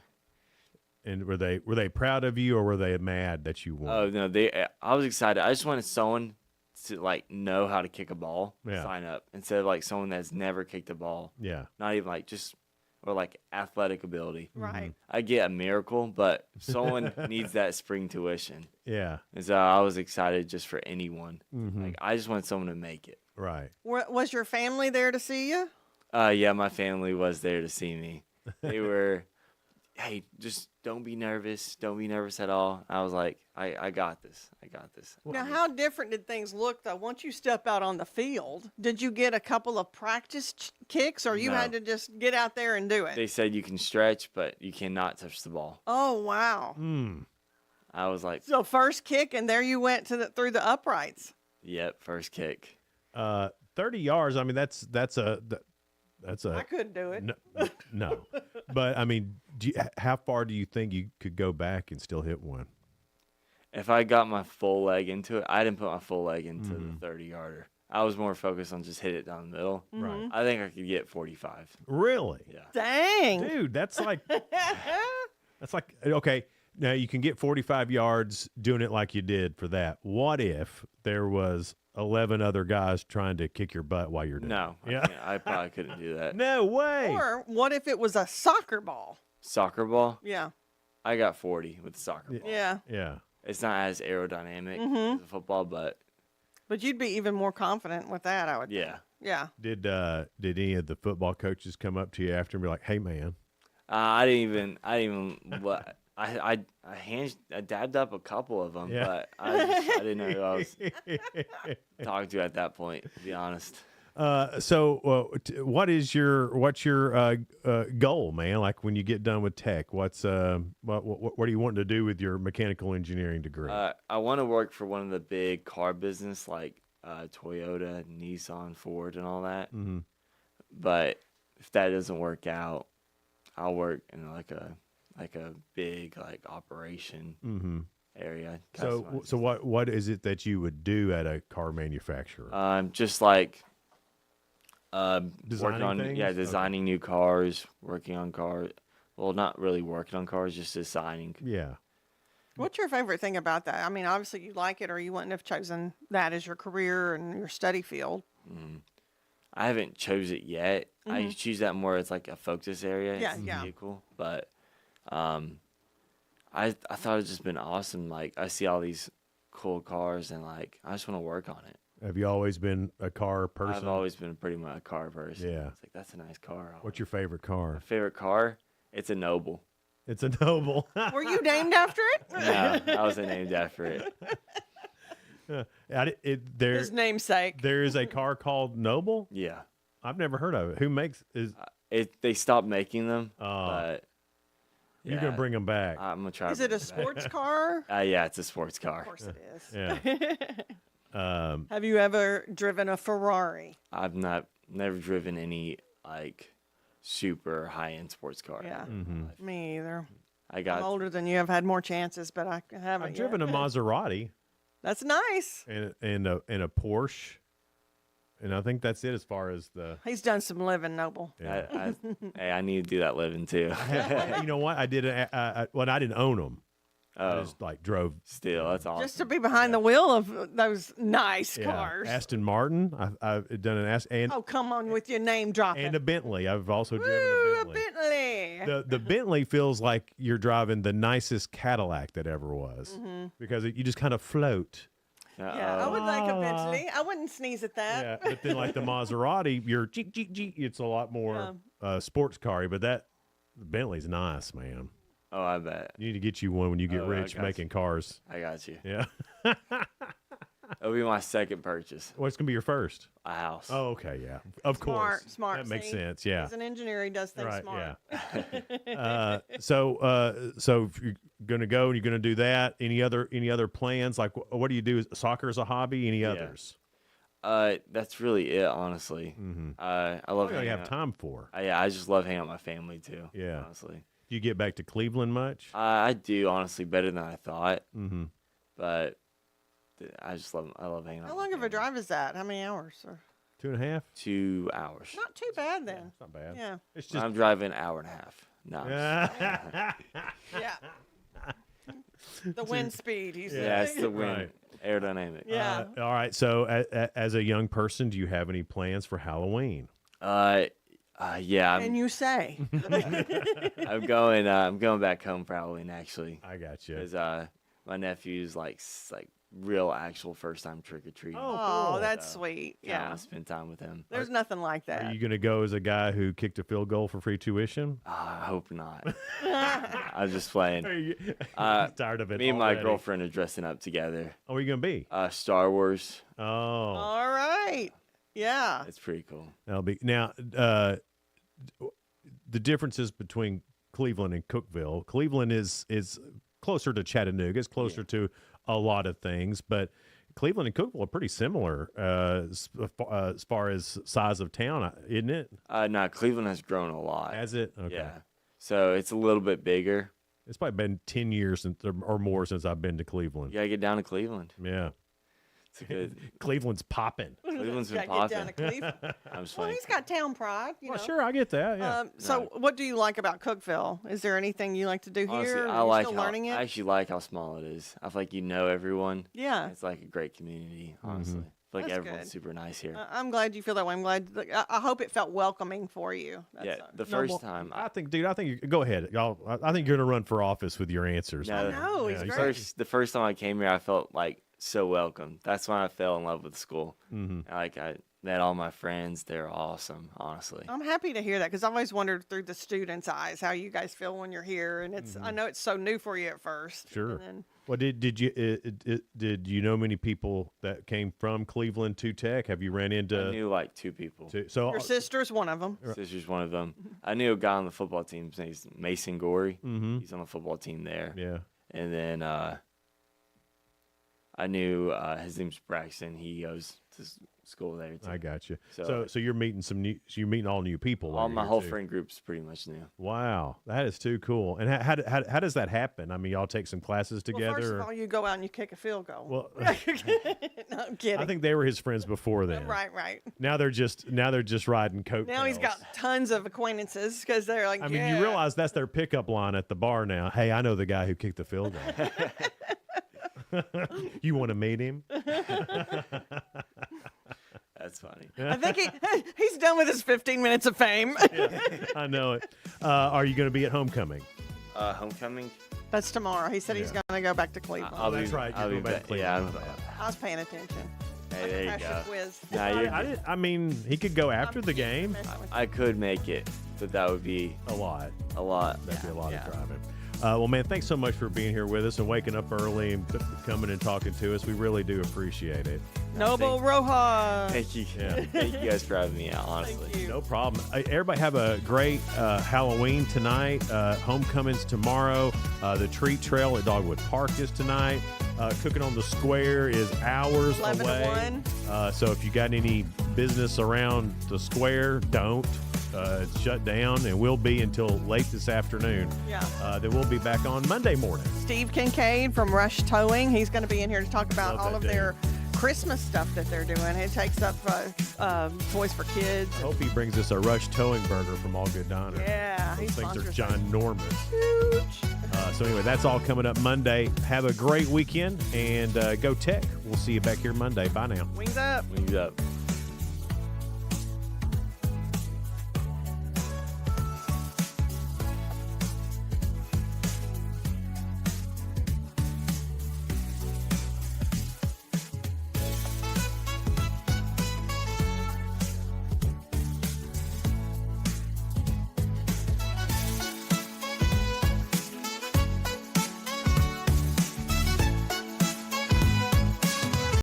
And were they proud of you or were they mad that you won? Oh no, I was excited. I just wanted someone to like know how to kick a ball, sign up instead of like someone that's never kicked a ball. Yeah. Not even like just or like athletic ability. Right. I get a miracle, but someone needs that spring tuition. Yeah. And so I was excited just for anyone. Mhm. Like I just wanted someone to make it. Right. Was your family there to see you? Yeah, my family was there to see me. They were, hey, just don't be nervous. Don't be nervous at all. I was like, I got this. I got this. Now, how different did things look, though, once you step out on the field? Did you get a couple of practice kicks, or you No. had to just get out there and do it? They said you can stretch, but you cannot touch the ball. Oh, wow. I was like, So first kick, and there you went through the uprights. yep, first kick. 30 yards. I mean, that's a. I couldn't do it. No. But I mean, how far do you think you could go back and still hit one? If I got my full leg into it, I didn't put my full leg into the 30-yarder. I was more focused on just hit it down the middle. Right. I think I could get 45. Really? Yeah. Dang. Dude, that's like okay. Now you can get 45 yards doing it like you did for that. What if there was 11 other guys trying to kick your butt while you're doing No. it? Yeah. I probably couldn't do that. No way. Or what if it was a soccer ball? Soccer ball? Yeah. I got 40 with the soccer ball. Yeah. Yeah. It's not as aerodynamic Mhm. as a football, but But you'd be even more confident with that, I would think. yeah. Yeah. Did any of the football coaches come up to you after and be like, "Hey, man"? I didn't even. What I dabbed up a couple of them, Yeah. but I didn't know who I was talking to at that point. To be honest. What's your goal, man? Like when you get done with tech, what are you wanting to do with your mechanical engineering degree? I want to work for one of the big car business like Toyota, Nissan, Ford, and all that. Mm-hmm. But if that doesn't work out, I'll work in like a big like operation. Mm-hmm. area. So what is it that you would do at a car manufacturer? Just like Designing things? designing new cars, working on cars. Well, not really working on cars, just designing. Yeah. What's your favorite thing about that? I mean, obviously you like it, or you wouldn't have chosen that as your career and your study field. I haven't chose it yet. I choose that more as like a focus area. Yeah, It's yeah. vehicle, but I thought it's just been awesome. Like I see all these cool cars, and like I just want to work on it. Have you always been a car person? I've always been pretty much a car person. Yeah. It's like that's a nice car. What's your favorite car? My favorite car? It's a Noble. It's a Noble. Were you named after it? No, I wasn't named after it. His namesake. There is a car called Noble? Yeah. I've never heard of it. Who makes They stopped making them, but you're gonna bring them back. I'm gonna try. Is it a sports car? Yeah, it's a sports car. Of course it is. Yeah. Have you ever driven a Ferrari? I've never driven any like super high end sports car. Yeah. Mm-hmm. Me either. I'm older than you. I've had more chances, but I haven't. I've driven a Maserati That's nice. and a Porsche, and I think that's it as far as the. He's done some living, Noble. Yeah. Hey, I need to do that living too. You know what? I did. I didn't own them. I just like drove. Still, that's awesome. Just to be behind the wheel of those nice cars. Aston Martin. I've done an Aston. Oh, come on with your name dropping. And a Bentley. I've also driven a Ooh, Bentley. a Bentley. The Bentley feels like you're driving the nicest Cadillac that ever was because you just kind of float. Yeah, I would like a Bentley. I wouldn't sneeze at that. Yeah, but then like the Maserati, you're it's a lot more sports car-y, but the Bentley's nice, man. Oh, I bet. You need to get you one when you get I rich got making cars. I got you. Yeah. It'll be my second purchase. What's going to be your first? A house. Oh, okay, yeah. Of course. Smart. That makes see? sense, yeah. He's an engineer. He does things Right, smart. yeah. So if you're going to go and you're going to do that, any other plans? Like, what do you do? Soccer is a hobby? Any others? That's really it, honestly. I love you hanging have out. time for. Yeah, I just love hanging out with my family too. Yeah. Honestly. Do you get back to Cleveland much? I do, honestly, better than I thought. But I love hanging out. How long of a drive is that? How many hours? Or 2.5? 2 hours. not too bad then. It's not bad. Yeah. It's just I'm driving an hour and a half. No. Yeah. The wind speed. He's Yeah, it's the wind. Right. Aerodynamic. Yeah. all right. So as a young person, do you have any plans for Halloween? Yeah. And you say. I'm going back home for Halloween actually. I got you. Because my nephew's like real actual first time trick or treating. Oh, that's sweet. I Yeah. want to spend time with him. There's nothing like that. Are you going to go as a guy who kicked a field goal for free tuition? I hope not. I'm just playing. Tired of it. Me and my already. girlfriend are dressing up together. Oh, are you going to be? Star Wars. Oh. All right. Yeah. It's pretty cool. That'll be now. The differences between Cleveland and Cookeville. Cleveland is closer to Chattanooga. It's closer to a lot of things, but Cleveland and Cookeville are pretty similar as far as size of town, isn't it? No, Cleveland has grown a lot. Has it? Okay. Yeah. So it's a little bit bigger. It's probably been 10 years or more since I've been to Cleveland. You gotta get down to Cleveland. Yeah. It's good. Cleveland's popping. Cleveland's been Gotta get popping. down to Cleveland. I'm just Well, playing. he's got town pride. You know. Sure, I get that. Yeah. So, what do you like about Cookeville? Is there anything you like to do Honestly, here? I Are you like still how, learning it? I actually like how small it is. I feel like you know everyone. Yeah. It's like a great community, honestly. I feel like That's everyone's good. super nice here. I'm glad you feel that way. I'm glad. I hope it felt welcoming for you. That's yeah, the first time. I think, dude. Go ahead. I think you're gonna run for office with your answers. No, know, he's you great. the first time I came here, I felt like so welcome. That's when I fell in love with the school. Like I met all my friends. They're awesome, honestly. I'm happy to hear that because I've always wondered through the students' eyes how you guys feel when you're here, and it's. I know it's so new for you at first. Sure. And then, Well, did you know many people that came from Cleveland to Tech? Have you ran into? I knew like 2 people. So your sister's one of them. Sister's one of them. I knew a guy on the football team. His name's Mason Gorey. He's on the football team there. Yeah. And then I knew his name's Braxton. He goes to school there too. I got you. So you're meeting all new people. All my whole friend group's pretty much new. Wow, that is too cool. And how does that happen? I mean, y'all take some classes together? Well, first of all, you go out and you kick a field goal. Well, no, I'm kidding. I think they were his friends before then. Right. Now they're just riding coattails. Now he's got tons of acquaintances because they're like, I mean, you realize that's their pickup line at the bar now. Hey, I know the guy who kicked the field goal. You want to meet him? That's funny. I think he's done with his 15 minutes of fame. Yeah, I know it. Are you going to be at homecoming? Homecoming? That's tomorrow. He said he's going to go back to Cleveland. That's right. You're going back to Cleveland. Yeah, I was paying attention. Hey, there you go. Quiz. I mean, he could go after the game. I could make it, but that would be a lot. That'd be a lot of driving. Well, man, thanks so much for being here with us and waking up early and coming and talking to us. We really do appreciate it. Noble Rojas. Thank you. Yeah. Thank you guys for having me out, honestly. No problem. Everybody have a great Halloween tonight. Homecoming's tomorrow. The treat trail at Dogwood Park is tonight. Cooking on the Square is hours 11 away. to 1. So if you got any business around the Square, don't. It's shut down and will be until late this afternoon. Yeah. Then we'll be back on Monday morning. Steve Kincaid from Rush Towing. He's going to be in here to talk about Love all of that their Christmas stuff that they're doing. It takes up toys for kids. I hope he brings us a Rush Towing burger from All Good Diner. Yeah, Those things are sponsors ginormous. Huge. So anyway, that's all coming up Monday. Have a great weekend and go Tech. We'll see you back here Monday. Bye now. Wings up. Wings up.